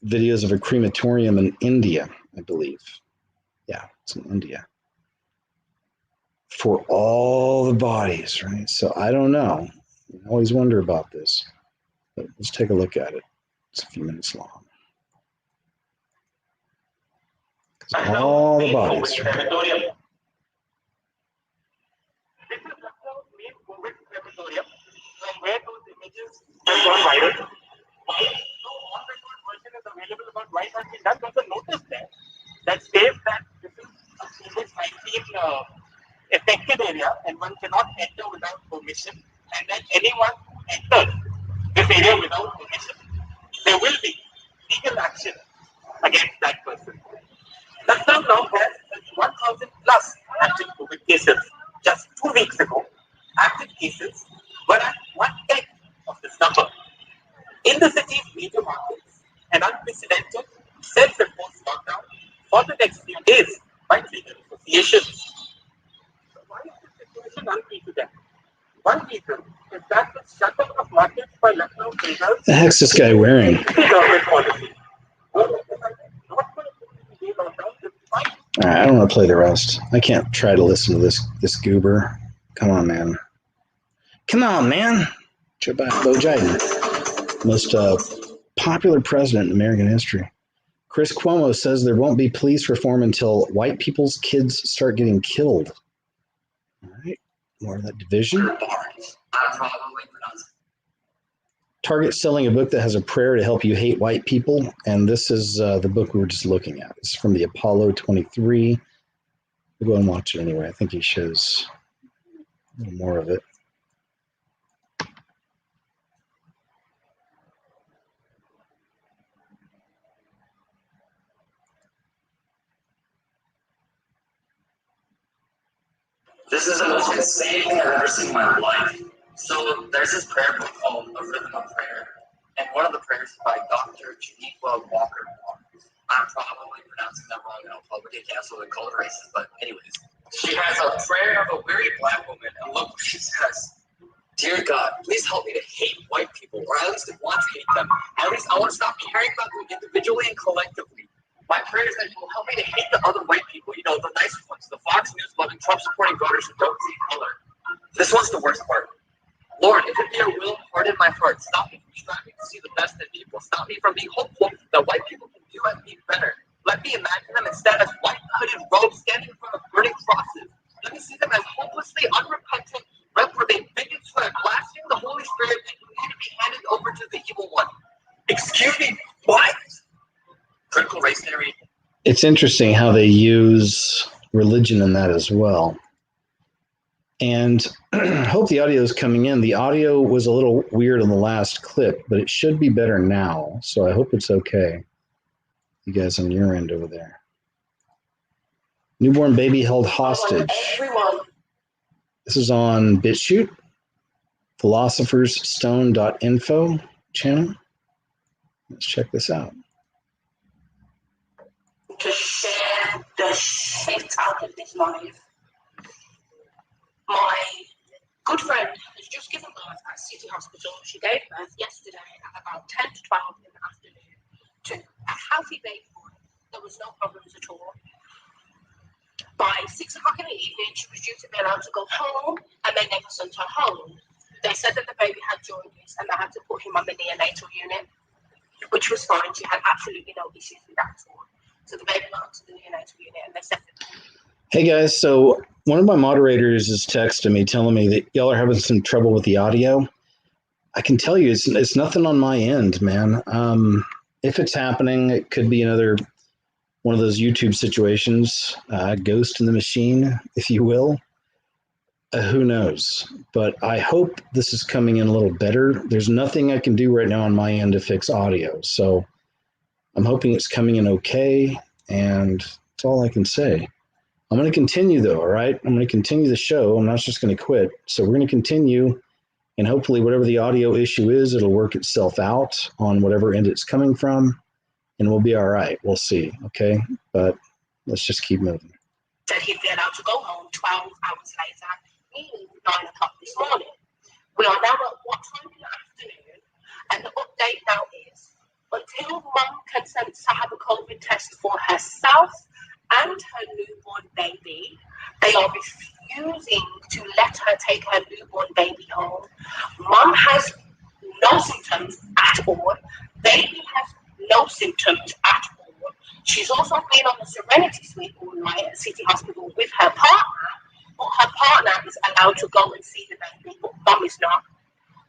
Speaker 1: videos of a crematorium in India, I believe. Yeah, it's in India. For all the bodies, right? So I don't know. I always wonder about this. But let's take a look at it. It's a few minutes long. All the bodies. Right?
Speaker 2: Where those images have gone viral. No on-record version is available about why it has been done. There's a notice there that says that this is a COVID-19 affected area and one cannot enter without permission, and that anyone who enters this area without permission, there will be legal action against that person. Lucknow now has 1,000 plus active COVID cases. Just 2 weeks ago, active cases were at 1/10 of this number. In the city's major markets, an unprecedented self-imposed lockdown for the next few days by trade associations. So why is this situation unprecedented? One reason is that the shutdown of markets by Lucknow traders.
Speaker 1: The heck's this guy wearing?
Speaker 2: Government policy.
Speaker 1: I don't want to play the rest. I can't try to listen to this goober. Come on, man. Come on, man. Joe Biden, most popular president in American history. Chris Cuomo says there won't be police reform until white people's kids start getting killed. All right, more of that division. Target selling a book that has a prayer to help you hate white people, and this is the book we were just looking at. It's from the Apollo 23. We'll go and watch it anyway. I think he shows a little more of it.
Speaker 3: This is the most insane thing I've ever seen in my life. So there's this prayer book called A Rhythm of Prayer, and one of the prayers is by Dr. Janiqua Walker. I'm probably pronouncing that wrong, and I'll probably get canceled and called racist, but anyways. She has a prayer of a weary black woman, and look what she says. Dear God, please help me to hate white people, or at least to want to hate them. At least I want to stop caring about them individually and collectively. My prayer is that you will help me to hate the other white people, you know, the nice ones, the Fox News loving, Trump supporting voters who don't see color. This one's the worst part. Lord, if it be your will, harden my heart. Stop me from striving to see the best in people. Stop me from being hopeful that white people can do and be better. Let me imagine them instead as white hooded robes standing in front of burning crosses. Let me see them as hopelessly unrepentant, reprobate bigots who have blasphemed the Holy Spirit and who need to be handed over to the evil one. Excuse me, what? Critical race theory.
Speaker 1: It's interesting how they use religion in that as well. And I hope the audio is coming in. The audio was a little weird on the last clip, but it should be better now. So I hope it's okay. You guys on your end over there. Newborn baby held hostage. This is on BitChute, philosophersstone.info channel. Let's check this out.
Speaker 9: To share the shit out of this life. My good friend has just given birth at City Hospital. She gave birth yesterday at about 10 to 12 in the afternoon to a healthy baby boy. There was no problems at all. By 6 o'clock in the evening, she was due to be allowed to go home, and they never sent her home. They said that the baby had jaundice and they had to put him on the neonatal unit. which was fine. She had absolutely no issues with that at all. So the baby went to the neonatal unit and they said,
Speaker 1: Hey guys, so one of my moderators is texting me telling me that y'all are having some trouble with the audio. I can tell you it's nothing on my end, man. If it's happening, it could be another one of those YouTube situations, ghost in the machine, if you will. Who knows? But I hope this is coming in a little better. There's nothing I can do right now on my end to fix audio. So I'm hoping it's coming in okay, and that's all I can say. I'm going to continue though, all right? I'm going to continue the show. I'm not just going to quit. So we're going to continue, and hopefully whatever the audio issue is, it'll work itself out on whatever end it's coming from, and we'll be all right. We'll see, okay? But let's just keep moving.
Speaker 9: said he'd be allowed to go home 12 hours later, meaning 9 o'clock this morning. We are now at what time in the afternoon? And the update now is, until mum consents to have a COVID test for herself and her newborn baby, they are refusing to let her take her newborn baby home. Mum has no symptoms at all. Baby has no symptoms at all. She's also been on the Serenity Suite all night at City Hospital with her partner, but her partner is allowed to go and see the baby, but mum is not.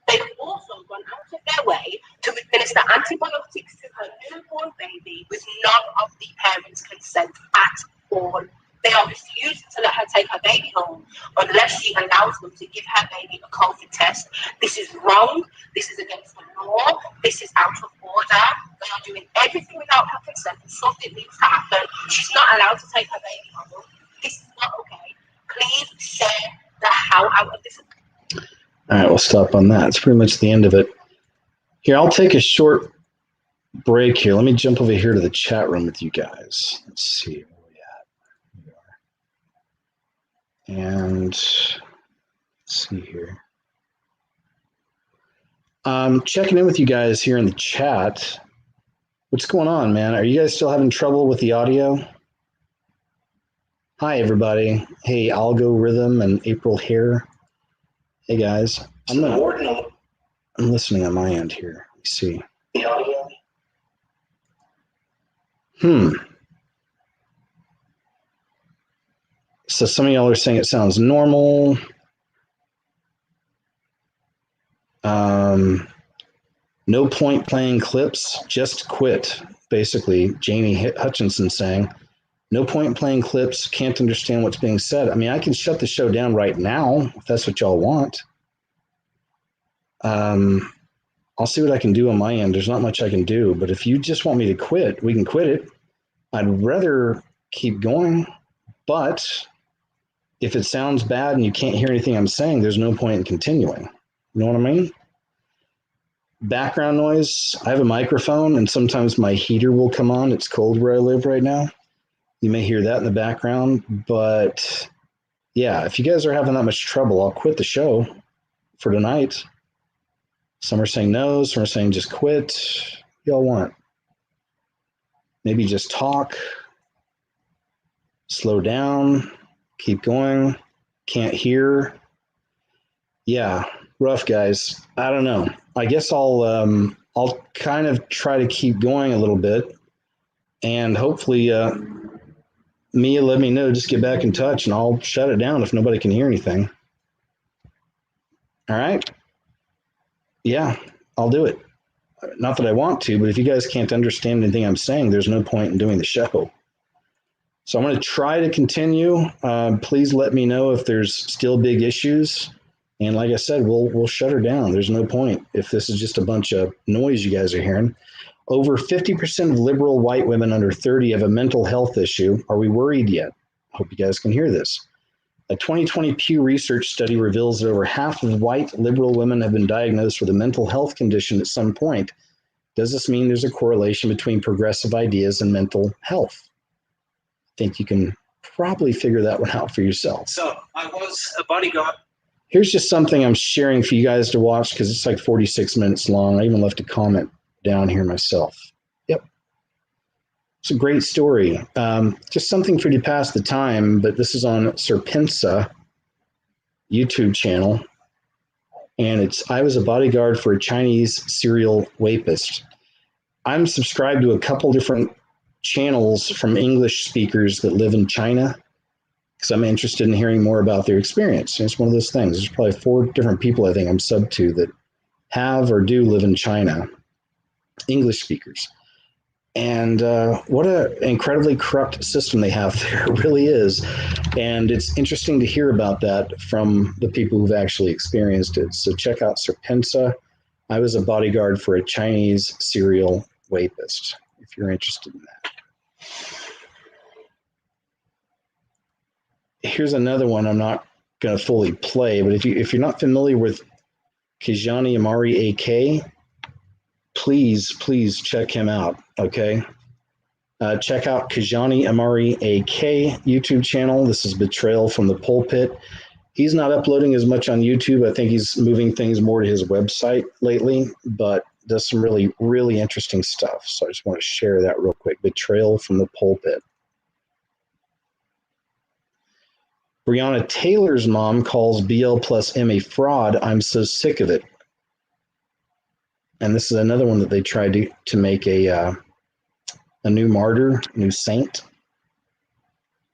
Speaker 9: They've also gone out of their way to administer antibiotics to her newborn baby with none of the parents' consent at all. They are refusing to let her take her baby home unless she allows them to give her baby a COVID test. This is wrong. This is against the law. This is out of order. They are doing everything without her consent. Something needs to happen. She's not allowed to take her baby home. This is not okay. Please share the hell out of this.
Speaker 1: All right, we'll stop on that. It's pretty much the end of it. Here, I'll take a short break here. Let me jump over here to the chat room with you guys. Let's see where we at. And let's see here. Checking in with you guys here in the chat. What's going on, man? Are you guys still having trouble with the audio? Hi, everybody. Hey, Algo Rhythm and April Hare. Hey, guys. I'm listening on my end here. Let's see.
Speaker 2: The audio.
Speaker 1: So some of y'all are saying it sounds normal. No point playing clips, just quit. Basically, Jamie Hutchinson saying, no point playing clips, can't understand what's being said. I mean, I can shut the show down right now if that's what y'all want. I'll see what I can do on my end. There's not much I can do, but if you just want me to quit, we can quit it. I'd rather keep going, but if it sounds bad and you can't hear anything I'm saying, there's no point in continuing. You know what I mean? Background noise, I have a microphone and sometimes my heater will come on. It's cold where I live right now. You may hear that in the background, but yeah, if you guys are having that much trouble, I'll quit the show for tonight. Some are saying no, some are saying just quit. Y'all want? Maybe just talk, slow down, keep going, can't hear. Yeah, rough, guys. I don't know. I guess I'll kind of try to keep going a little bit, and hopefully Mia, let me know. Just get back in touch, and I'll shut it down if nobody can hear anything. All right? Yeah, I'll do it. Not that I want to, but if you guys can't understand anything I'm saying, there's no point in doing the show. So I'm going to try to continue. Please let me know if there's still big issues. And like I said, we'll shut her down. There's no point if this is just a bunch of noise you guys are hearing. Over 50% of liberal white women under 30 have a mental health issue. Are we worried yet? Hope you guys can hear this. A 2020 Pew Research study reveals that over half of white liberal women have been diagnosed with a mental health condition at some point. Does this mean there's a correlation between progressive ideas and mental health? I think you can probably figure that one out for yourself.
Speaker 10: So I was a bodyguard.
Speaker 1: Here's just something I'm sharing for you guys to watch because it's like 46 minutes long. I even left a comment down here myself. Yep. It's a great story. Just something for you to pass the time, but this is on Serpensa YouTube channel. And it's, I was a bodyguard for a Chinese serial rapist. I'm subscribed to a couple different channels from English speakers that live in China because I'm interested in hearing more about their experience. And it's one of those things. There's probably 4 different people I think I'm sub to that have or do live in China, English speakers. And what an incredibly corrupt system they have there. It really is. And it's interesting to hear about that from the people who've actually experienced it. So check out Serpensa. I was a bodyguard for a Chinese serial rapist, if you're interested in that. Here's another one I'm not going to fully play, but if you're not familiar with Kijani Amari AK, please check him out, okay? Check out Kijani Amari AK YouTube channel. This is Betrayal from the Pulpit. He's not uploading as much on YouTube. I think he's moving things more to his website lately, but does some really, really interesting stuff. So I just want to share that real quick. Betrayal from the Pulpit. Breonna Taylor's mom calls BL plus M a fraud. I'm so sick of it. And this is another one that they tried to make a new martyr, new saint.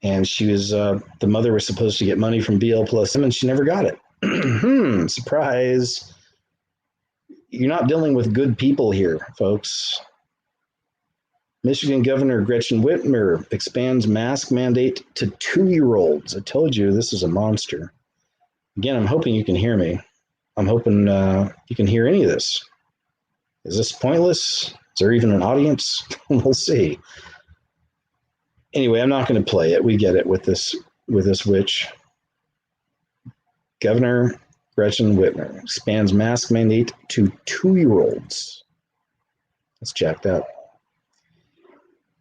Speaker 1: And she was, the mother was supposed to get money from BL plus M and she never got it. Surprise. You're not dealing with good people here, folks. Michigan Governor Gretchen Whitmer expands mask mandate to 2-year-olds. I told you this is a monster. Again, I'm hoping you can hear me. I'm hoping you can hear any of this. Is this pointless? Is there even an audience? We'll see. Anyway, I'm not going to play it. We get it with this witch. Governor Gretchen Whitmer expands mask mandate to 2-year-olds. That's jacked up.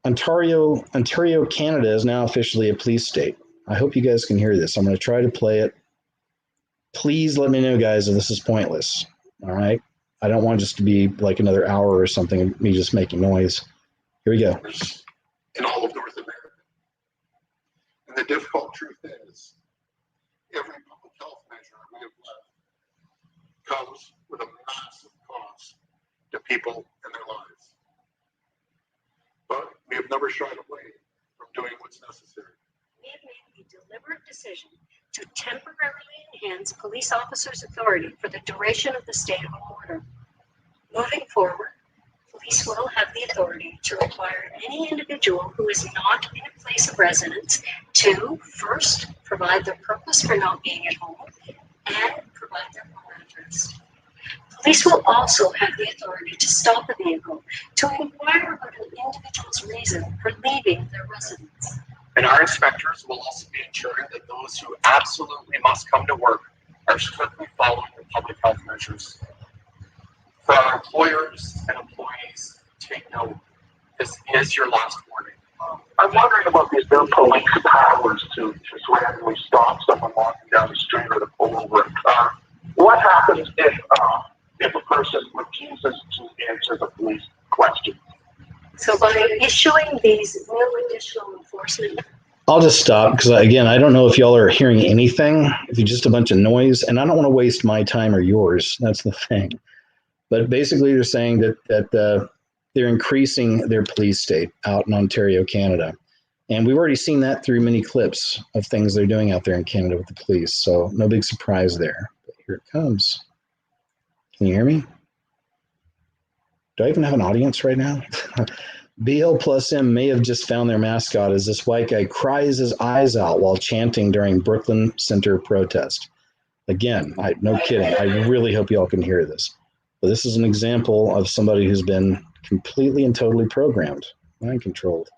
Speaker 1: Ontario, Canada is now officially a police state. I hope you guys can hear this. I'm going to try to play it. Please let me know, guys, if this is pointless. All right? I don't want just to be like another hour or something, me just making noise. Here we go.
Speaker 4: In all of North America. And the difficult truth is, every public health measure we have left comes with a massive cost to people and their lives. But we have never shied away from doing what's necessary.
Speaker 5: We have made the deliberate decision to temporarily enhance police officers' authority for the duration of the state of order. Moving forward, police will have the authority to require any individual who is not in a place of residence to, first, provide their purpose for not being at home and provide their home address. Police will also have the authority to stop a vehicle to inquire about an individual's reason for leaving their residence.
Speaker 10: And our inspectors will also be ensuring that those who absolutely must come to work are strictly following the public health measures. For our employers and employees, take note. This is your last warning.
Speaker 2: I'm wondering about these new police powers to just randomly stop someone walking down the street or to pull over a car. What happens if a person refuses to answer the police question?
Speaker 5: So by issuing these new additional enforcement.
Speaker 1: I'll just stop because, again, I don't know if y'all are hearing anything. If it's just a bunch of noise, and I don't want to waste my time or yours. That's the thing. But basically, they're saying that they're increasing their police state out in Ontario, Canada. And we've already seen that through many clips of things they're doing out there in Canada with the police. So no big surprise there. But here it comes. Can you hear me? Do I even have an audience right now? BL plus M may have just found their mascot as this white guy cries his eyes out while chanting during Brooklyn Center protest. Again, no kidding. I really hope y'all can hear this. But this is an example of somebody who's been completely and totally programmed, mind controlled.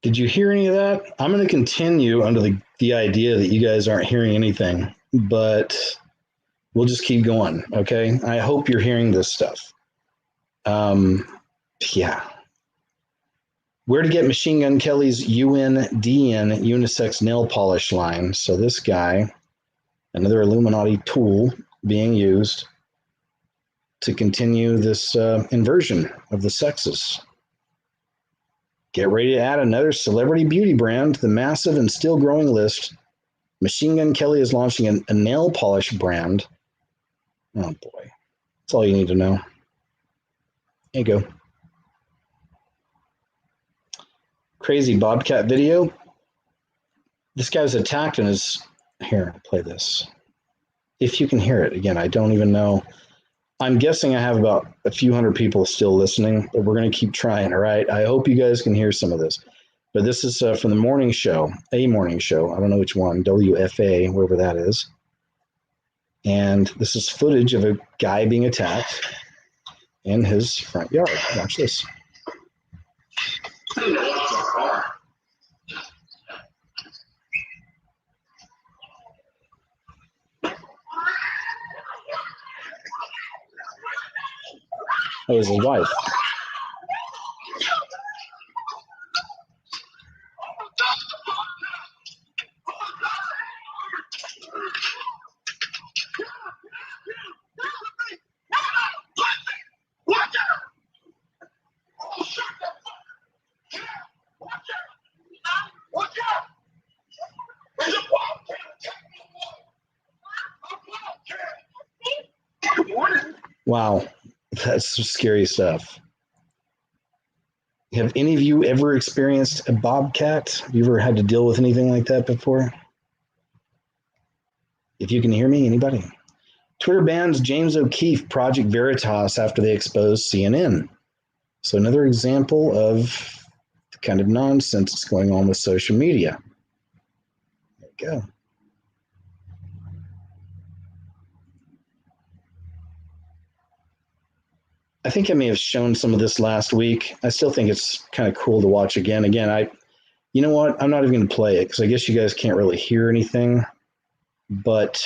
Speaker 1: Did you hear any of that? I'm going to continue under the idea that you guys aren't hearing anything, but we'll just keep going, okay? I hope you're hearing this stuff. Yeah. Where to get Machine Gun Kelly's UNDN unisex nail polish line. So this guy, another Illuminati tool being used to continue this inversion of the sexes. Get ready to add another celebrity beauty brand to the massive and still growing list. Machine Gun Kelly is launching a nail polish brand. Oh boy, that's all you need to know. There you go. Crazy Bobcat video. This guy was attacked and is here. Play this. If you can hear it again, I don't even know. I'm guessing I have about a few hundred people still listening, but we're going to keep trying. All right. I hope you guys can hear some of this. But this is from the morning show, a morning show. I don't know which one, WFA, wherever that is. And this is footage of a guy being attacked in his front yard. Watch this. That was his wife. Wow, that's some scary stuff. Have any of you ever experienced a bobcat? Have you ever had to deal with anything like that before? If you can hear me, anybody? Twitter bans James O'Keefe, Project Veritas after they exposed CNN. So another example of the kind of nonsense that's going on with social media. There you go. I think I may have shown some of this last week. I still think it's kind of cool to watch again. You know what? I'm not even going to play it because I guess you guys can't really hear anything. But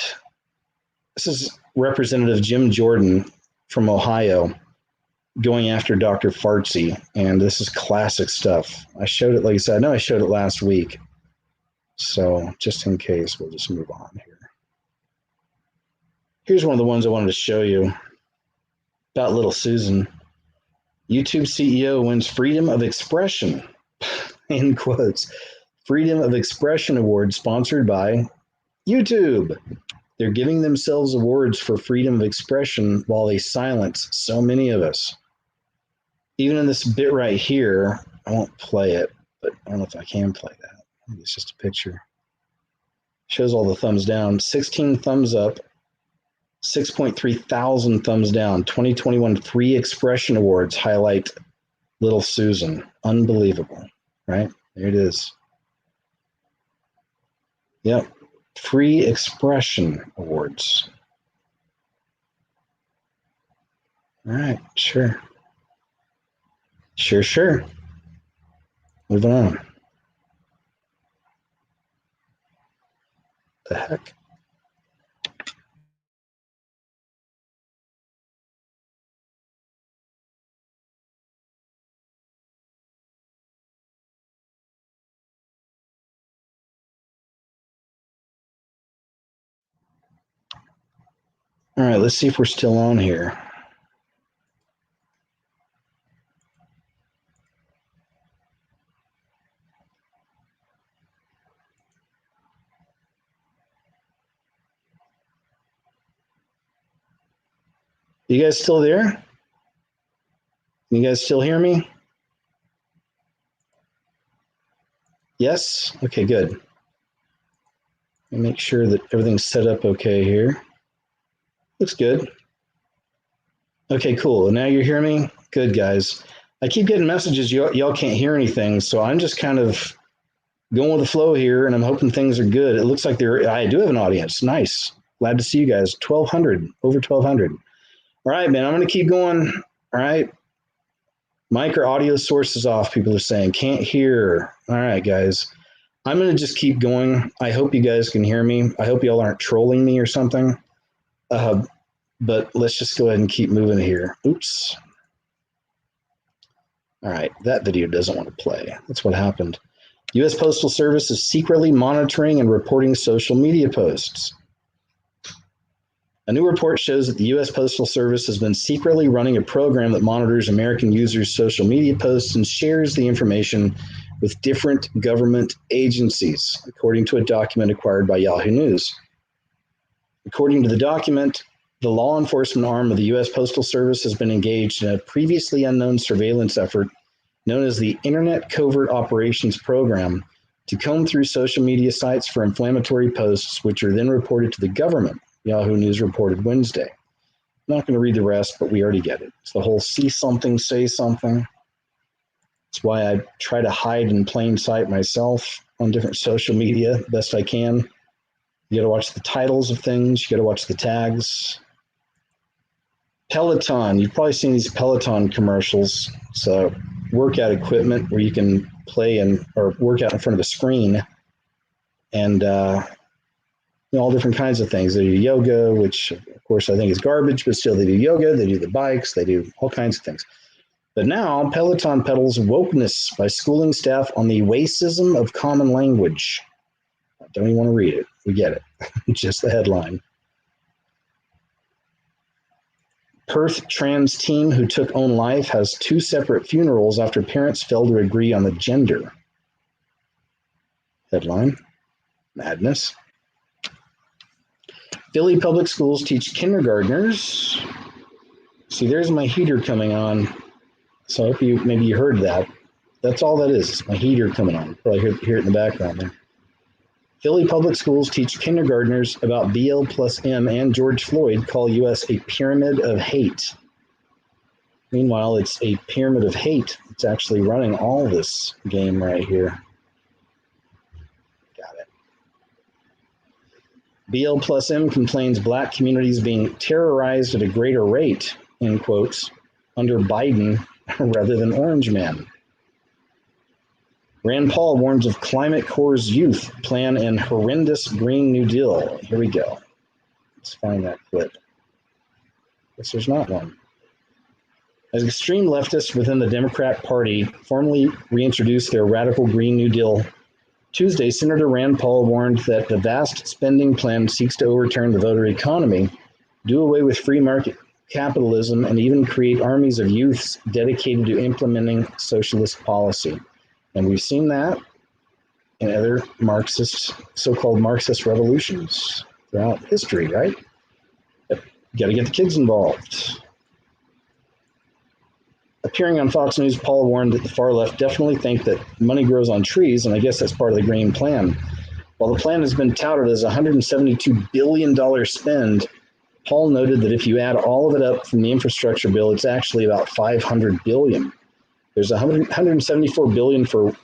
Speaker 1: this is Representative Jim Jordan from Ohio going after Dr. Fauci, and this is classic stuff. I showed it, like I said, I know I showed it last week. So just in case, we'll just move on here. Here's one of the ones I wanted to show you. About little Susan. YouTube CEO wins Freedom of Expression, in quotes. Freedom of Expression Award sponsored by YouTube. They're giving themselves awards for freedom of expression while they silence so many of us. Even in this bit right here, I won't play it, but I don't know if I can play that. Maybe it's just a picture. Shows all the thumbs down. 16 thumbs up. 6.3 thousand thumbs down. 2021 Free Expression Awards highlight little Susan. Unbelievable, right? There it is. Yep. Free Expression Awards. All right, sure. Sure. Moving on. The heck? All right, let's see if we're still on here. You guys still there? Can you guys still hear me? Yes? Okay, good. Let me make sure that everything's set up okay here. Looks good. Okay, cool. Now you're hearing me? Good, guys. I keep getting messages. Y'all can't hear anything, so I'm just kind of going with the flow here, and I'm hoping things are good. It looks like I do have an audience. Nice. Glad to see you guys. 1,200, over 1,200. All right, man, I'm going to keep going. All right. Mic or audio source is off. People are saying, can't hear. All right, guys. I'm going to just keep going. I hope you guys can hear me. I hope y'all aren't trolling me or something. But let's just go ahead and keep moving here. Oops. All right, that video doesn't want to play. That's what happened. U.S. Postal Service is secretly monitoring and reporting social media posts. A new report shows that the U.S. Postal Service has been secretly running a program that monitors American users' social media posts and shares the information with different government agencies, according to a document acquired by Yahoo News. According to the document, the law enforcement arm of the U.S. Postal Service has been engaged in a previously unknown surveillance effort known as the Internet Covert Operations Program to comb through social media sites for inflammatory posts, which are then reported to the government. Yahoo News reported Wednesday. I'm not going to read the rest, but we already get it. It's the whole see something, say something. It's why I try to hide in plain sight myself on different social media best I can. You got to watch the titles of things. You got to watch the tags. Peloton. You've probably seen these Peloton commercials. So workout equipment where you can play or work out in front of a screen and all different kinds of things. They do yoga, which of course I think is garbage, but still they do yoga, they do the bikes, they do all kinds of things. But now Peloton peddles wokeness by schooling staff on the racism of common language. I don't even want to read it. We get it. Just the headline. Perth trans teen who took own life has 2 separate funerals after parents failed to agree on the gender. Headline. Madness. Philly Public Schools teach kindergartners. See, there's my heater coming on. So I hope maybe you heard that. That's all that is. It's my heater coming on. Probably hear it in the background there. Philly Public Schools teach kindergartners about BL+M and George Floyd, call U.S. a pyramid of hate. Meanwhile, it's a pyramid of hate. It's actually running all this game right here. Got it. BL+M complains black communities being terrorized at a greater rate, in quotes, under Biden rather than Orange Man. Rand Paul warns of Climate Corps' youth plan an horrendous Green New Deal. Here we go. Let's find that clip. Guess there's not one. As extreme leftists within the Democrat Party formally reintroduced their radical Green New Deal Tuesday, Senator Rand Paul warned that the vast spending plan seeks to overturn the voter economy, do away with free market capitalism, and even create armies of youths dedicated to implementing socialist policy. And we've seen that in other Marxist, so-called Marxist revolutions throughout history, right? You got to get the kids involved. Appearing on Fox News, Paul warned that the far left definitely think that money grows on trees, and I guess that's part of the Green Plan. While the plan has been touted as a $172 billion spend, Paul noted that if you add all of it up from the infrastructure bill, it's actually about $500 billion. There's $174 billion for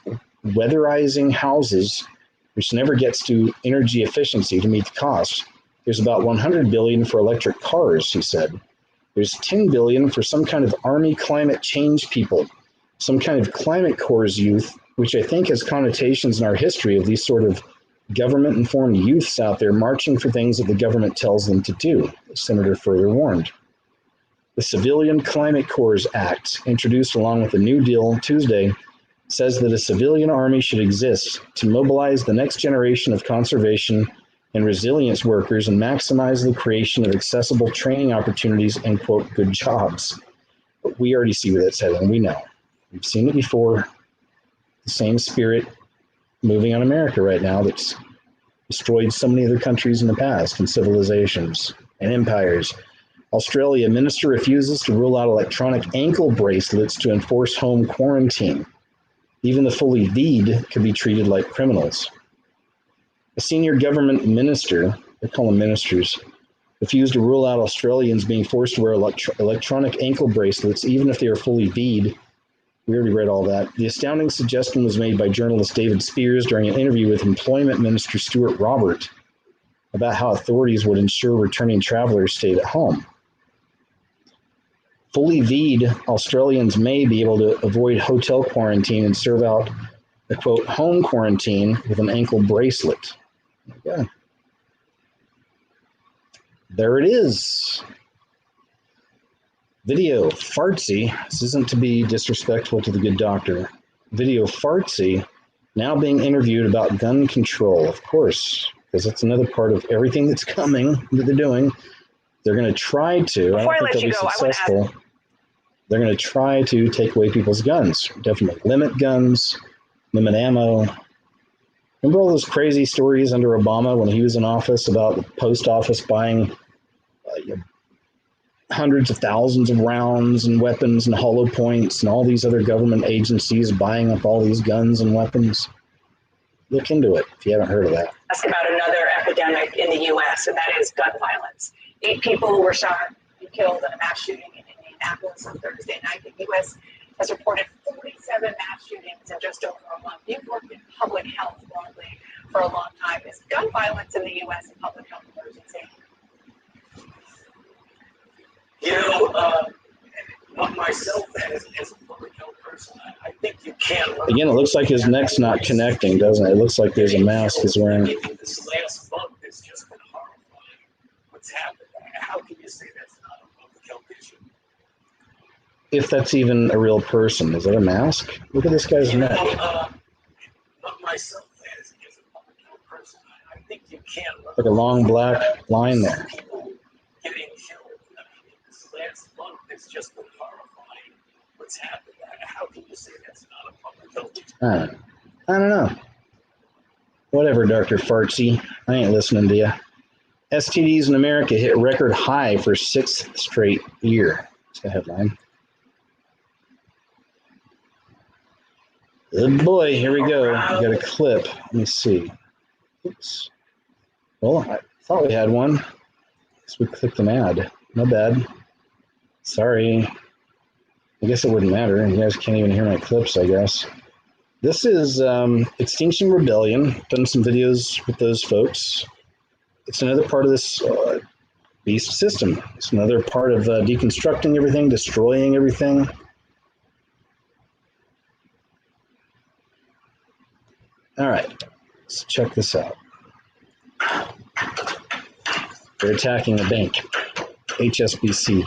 Speaker 1: weatherizing houses, which never gets to energy efficiency to meet the cost. There's about $100 billion for electric cars, he said. There's $10 billion for some kind of army climate change people, some kind of Climate Corps youth, which I think has connotations in our history of these sort of government-informed youths out there marching for things that the government tells them to do, the senator further warned. The Civilian Climate Corps Act, introduced along with the New Deal Tuesday, says that a civilian army should exist to mobilize the next generation of conservation and resilience workers and maximize the creation of accessible training opportunities and, quote, good jobs. But we already see where that's heading. We know. We've seen it before. The same spirit moving on America right now that's destroyed so many other countries in the past and civilizations and empires. Australia, minister refuses to rule out electronic ankle bracelets to enforce home quarantine. Even the fully V'd could be treated like criminals. A senior government minister, they call them ministers, refused to rule out Australians being forced to wear electronic ankle bracelets, even if they are fully V'd. We already read all that. The astounding suggestion was made by journalist David Spears during an interview with Employment Minister Stuart Robert about how authorities would ensure returning travelers stayed at home. Fully V'd Australians may be able to avoid hotel quarantine and serve out a, quote, home quarantine with an ankle bracelet. Yeah. There it is. Video Fartsy. This isn't to be disrespectful to the good doctor. Video Fartsy now being interviewed about gun control, of course, because that's another part of everything that's coming that they're doing. They're going to try to.
Speaker 6: Before I let
Speaker 1: they'll
Speaker 6: you
Speaker 1: be
Speaker 6: go, I
Speaker 1: successful. They're going to try to take away people's guns. Definitely limit guns, limit ammo. Remember all those crazy stories under Obama when he was in office about the post office buying hundreds of thousands of rounds and weapons and hollow points and all these other government agencies buying up all these guns and weapons? Look into it if you haven't heard of that.
Speaker 6: Ask about another epidemic in the U.S., and that is gun violence. 8 people were shot and killed in a mass shooting in Indianapolis on Thursday night. The U.S. has reported 47 mass shootings in just over a month. You've worked in public health broadly for a long time. Is gun violence in the U.S. a public health emergency?
Speaker 3: Not myself as a public health person, I think you can.
Speaker 1: Again, it looks like his neck's not connecting, doesn't it? It looks like there's a mask he's wearing.
Speaker 3: This last month has just been horrifying. What's happened? How can you say that's not a public health issue?
Speaker 1: If that's even a real person. Is that a mask? Look at this guy's neck.
Speaker 3: Not myself as a public health person, I think you can.
Speaker 1: Like a long black line there.
Speaker 3: People getting killed. This last month has just been horrifying. What's happened? How can you say that's not a public health issue?
Speaker 1: I don't know. Whatever, Dr. Fartsy. I ain't listening to you. STDs in America hit record high for 6th straight year. That's the headline. Good boy, here we go. We got a clip. Let me see. Oops. Well, I thought we had one. Guess we clicked an ad. No bad. Sorry. I guess it wouldn't matter. You guys can't even hear my clips, I guess. This is Extinction Rebellion. Done some videos with those folks. It's another part of this beast system. It's another part of deconstructing everything, destroying everything. All right, let's check this out. They're attacking a bank, HSBC.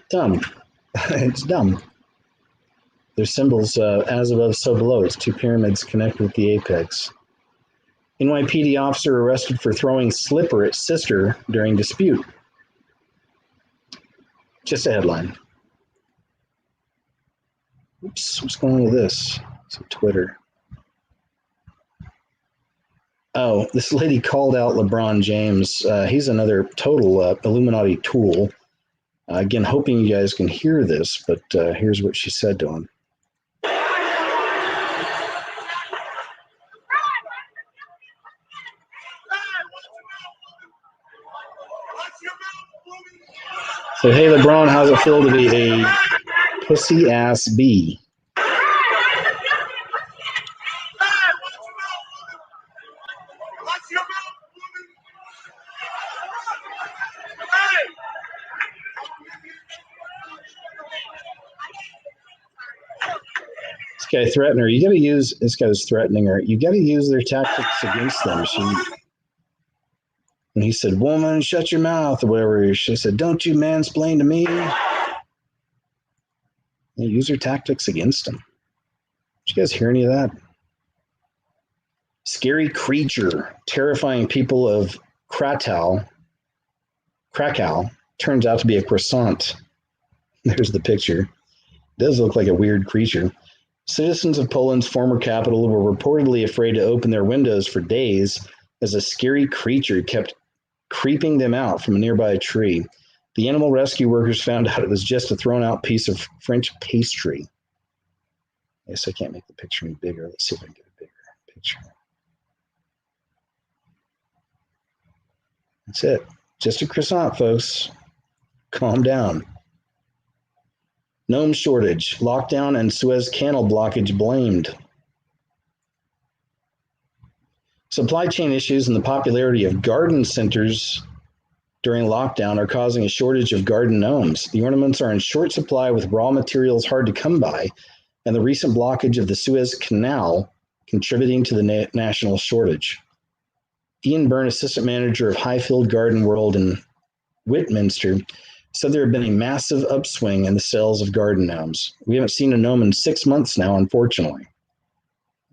Speaker 1: Dumb. It's dumb. Their symbols, as above, so below. It's 2 pyramids connected with the apex. NYPD officer arrested for throwing slipper at sister during dispute. Just a headline. Oops, what's going on with this? It's on Twitter. Oh, this lady called out LeBron James. He's another total Illuminati tool. Again, hoping you guys can hear this, but here's what she said to him. So, hey, LeBron, how's it feel to be a pussy-ass bee? This guy threatened her. This guy was threatening her. You got to use their tactics against them. And he said, woman, shut your mouth, or whatever. She said, don't you mansplain to me. You use their tactics against them. Did you guys hear any of that? Scary creature, terrifying people of Krakow turns out to be a croissant. There's the picture. It does look like a weird creature. Citizens of Poland's former capital were reportedly afraid to open their windows for days as a scary creature kept creeping them out from a nearby tree. The animal rescue workers found out it was just a thrown out piece of French pastry. I guess I can't make the picture any bigger. Let's see if I can get a bigger picture. That's it. Just a croissant, folks. Calm down. Gnome shortage, lockdown, and Suez Canal blockage blamed. Supply chain issues and the popularity of garden centers during lockdown are causing a shortage of garden gnomes. The ornaments are in short supply with raw materials hard to come by, and the recent blockage of the Suez Canal contributing to the national shortage. Ian Byrne, assistant manager of Highfield Garden World in Whitminster, said there had been a massive upswing in the sales of garden gnomes. We haven't seen a gnome in 6 months now, unfortunately.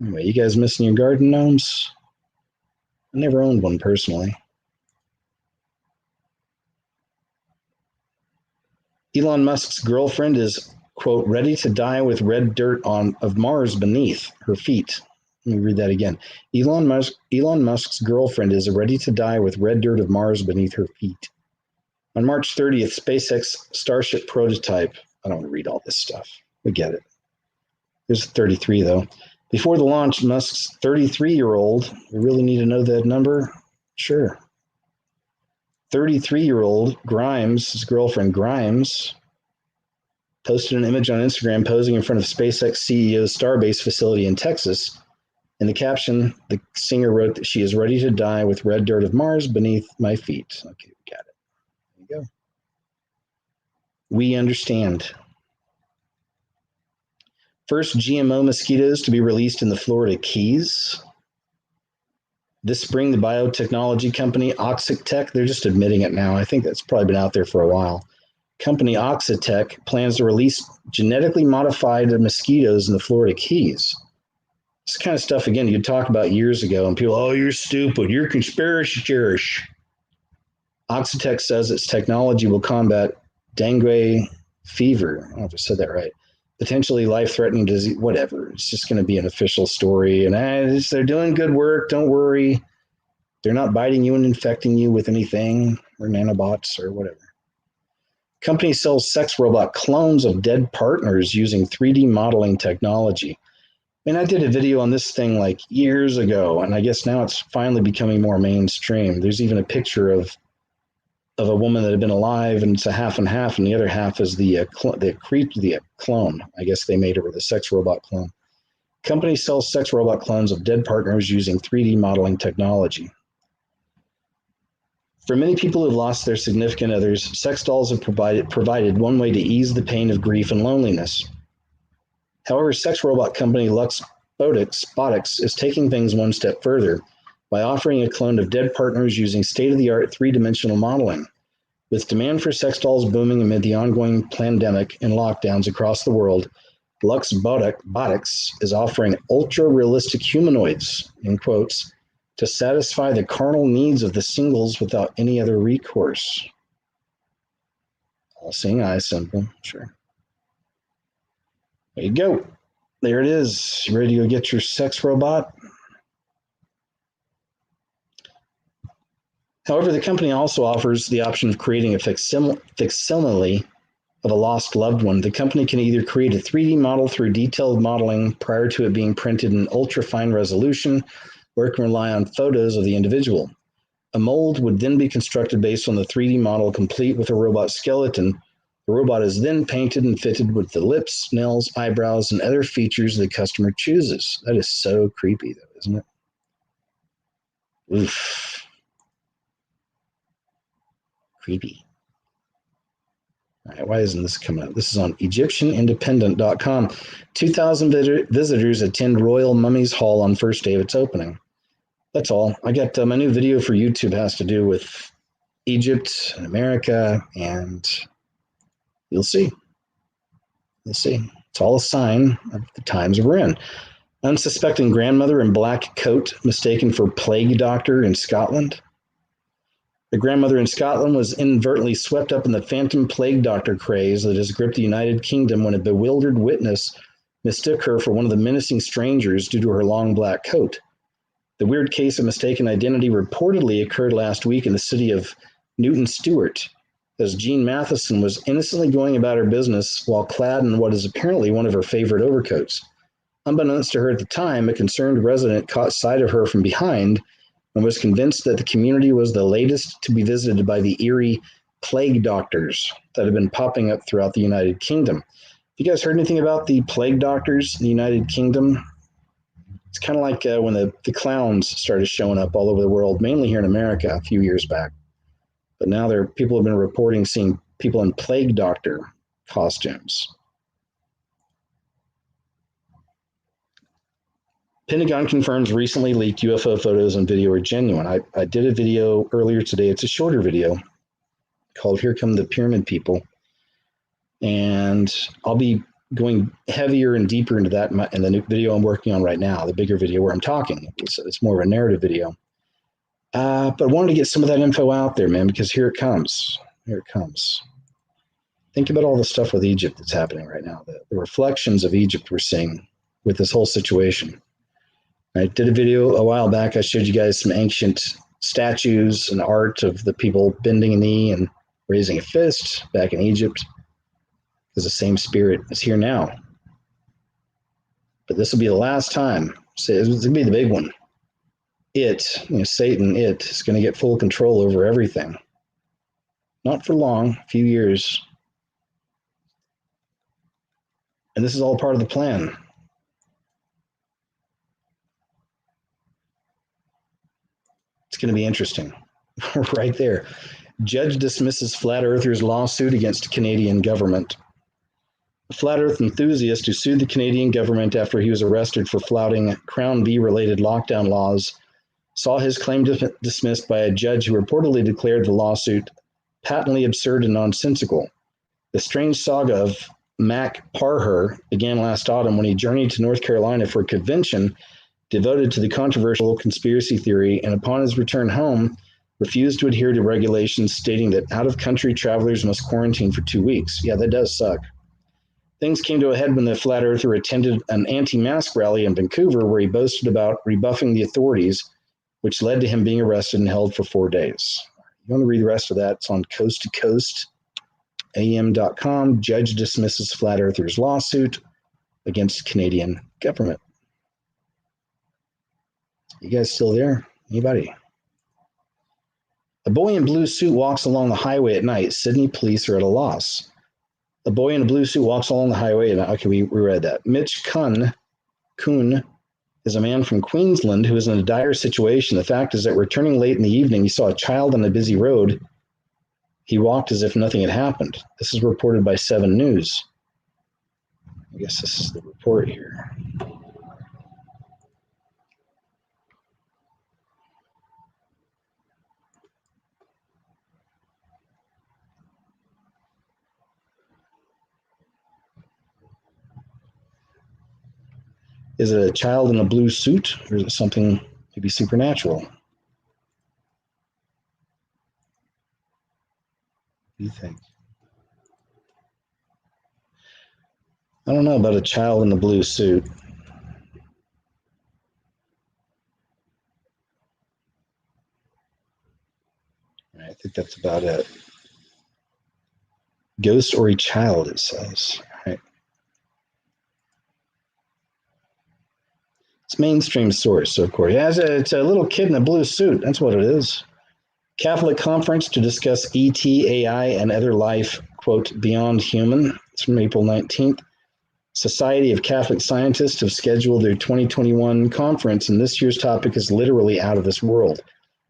Speaker 1: Anyway, you guys missing your garden gnomes? I never owned one personally. Elon Musk's girlfriend is, quote, ready to die with red dirt of Mars beneath her feet. Let me read that again. Elon Musk's girlfriend is ready to die with red dirt of Mars beneath her feet. On March 30th, SpaceX Starship prototype. I don't want to read all this stuff. We get it. Here's 33, though. Before the launch, Musk's 33-year-old, we really need to know that number? Sure. 33-year-old Grimes, his girlfriend Grimes, posted an image on Instagram posing in front of SpaceX CEO's Starbase facility in Texas. In the caption, the singer wrote that she is ready to die with red dirt of Mars beneath my feet. Okay, we got it. There you go. We understand. First GMO mosquitoes to be released in the Florida Keys. This spring, the biotechnology company Oxitec, they're just admitting it now. I think that's probably been out there for a while. Company Oxitec plans to release genetically modified mosquitoes in the Florida Keys. This kind of stuff, again, you talked about years ago, and people, oh, you're stupid, you're conspiracy theorist. Oxitec says its technology will combat dengue fever. I don't know if I said that right. Potentially life-threatening disease, whatever. It's just going to be an official story. And they're doing good work. Don't worry. They're not biting you and infecting you with anything or nanobots or whatever. Company sells sex robot clones of dead partners using 3D modeling technology. And I did a video on this thing like years ago, and I guess now it's finally becoming more mainstream. There's even a picture of a woman that had been alive, and it's a half and half, and the other half is the clone. I guess they made her with a sex robot clone. Company sells sex robot clones of dead partners using 3D modeling technology. For many people who have lost their significant others, sex dolls have provided one way to ease the pain of grief and loneliness. However, sex robot company Lux Botics is taking things one step further by offering a clone of dead partners using state-of-the-art three-dimensional modeling. With demand for sex dolls booming amid the ongoing pandemic and lockdowns across the world, Lux Botics is offering ultra-realistic humanoids, in quotes, to satisfy the carnal needs of the singles without any other recourse. All seeing eye symbol, sure. There you go. There it is. You ready to go get your sex robot? However, the company also offers the option of creating a facsimile of a lost loved one. The company can either create a 3D model through detailed modeling prior to it being printed in ultra-fine resolution, or it can rely on photos of the individual. A mold would then be constructed based on the 3D model, complete with a robot skeleton. The robot is then painted and fitted with the lips, nails, eyebrows, and other features the customer chooses. That is so creepy, though, isn't it? Oof. Creepy. All right, why isn't this coming up? This is on EgyptianIndependent.com. 2,000 visitors attend Royal Mummies Hall on first day of its opening. That's all. I got my new video for YouTube has to do with Egypt and America, and you'll see. You'll see. It's all a sign of the times we're in. Unsuspecting grandmother in black coat mistaken for plague doctor in Scotland. The grandmother in Scotland was inadvertently swept up in the phantom plague doctor craze that has gripped the United Kingdom when a bewildered witness mistook her for one of the menacing strangers due to her long black coat. The weird case of mistaken identity reportedly occurred last week in the city of Newton Stewart, as Jean Matheson was innocently going about her business while clad in what is apparently one of her favorite overcoats. Unbeknownst to her at the time, a concerned resident caught sight of her from behind and was convinced that the community was the latest to be visited by the eerie plague doctors that have been popping up throughout the United Kingdom. Have you guys heard anything about the plague doctors in the United Kingdom? It's kind of like when the clowns started showing up all over the world, mainly here in America a few years back. But now people have been reporting seeing people in plague doctor costumes. Pentagon confirms recently leaked UFO photos and video are genuine. I did a video earlier today. It's a shorter video called Here Come the Pyramid People. And I'll be going heavier and deeper into that in the new video I'm working on right now, the bigger video where I'm talking. It's more of a narrative video. But I wanted to get some of that info out there, man, because here it comes. Here it comes. Think about all the stuff with Egypt that's happening right now, the reflections of Egypt we're seeing with this whole situation. I did a video a while back. I showed you guys some ancient statues and art of the people bending a knee and raising a fist back in Egypt, because the same spirit is here now. But this will be the last time. So it's going to be the big one. Satan, is going to get full control over everything. Not for long, a few years. And this is all part of the plan. It's going to be interesting. Right there. Judge dismisses Flat Earthers' lawsuit against Canadian government. A Flat Earth enthusiast who sued the Canadian government after he was arrested for flouting Crown V-related lockdown laws saw his claim dismissed by a judge who reportedly declared the lawsuit patently absurd and nonsensical. The strange saga of Mac Parher began last autumn when he journeyed to North Carolina for a convention devoted to the controversial conspiracy theory, and upon his return home, refused to adhere to regulations stating that out-of-country travelers must quarantine for 2 weeks. Yeah, that does suck. Things came to a head when the Flat Earther attended an anti-mask rally in Vancouver where he boasted about rebuffing the authorities, which led to him being arrested and held for 4 days. You want to read the rest of that? It's on coasttocoastam.com. Judge dismisses Flat Earthers' lawsuit against Canadian government. You guys still there? Anybody? A boy in blue suit walks along the highway at night. Sydney police are at a loss. A boy in a blue suit walks along the highway at night. Okay, we read that. Mitch Kuhn is a man from Queensland who is in a dire situation. The fact is that returning late in the evening, he saw a child on a busy road. He walked as if nothing had happened. This is reported by 7 News. I guess this is the report here. Is it a child in a blue suit, or is it something maybe supernatural? What do you think? I don't know about a child in a blue suit. I think that's about it. Ghost or a child, it says. Right. It's mainstream source, so of course. It's a little kid in a blue suit. That's what it is. Catholic conference to discuss ET, AI, and other life, quote, beyond human. It's from April 19th. Society of Catholic Scientists have scheduled their 2021 conference, and this year's topic is literally out of this world.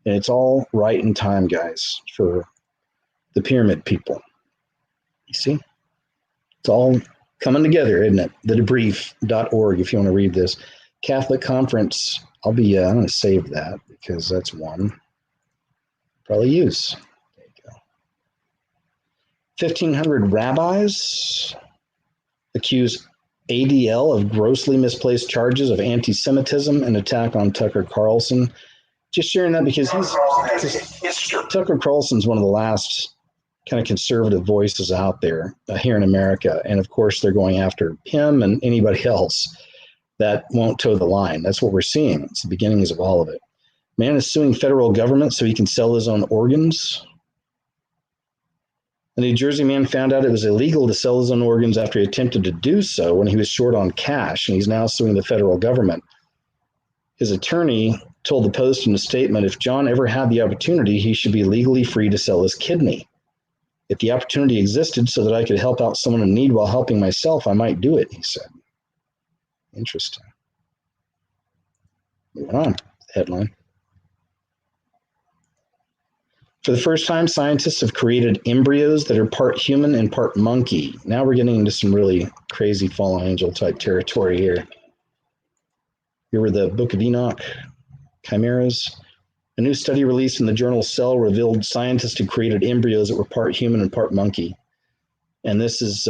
Speaker 1: And it's all right in time, guys, for the pyramid people. You see? It's all coming together, isn't it? TheDebrief.org, if you want to read this. Catholic conference, I'm going to save that because that's one. Probably use. There you go. 1,500 rabbis accuse ADL of grossly misplaced charges of anti-Semitism and attack on Tucker Carlson. Just sharing that because Tucker Carlson's one of the last kind of conservative voices out there here in America. And of course, they're going after him and anybody else that won't toe the line. That's what we're seeing. It's the beginnings of all of it. Man is suing federal government so he can sell his own organs. A New Jersey man found out it was illegal to sell his own organs after he attempted to do so when he was short on cash, and he's now suing the federal government. His attorney told the Post in a statement, if John ever had the opportunity, he should be legally free to sell his kidney. If the opportunity existed so that I could help out someone in need while helping myself, I might do it, he said. Interesting. Moving on, headline. For the first time, scientists have created embryos that are part human and part monkey. Now we're getting into some really crazy fallen angel type territory here. Here were the Book of Enoch chimeras. A new study released in the journal Cell revealed scientists had created embryos that were part human and part monkey. And this is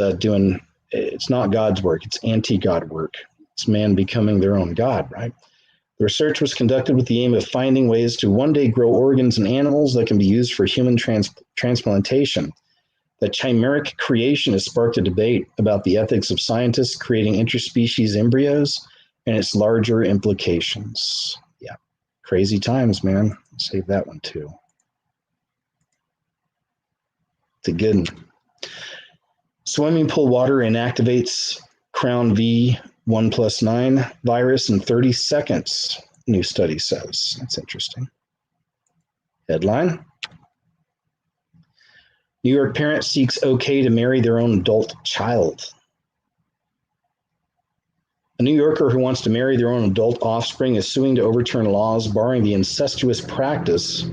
Speaker 1: it's not God's work, it's anti-God work. It's man becoming their own God, right? The research was conducted with the aim of finding ways to one day grow organs in animals that can be used for human transplantation. The chimeric creation has sparked a debate about the ethics of scientists creating interspecies embryos and its larger implications. Yeah, crazy times, man. Save that one too. It's a good one. Swimming pool water inactivates Crown V 1+9 virus in 30 seconds, new study says. That's interesting. Headline. New York parent seeks okay to marry their own adult child. A New Yorker who wants to marry their own adult offspring is suing to overturn laws barring the incestuous practice,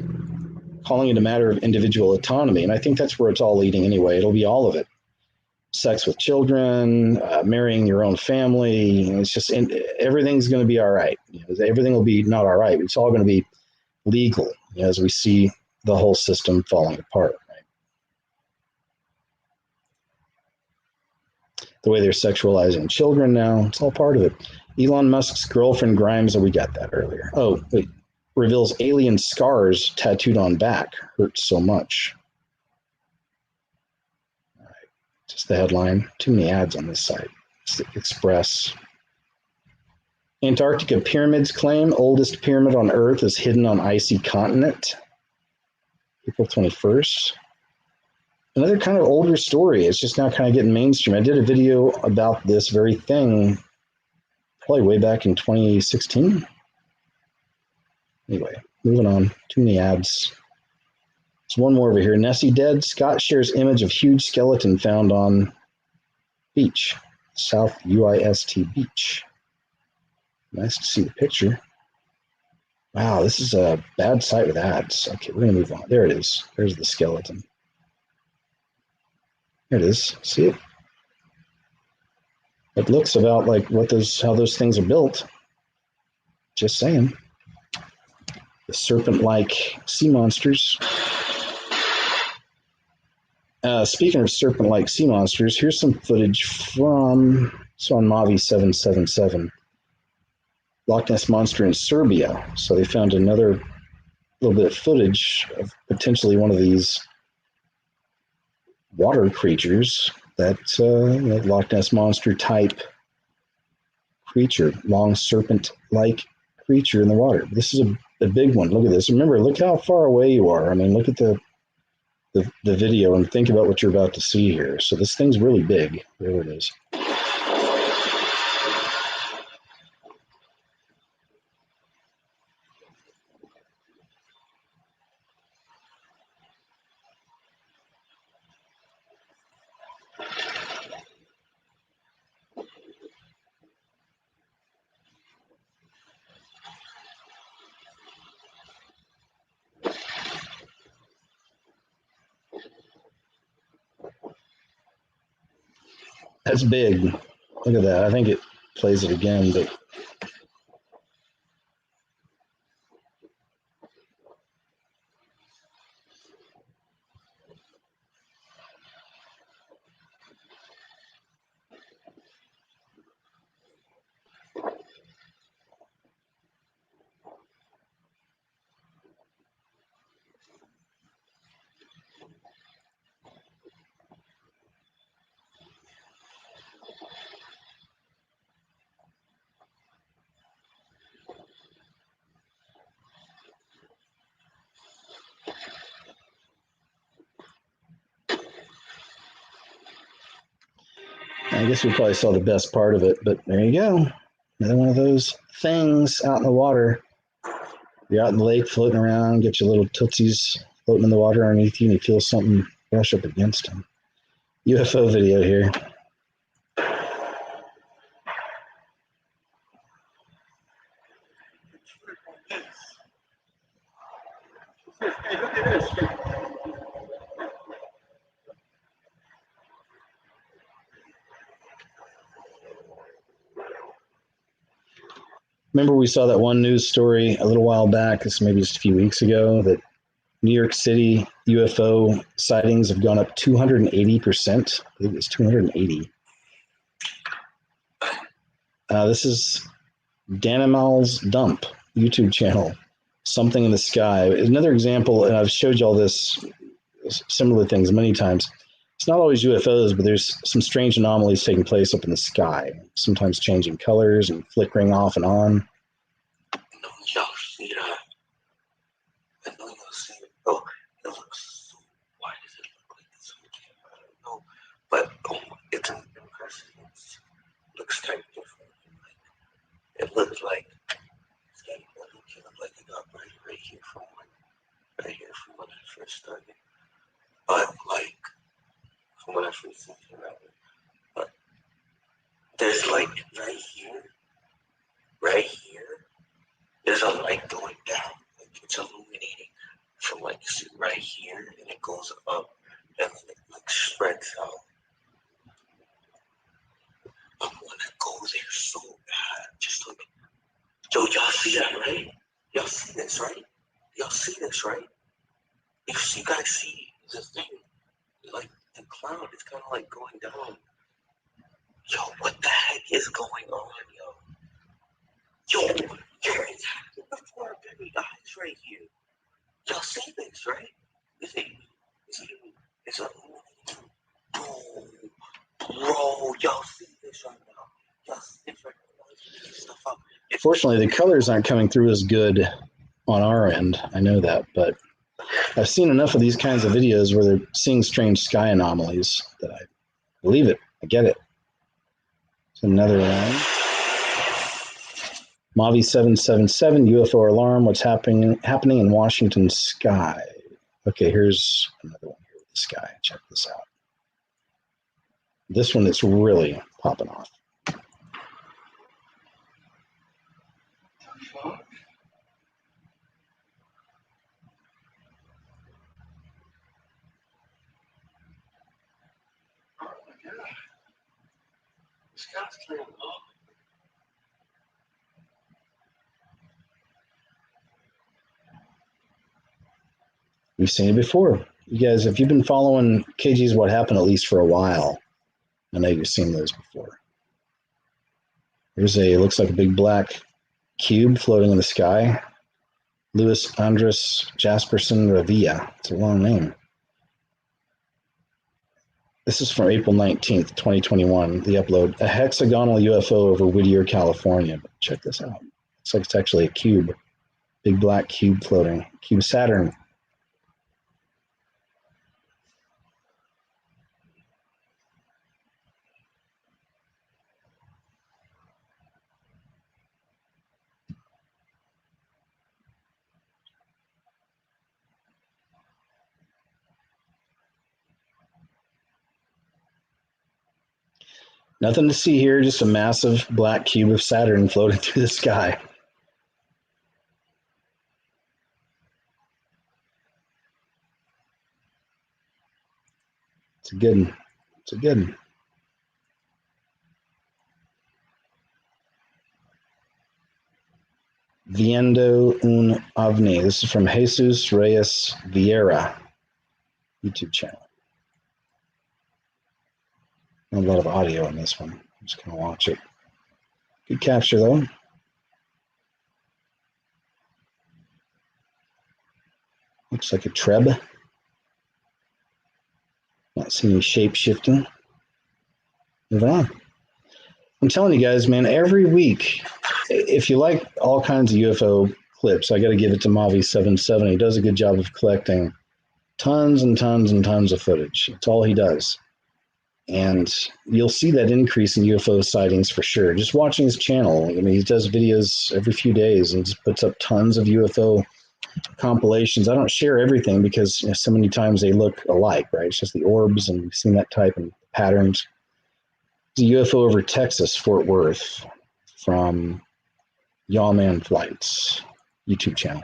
Speaker 1: calling it a matter of individual autonomy. And I think that's where it's all leading anyway. It'll be all of it. Sex with children, marrying your own family. It's just everything's going to be all right. Everything will be not all right. It's all going to be legal as we see the whole system falling apart. Right? The way they're sexualizing children now, it's all part of it. Elon Musk's girlfriend Grimes, we got that earlier. Oh, wait. Reveals alien scars tattooed on back. Hurts so much. Just the headline. Too many ads on this site. It's the Express. Antarctica pyramids claim oldest pyramid on Earth is hidden on icy continent. April 21st. Another kind of older story. It's just now kind of getting mainstream. I did a video about this very thing probably way back in 2016. Anyway, moving on. Too many ads. There's one more over here. Nessie dead. Scott shares image of huge skeleton found on beach. South UIST beach. Nice to see the picture. Wow, this is a bad site with ads. Okay, we're going to move on. There it is. There's the skeleton. There it is. See it? It looks about like how those things are built. Just saying. The serpent-like sea monsters. Speaking of serpent-like sea monsters, here's some footage from, it's on Mavi 777, Loch Ness Monster in Serbia. So they found another little bit of footage of potentially one of these water creatures that Loch Ness Monster type creature, long serpent-like creature in the water. This is a big one. Look at this. Remember, look how far away you are. I mean, look at the video and think about what you're about to see here. So this thing's really big. There it is. That's big. Look at that. I think it plays it again, but I guess we probably saw the best part of it, but there you go. Another one of those things out in the water. You're out in the lake floating around, get your little tootsies floating in the water underneath you, and you feel something brush up against them. UFO video here.
Speaker 7: Hey, look at this.
Speaker 1: Remember we saw that one news story a little while back, this maybe just a few weeks ago, that New York City UFO sightings have gone up 280%. I believe it's 280. This is Danimal's Dump YouTube channel. Something in the sky. Another example, and I've showed you all this, similar things many times. It's not always UFOs, but there's some strange anomalies taking place up in the sky, sometimes changing colors and flickering off and on.
Speaker 3: Y'all see that? I know y'all see it. Oh, it looks so, why does it look like this on camera? I don't know. But it's an impression. It looks kind of different. It looks like it's getting a little kind of like it got right here from when I first started. But like from when I first seen it around. But there's like right here, there's a light going down. Like it's illuminating from like right here, and it goes up, and then it like spreads out. I want to go there so bad. Just like, yo, y'all see that, right? Y'all see this, right? Y'all see this, right? If you guys see the thing, like the cloud is kind of like going down. Yo, what the heck is going on, yo? Yo, it's happening before our very eyes right here. Y'all see this, right? It's bro, y'all see this right now. Y'all see this right now. Stuff up.
Speaker 1: Fortunately, the colors aren't coming through as good on our end. I know that, but I've seen enough of these kinds of videos where they're seeing strange sky anomalies that I believe it. I get it. It's another one. Mavi 777 UFO alarm. What's happening in Washington sky? Okay, here's another one here with the sky. Check this out. This one is really popping off. We've seen it before. You guys, if you've been following KG's What Happened at least for a while, I know you've seen those before. Here's it looks like a big black cube floating in the sky. Louis Andres Jasperson Revilla. It's a long name. This is from April 19th, 2021, the upload. A hexagonal UFO over Whittier, California. Check this out. Looks like it's actually a cube. Big black cube floating. Cube Saturn. Nothing to see here, just a massive black cube of Saturn floating through the sky. It's a good one. It's a good one. Viendo un ovni. This is from Jesus Reyes Vieira YouTube channel. A lot of audio on this one. I'm just going to watch it. Good capture, though. Looks like a Treb. Not seeing any shape shifting. Moving on. I'm telling you guys, man, every week, if you like all kinds of UFO clips, I got to give it to Mavi770. He does a good job of collecting tons and tons and tons of footage. It's all he does. And you'll see that increase in UFO sightings for sure. Just watching his channel. I mean, he does videos every few days and just puts up tons of UFO compilations. I don't share everything because so many times they look alike, right? It's just the orbs, and we've seen that type and patterns. There's a UFO over Texas, Fort Worth, from Yawman Flights YouTube channel.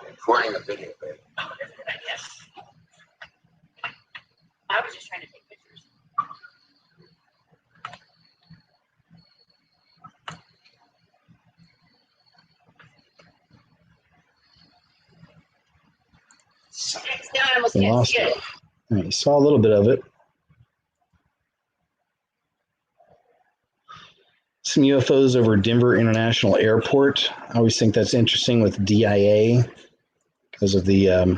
Speaker 3: Recording a video, babe.
Speaker 6: I was just trying to take pictures. Now I almost
Speaker 1: We
Speaker 6: can't
Speaker 1: lost
Speaker 6: see it.
Speaker 1: it. All right, you saw a little bit of it. Some UFOs over Denver International Airport. I always think that's interesting with DIA because of the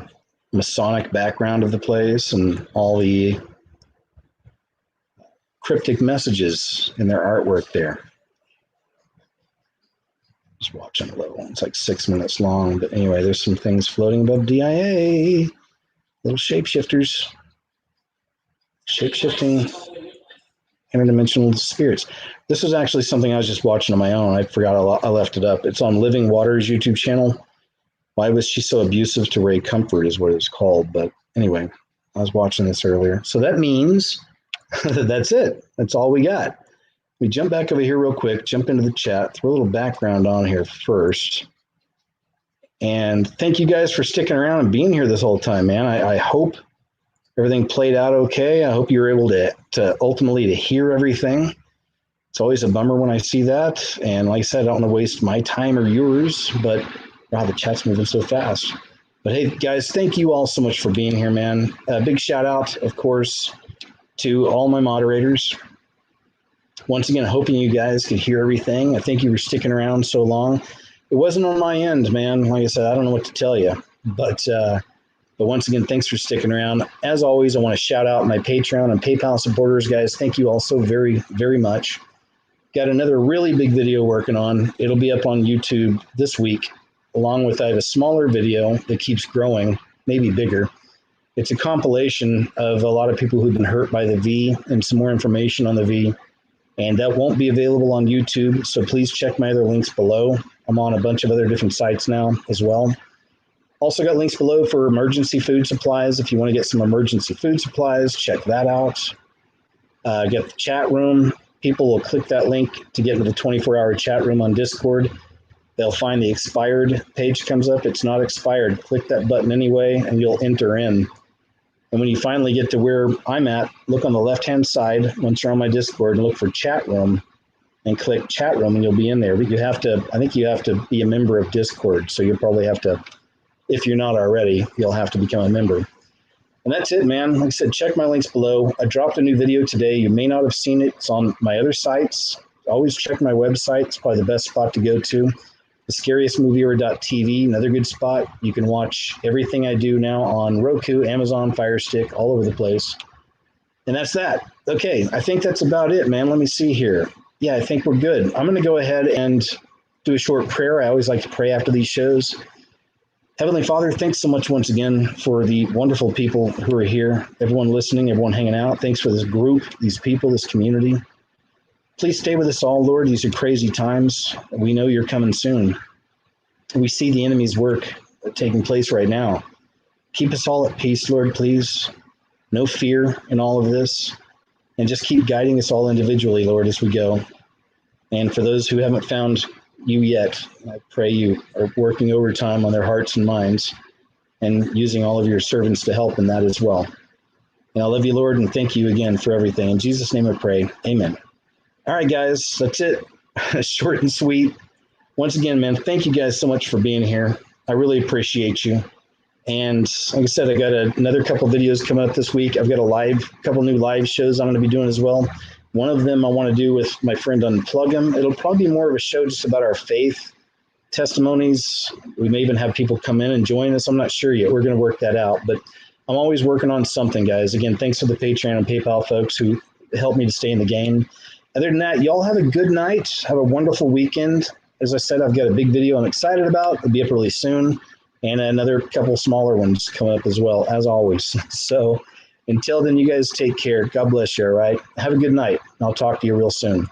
Speaker 1: Masonic background of the place and all the cryptic messages in their artwork there. Just watching a little. It's like 6 minutes long. But anyway, there's some things floating above DIA. Little shapeshifters. Shape-shifting interdimensional spirits. This was actually something I was just watching on my own. I forgot I left it up. It's on Living Waters YouTube channel. Why Was She So Abusive to Ray Comfort is what it's called. But anyway, I was watching this earlier. So that means that's it. That's all we got. We jump back over here real quick, jump into the chat, throw a little background on here first. And thank you guys for sticking around and being here this whole time, man. I hope everything played out okay. I hope you were able to ultimately to hear everything. It's always a bummer when I see that. And like I said, I don't want to waste my time or yours, but wow, the chat's moving so fast. But hey, guys, thank you all so much for being here, man. A big shout out, of course, to all my moderators. Once again, hoping you guys could hear everything. I thank you for sticking around so long. It wasn't on my end, man. Like I said, I don't know what to tell you. But once again, thanks for sticking around. As always, I want to shout out my Patreon and PayPal supporters, guys. Thank you all so very, very much. Got another really big video working on. It'll be up on YouTube this week, along with I have a smaller video that keeps growing, maybe bigger. It's a compilation of a lot of people who've been hurt by the V and some more information on the V. And that won't be available on YouTube, so please check my other links below. I'm on a bunch of other different sites now as well. Also got links below for emergency food supplies. If you want to get some emergency food supplies, check that out. Get the chat room. People will click that link to get into the 24-hour chat room on Discord. They'll find the expired page comes up. It's not expired. Click that button anyway, and you'll enter in. And when you finally get to where I'm at, look on the left-hand side once you're on my Discord and look for chat room and click chat room and you'll be in there. But I think you have to be a member of Discord. So you'll probably have to, if you're not already, you'll have to become a member. And that's it, man. Like I said, check my links below. I dropped a new video today. You may not have seen it. It's on my other sites. Always check my website. It's probably the best spot to go to. TheScariestMovieHour.tv, another good spot. You can watch everything I do now on Roku, Amazon, Fire Stick, all over the place. And that's that. Okay, I think that's about it, man. Let me see here. Yeah, I think we're good. I'm going to go ahead and do a short prayer. I always like to pray after these shows. Heavenly Father, thanks so much once again for the wonderful people who are here, everyone listening, everyone hanging out. Thanks for this group, these people, this community. Please stay with us all, Lord. These are crazy times. We know you're coming soon. We see the enemy's work taking place right now. Keep us all at peace, Lord, please. No fear in all of this. And just keep guiding us all individually, Lord, as we go. And for those who haven't found you yet, I pray you are working overtime on their hearts and minds and using all of your servants to help in that as well. And I love you, Lord, and thank you again for everything. In Jesus' name I pray. Amen. All right, guys, that's it. Short and sweet. Once again, man, thank you guys so much for being here. I really appreciate you. And like I said, I got another couple videos coming up this week. I've got a couple new live shows I'm going to be doing as well. One of them I want to do with my friend Unplug Him. It'll probably be more of a show just about our faith testimonies. We may even have people come in and join us. I'm not sure yet. We're going to work that out. But I'm always working on something, guys. Again, thanks to the Patreon and PayPal folks who help me to stay in the game. other than that, y'all have a good night. Have a wonderful weekend. As I said, I've got a big video I'm excited about. It'll be up really soon. And another couple smaller ones coming up as well, as always. So until then, you guys take care. God bless you, all right? Have a good night. I'll talk to you real soon.